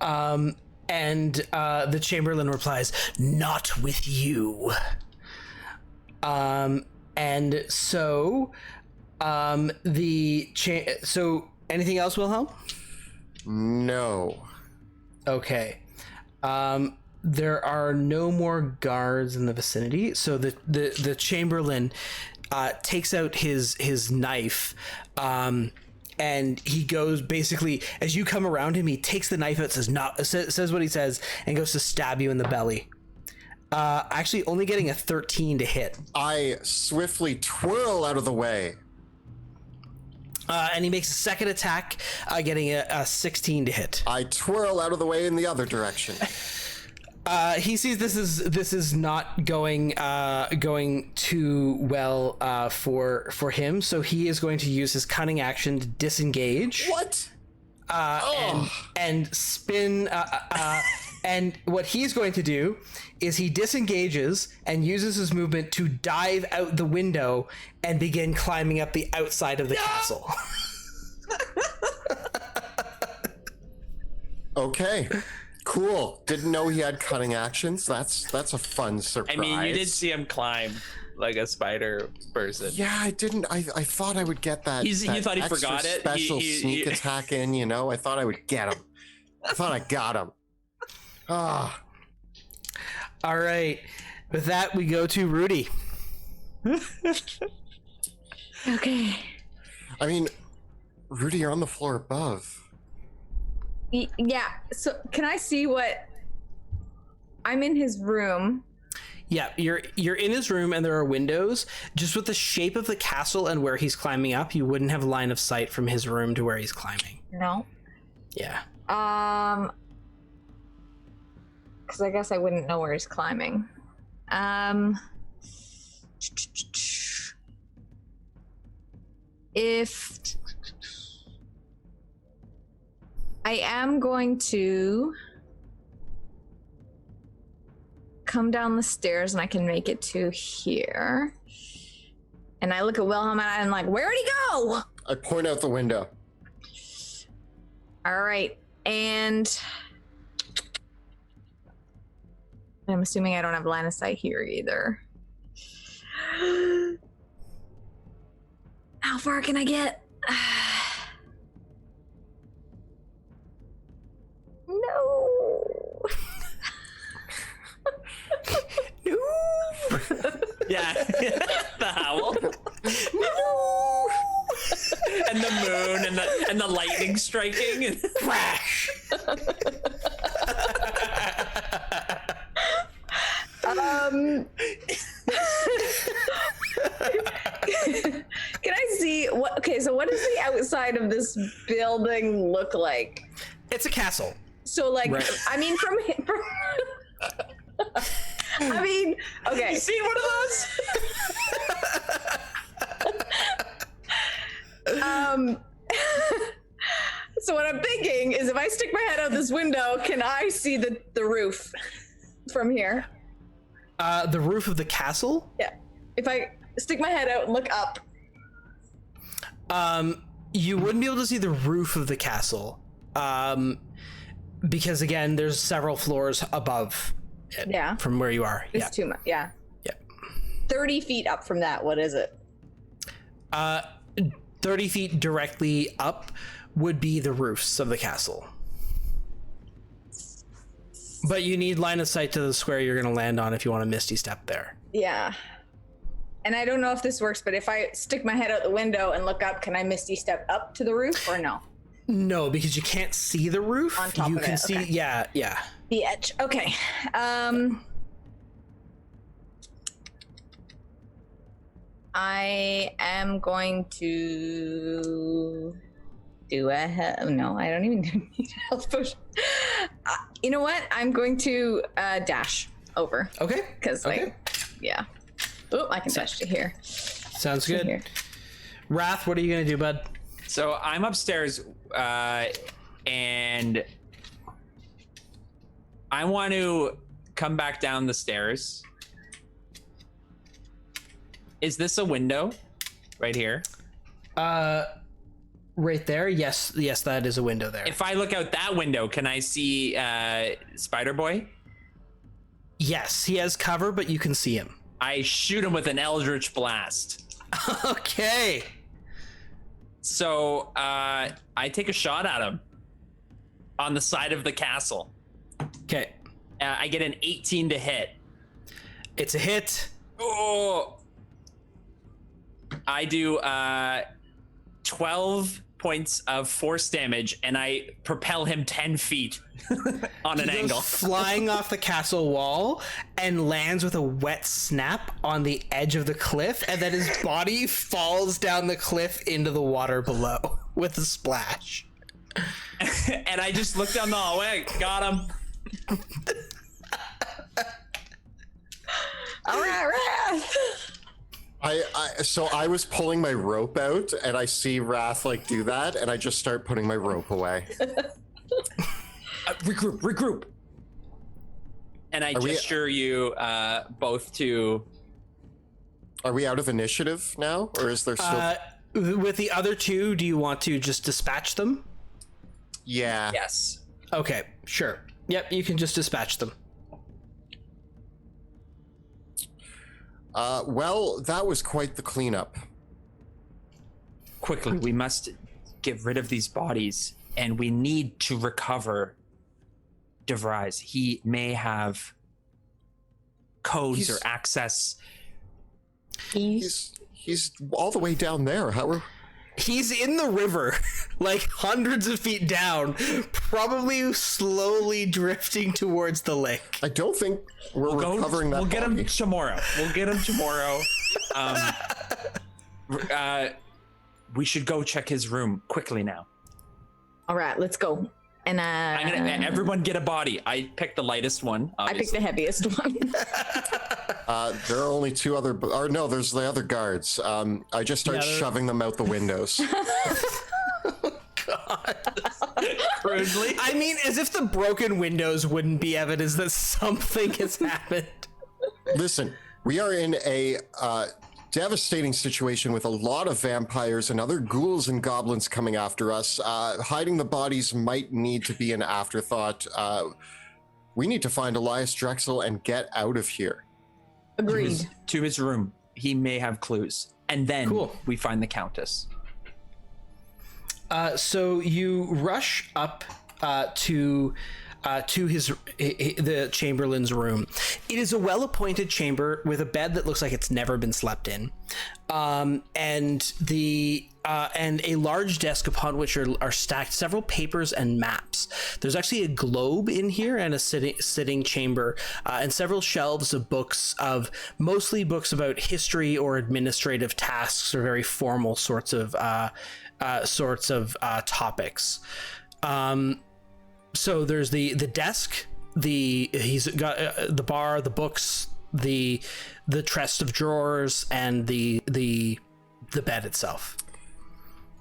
And the Chamberlain replies, "Not with you." And so so anything else, Wilhelm? No. Okay. There are no more guards in the vicinity, so the Chamberlain takes out his knife, and he goes, basically, as you come around him, he takes the knife out, says what he says, and goes to stab you in the belly. Actually only getting a 13 to hit. I swiftly twirl out of the way. And he makes a second attack, getting a 16 to hit. I twirl out of the way in the other direction. He sees this is not going too well for him, so he is going to use his cunning action to disengage. What? And spin. And what he's going to do is he disengages and uses his movement to dive out the window and begin climbing up the outside of the castle. Okay, cool. Didn't know he had cunning actions. That's a fun surprise. I mean, you did see him climb like a spider person. Yeah, I didn't. I thought I would get that. You thought he extra forgot it? Special sneak attack in. You know, I thought I would get him. I thought I got him. Ah. All right. With that, we go to Rudy. Okay. I mean, Rudy, you're on the floor above. Yeah. So can I see what? I'm in his room. Yeah, you're in his room and there are windows. Just with the shape of the castle and where he's climbing up, you wouldn't have line of sight from his room to where he's climbing. No. Yeah. Because I guess I wouldn't know where he's climbing. If I am going to come down the stairs and I can make it to here, and I look at Wilhelm and I'm like, where'd he go? I point out the window. All right, and I'm assuming I don't have line of sight here either. How far can I get? No. No. Yeah. The howl. No. And the moon and the lightning striking and Crash. Can I see what? Okay, so what does the outside of this building look like? It's a castle. So, like, right. I mean, from I mean, okay. You seen one of those? So what I'm thinking is, if I stick my head out this window, can I see the roof from here? The roof of the castle? Yeah. If I stick my head out and look up. You wouldn't be able to see the roof of the castle, because again, there's several floors above it from where you are. It's too much. Yeah. 30 feet up from that, what is it? 30 feet directly up would be the roofs of the castle. But you need line of sight to the square you're going to land on if you want to Misty Step there. Yeah. And I don't know if this works, but if I stick my head out the window and look up, can I Misty Step up to the roof or no? No, because you can't see the roof. On top you of can it, see, okay. yeah. The edge. Okay. I am going to do a no, I don't even need a health potion. You know what? I'm going to dash over. Okay. Because yeah. Oh, I can dash to here. Sounds good. Here. Wrath, what are you gonna do, bud? So I'm upstairs, and I want to come back down the stairs. Is this a window right here? Right there. Yes, that is a window there. If I look out that window, can I see Spider Boy? Yes, he has cover, but you can see him. I shoot him with an Eldritch Blast. Okay. So I take a shot at him on the side of the castle. Okay. I get an 18 to hit. It's a hit. Oh. I do 12 points of force damage, and I propel him 10 feet on an angle. Flying off the castle wall and lands with a wet snap on the edge of the cliff, and then his body falls down the cliff into the water below with a splash. And I just look down the hallway. Got him. All right. So I was pulling my rope out, and I see Wrath do that, and I just start putting my rope away. Regroup. And I gesture you both to. Are we out of initiative now, or is there still? With the other two, do you want to just dispatch them? Yeah. Yes. Okay, sure. Yep, you can just dispatch them. Well, that was quite the cleanup. Quickly, we must get rid of these bodies, and we need to recover DeVries. He may have codes or access. He's all the way down there. He's in the river, hundreds of feet down, probably slowly drifting towards the lake. I don't think we're recovering that. We'll get him tomorrow. We should go check his room quickly now. All right, let's go. And I'm gonna everyone get a body. I picked the lightest one. Obviously. I picked the heaviest one. There are only two other, or no, there's the other guards. I just start shoving them out the windows. God. Crudely. I mean, as if the broken windows wouldn't be evidence that something has happened. Listen, we are in a devastating situation with a lot of vampires and other ghouls and goblins coming after us. Hiding the bodies might need to be an afterthought. We need to find Elias Drexel and get out of here. Agreed. To his room. He may have clues. And then we find the Countess. So you rush up to the Chamberlain's room. It is a well-appointed chamber with a bed that looks like it's never been slept in, and a large desk upon which are stacked several papers and maps. There's actually a globe in here and a sitting chamber, and several shelves of books, mostly books about history or administrative tasks or very formal sorts of topics. So there's the desk, he's got the bar, the books, the chest of drawers, and the bed itself.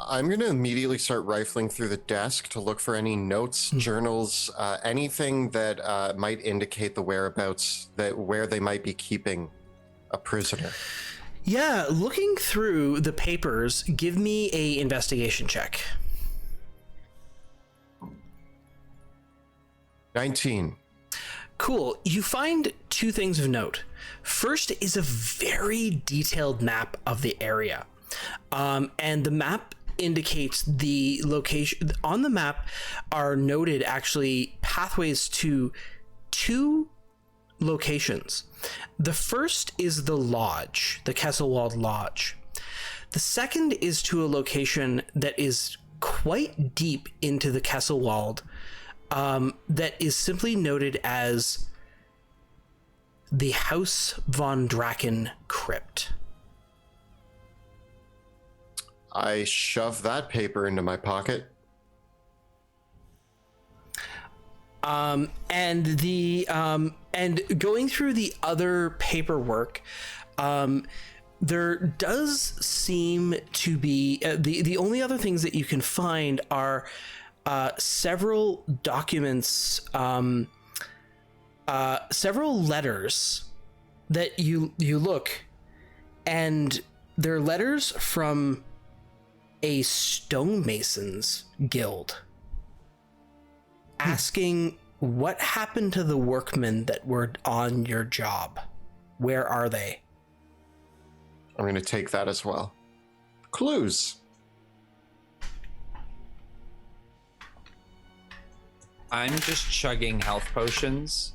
I'm going to immediately start rifling through the desk to look for any notes, journals, anything that might indicate the whereabouts, where they might be keeping a prisoner. Yeah, looking through the papers, give me a investigation check. 19. Cool. You find two things of note. First is a very detailed map of the area. And the map indicates the location. On the map are noted actually pathways to two locations. The first is the lodge, the Kesselwald Lodge. The second is to a location that is quite deep into the Kesselwald, that is simply noted as the House von Draken Crypt. I shove that paper into my pocket. And going through the other paperwork, there does seem to be the only other things that you can find are several documents, several letters that you look, and they're letters from a stonemasons guild asking what happened to the workmen that were on your job. Where are they? I'm going to take that as well. Clues. I'm just chugging health potions,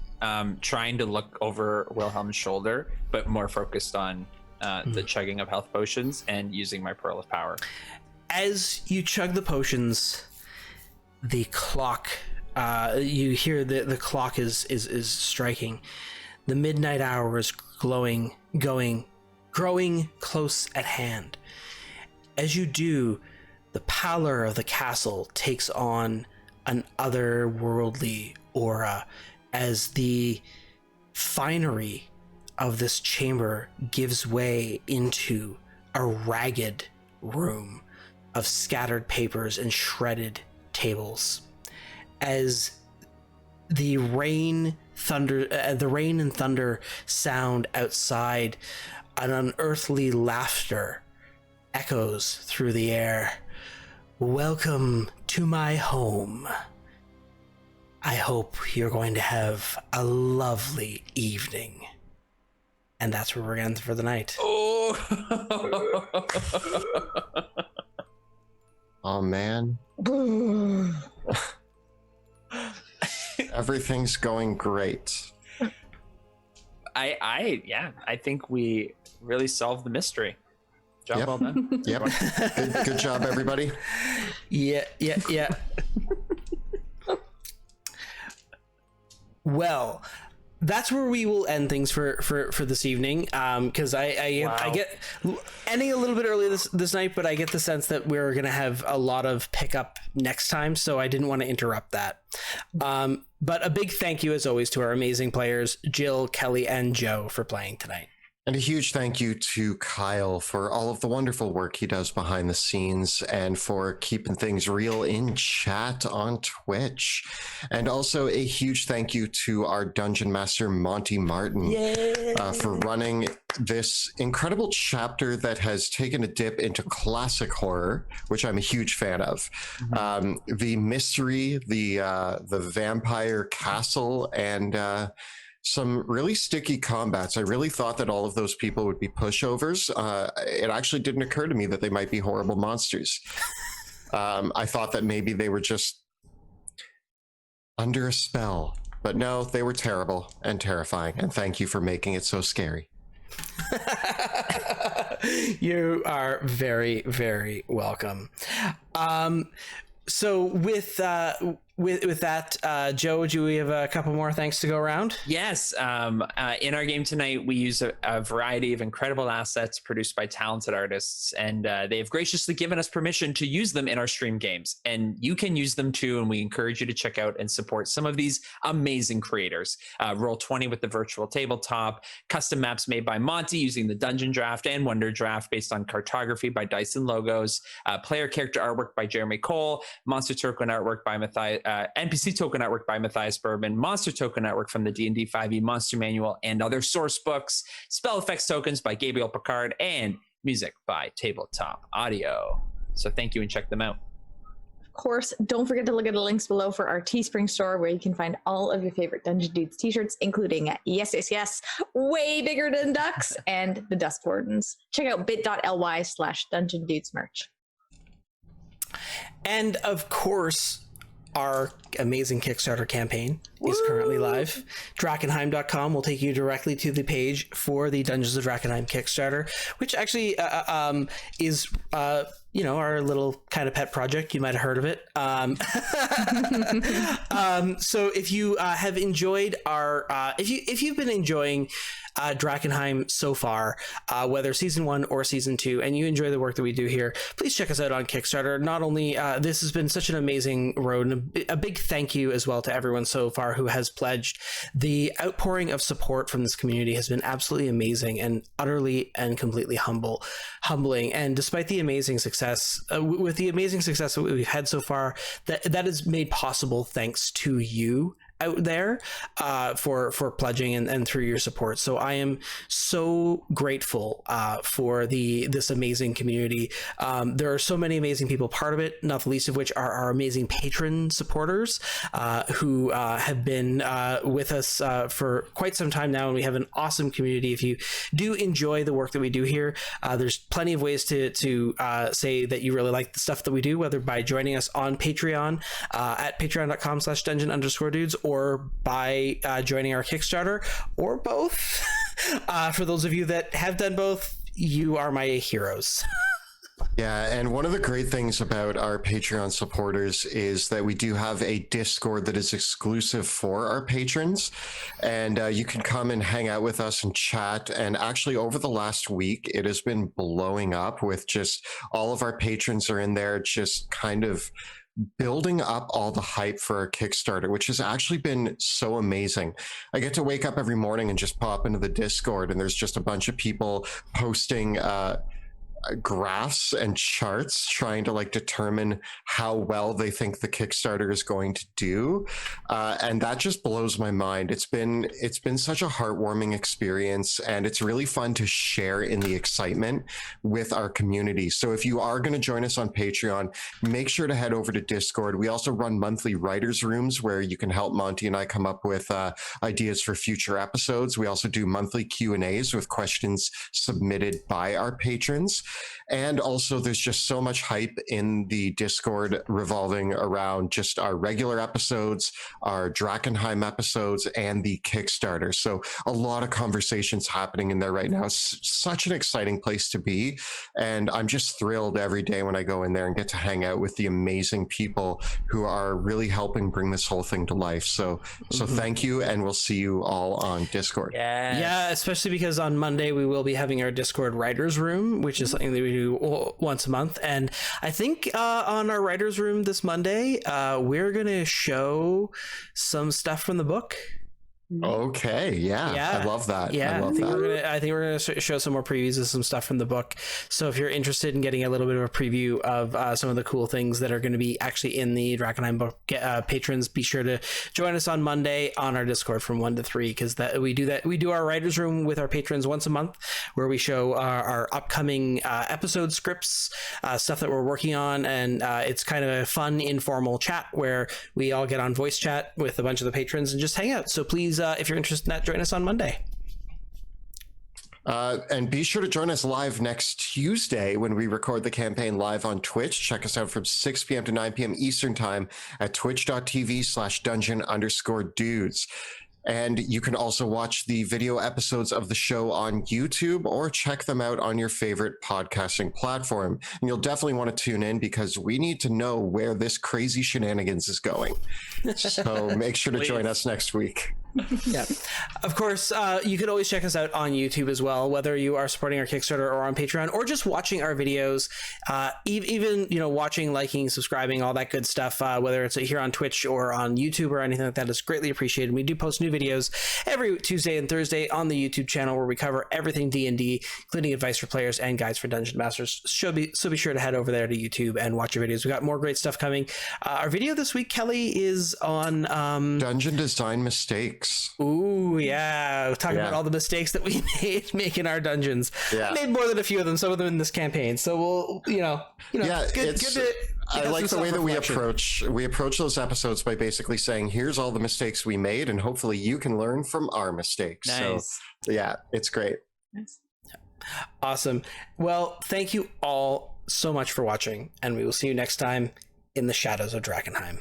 trying to look over Wilhelm's shoulder, but more focused on the chugging of health potions and using my Pearl of Power. As you chug the potions, the clock, you hear the clock is striking. The midnight hour is growing close at hand. As you do, the pallor of the castle takes on an otherworldly aura as the finery of this chamber gives way into a ragged room of scattered papers and shredded tables. As the rain and thunder sound outside, an unearthly laughter echoes through the air. Welcome to my home. I hope you're going to have a lovely evening. And that's where we're going for the night. Oh, Oh man. Everything's going great. I think we really solved the mystery. Job Yep. well done. Yep. Good job, everybody. Yeah. Well, that's where we will end things for this evening. Because I get ending a little bit early this night, but I get the sense that we're gonna have a lot of pickup next time, so I didn't want to interrupt that. But a big thank you as always to our amazing players, Jill, Kelly, and Joe, for playing tonight. And a huge thank you to Kyle for all of the wonderful work he does behind the scenes and for keeping things real in chat on Twitch. And also a huge thank you to our Dungeon Master, Monty Martin, for running this incredible chapter that has taken a dip into classic horror, which I'm a huge fan of. Mm-hmm. The mystery, the vampire castle, and some really sticky combats. I really thought that all of those people would be pushovers. It actually didn't occur to me that they might be horrible monsters. I thought that maybe they were just under a spell, but no, they were terrible and terrifying. And thank you for making it so scary. You are very, very welcome. So with that, Joe, do we have a couple more thanks to go around? Yes. In our game tonight, we use a variety of incredible assets produced by talented artists, and they have graciously given us permission to use them in our stream games. And you can use them too, and we encourage you to check out and support some of these amazing creators. Roll20 with the virtual tabletop, custom maps made by Monty using the Dungeon Draft and Wonder Draft based on cartography by Dyson Logos, player character artwork by Jeremy Cole, Monster Turquoise artwork by NPC token artwork by Matthias Berman, monster token artwork from the D&D 5e Monster Manual and other source books, spell effects tokens by Gabriel Picard, and music by Tabletop Audio. So thank you and check them out. Of course, don't forget to look at the links below for our Teespring store, where you can find all of your favorite Dungeon Dudes t-shirts, including yes, way bigger than ducks, and the Dusk Wardens. Check out bit.ly/Dungeon Dudes merch. And of course, our amazing Kickstarter campaign is currently live. Drakkenheim.com will take you directly to the page for the Dungeons of Drakkenheim Kickstarter, which actually is our little kind of pet project. You might have heard of it. So if you have enjoyed our if you've been enjoying Drakkenheim so far, whether season 1 or season 2, and you enjoy the work that we do here, please check us out on Kickstarter. Not only this has been such an amazing road, and a big thank you as well to everyone so far who has pledged. The outpouring of support from this community has been absolutely amazing and utterly and completely humbling. And despite the amazing success, with the amazing success that we've had so far, that is made possible thanks to you out there for pledging and through your support. So I am so grateful for this amazing community. There are so many amazing people part of it, not the least of which are our amazing patron supporters who have been with us for quite some time now, and we have an awesome community. If you do enjoy the work that we do here, there's plenty of ways to say that you really like the stuff that we do, whether by joining us on Patreon at patreon.com/dungeon_dudes, or by joining our Kickstarter, or both. For those of you that have done both, you are my heroes. Yeah, and one of the great things about our Patreon supporters is that we do have a Discord that is exclusive for our patrons, and you can come and hang out with us and chat. And actually, over the last week, it has been blowing up with just all of our patrons are in there, just kind of building up all the hype for our Kickstarter, which has actually been so amazing. I get to wake up every morning and just pop into the Discord, and there's just a bunch of people posting graphs and charts trying to determine how well they think the Kickstarter is going to do, and that just blows my mind. It's been such a heartwarming experience, and it's really fun to share in the excitement with our community. So if you are going to join us on Patreon, make sure to head over to Discord. We also run monthly writers rooms where you can help Monty and I come up with ideas for future episodes. We also do monthly Q&As with questions submitted by our patrons. And also, there's just so much hype in the Discord revolving around just our regular episodes, our Drakkenheim episodes, and the Kickstarter. So a lot of conversations happening in there right now. It's such an exciting place to be. And I'm just thrilled every day when I go in there and get to hang out with the amazing people who are really helping bring this whole thing to life. So thank you, and we'll see you all on Discord. Yes. Yeah, especially because on Monday we will be having our Discord writers room, which is something that we do once a month. And I think on our writers room this Monday, we're going to show some stuff from the book. Okay, yeah, I love that. Yeah, I think we're gonna show some more previews of some stuff from the book. So if you're interested in getting a little bit of a preview of some of the cool things that are going to be actually in the Drakkenheim book, patrons, be sure to join us on Monday on our Discord from 1 to 3, because we do our writers room with our patrons once a month, where we show our upcoming episode scripts, stuff that we're working on, and it's kind of a fun informal chat where we all get on voice chat with a bunch of the patrons and just hang out. So please, if you're interested in that, join us on Monday. And be sure to join us live next Tuesday when we record the campaign live on Twitch. Check us out from 6 p.m. to 9 p.m. Eastern time at twitch.tv/dungeon_dudes. And you can also watch the video episodes of the show on YouTube, or check them out on your favorite podcasting platform. And you'll definitely want to tune in, because we need to know where this crazy shenanigans is going. So make sure to join us next week. Yeah. Of course, you can always check us out on YouTube as well, whether you are supporting our Kickstarter or on Patreon, or just watching our videos, even, watching, liking, subscribing, all that good stuff, whether it's here on Twitch or on YouTube or anything like that is greatly appreciated. We do post new videos every Tuesday and Thursday on the YouTube channel where we cover everything D&D, including advice for players and guides for Dungeon Masters. So be sure to head over there to YouTube and watch our videos. We got more great stuff coming. Our video this week, Kelly, is on Dungeon design mistakes. Ooh, yeah. Talking about all the mistakes that we made making our dungeons. Yeah. I made more than a few of them, some of them in this campaign. So we'll, it's good to I like the way that we approach those episodes by basically saying, here's all the mistakes we made, and hopefully you can learn from our mistakes. Nice. So yeah, it's great. Nice. Awesome. Well, thank you all so much for watching, and we will see you next time in the shadows of Drakkenheim.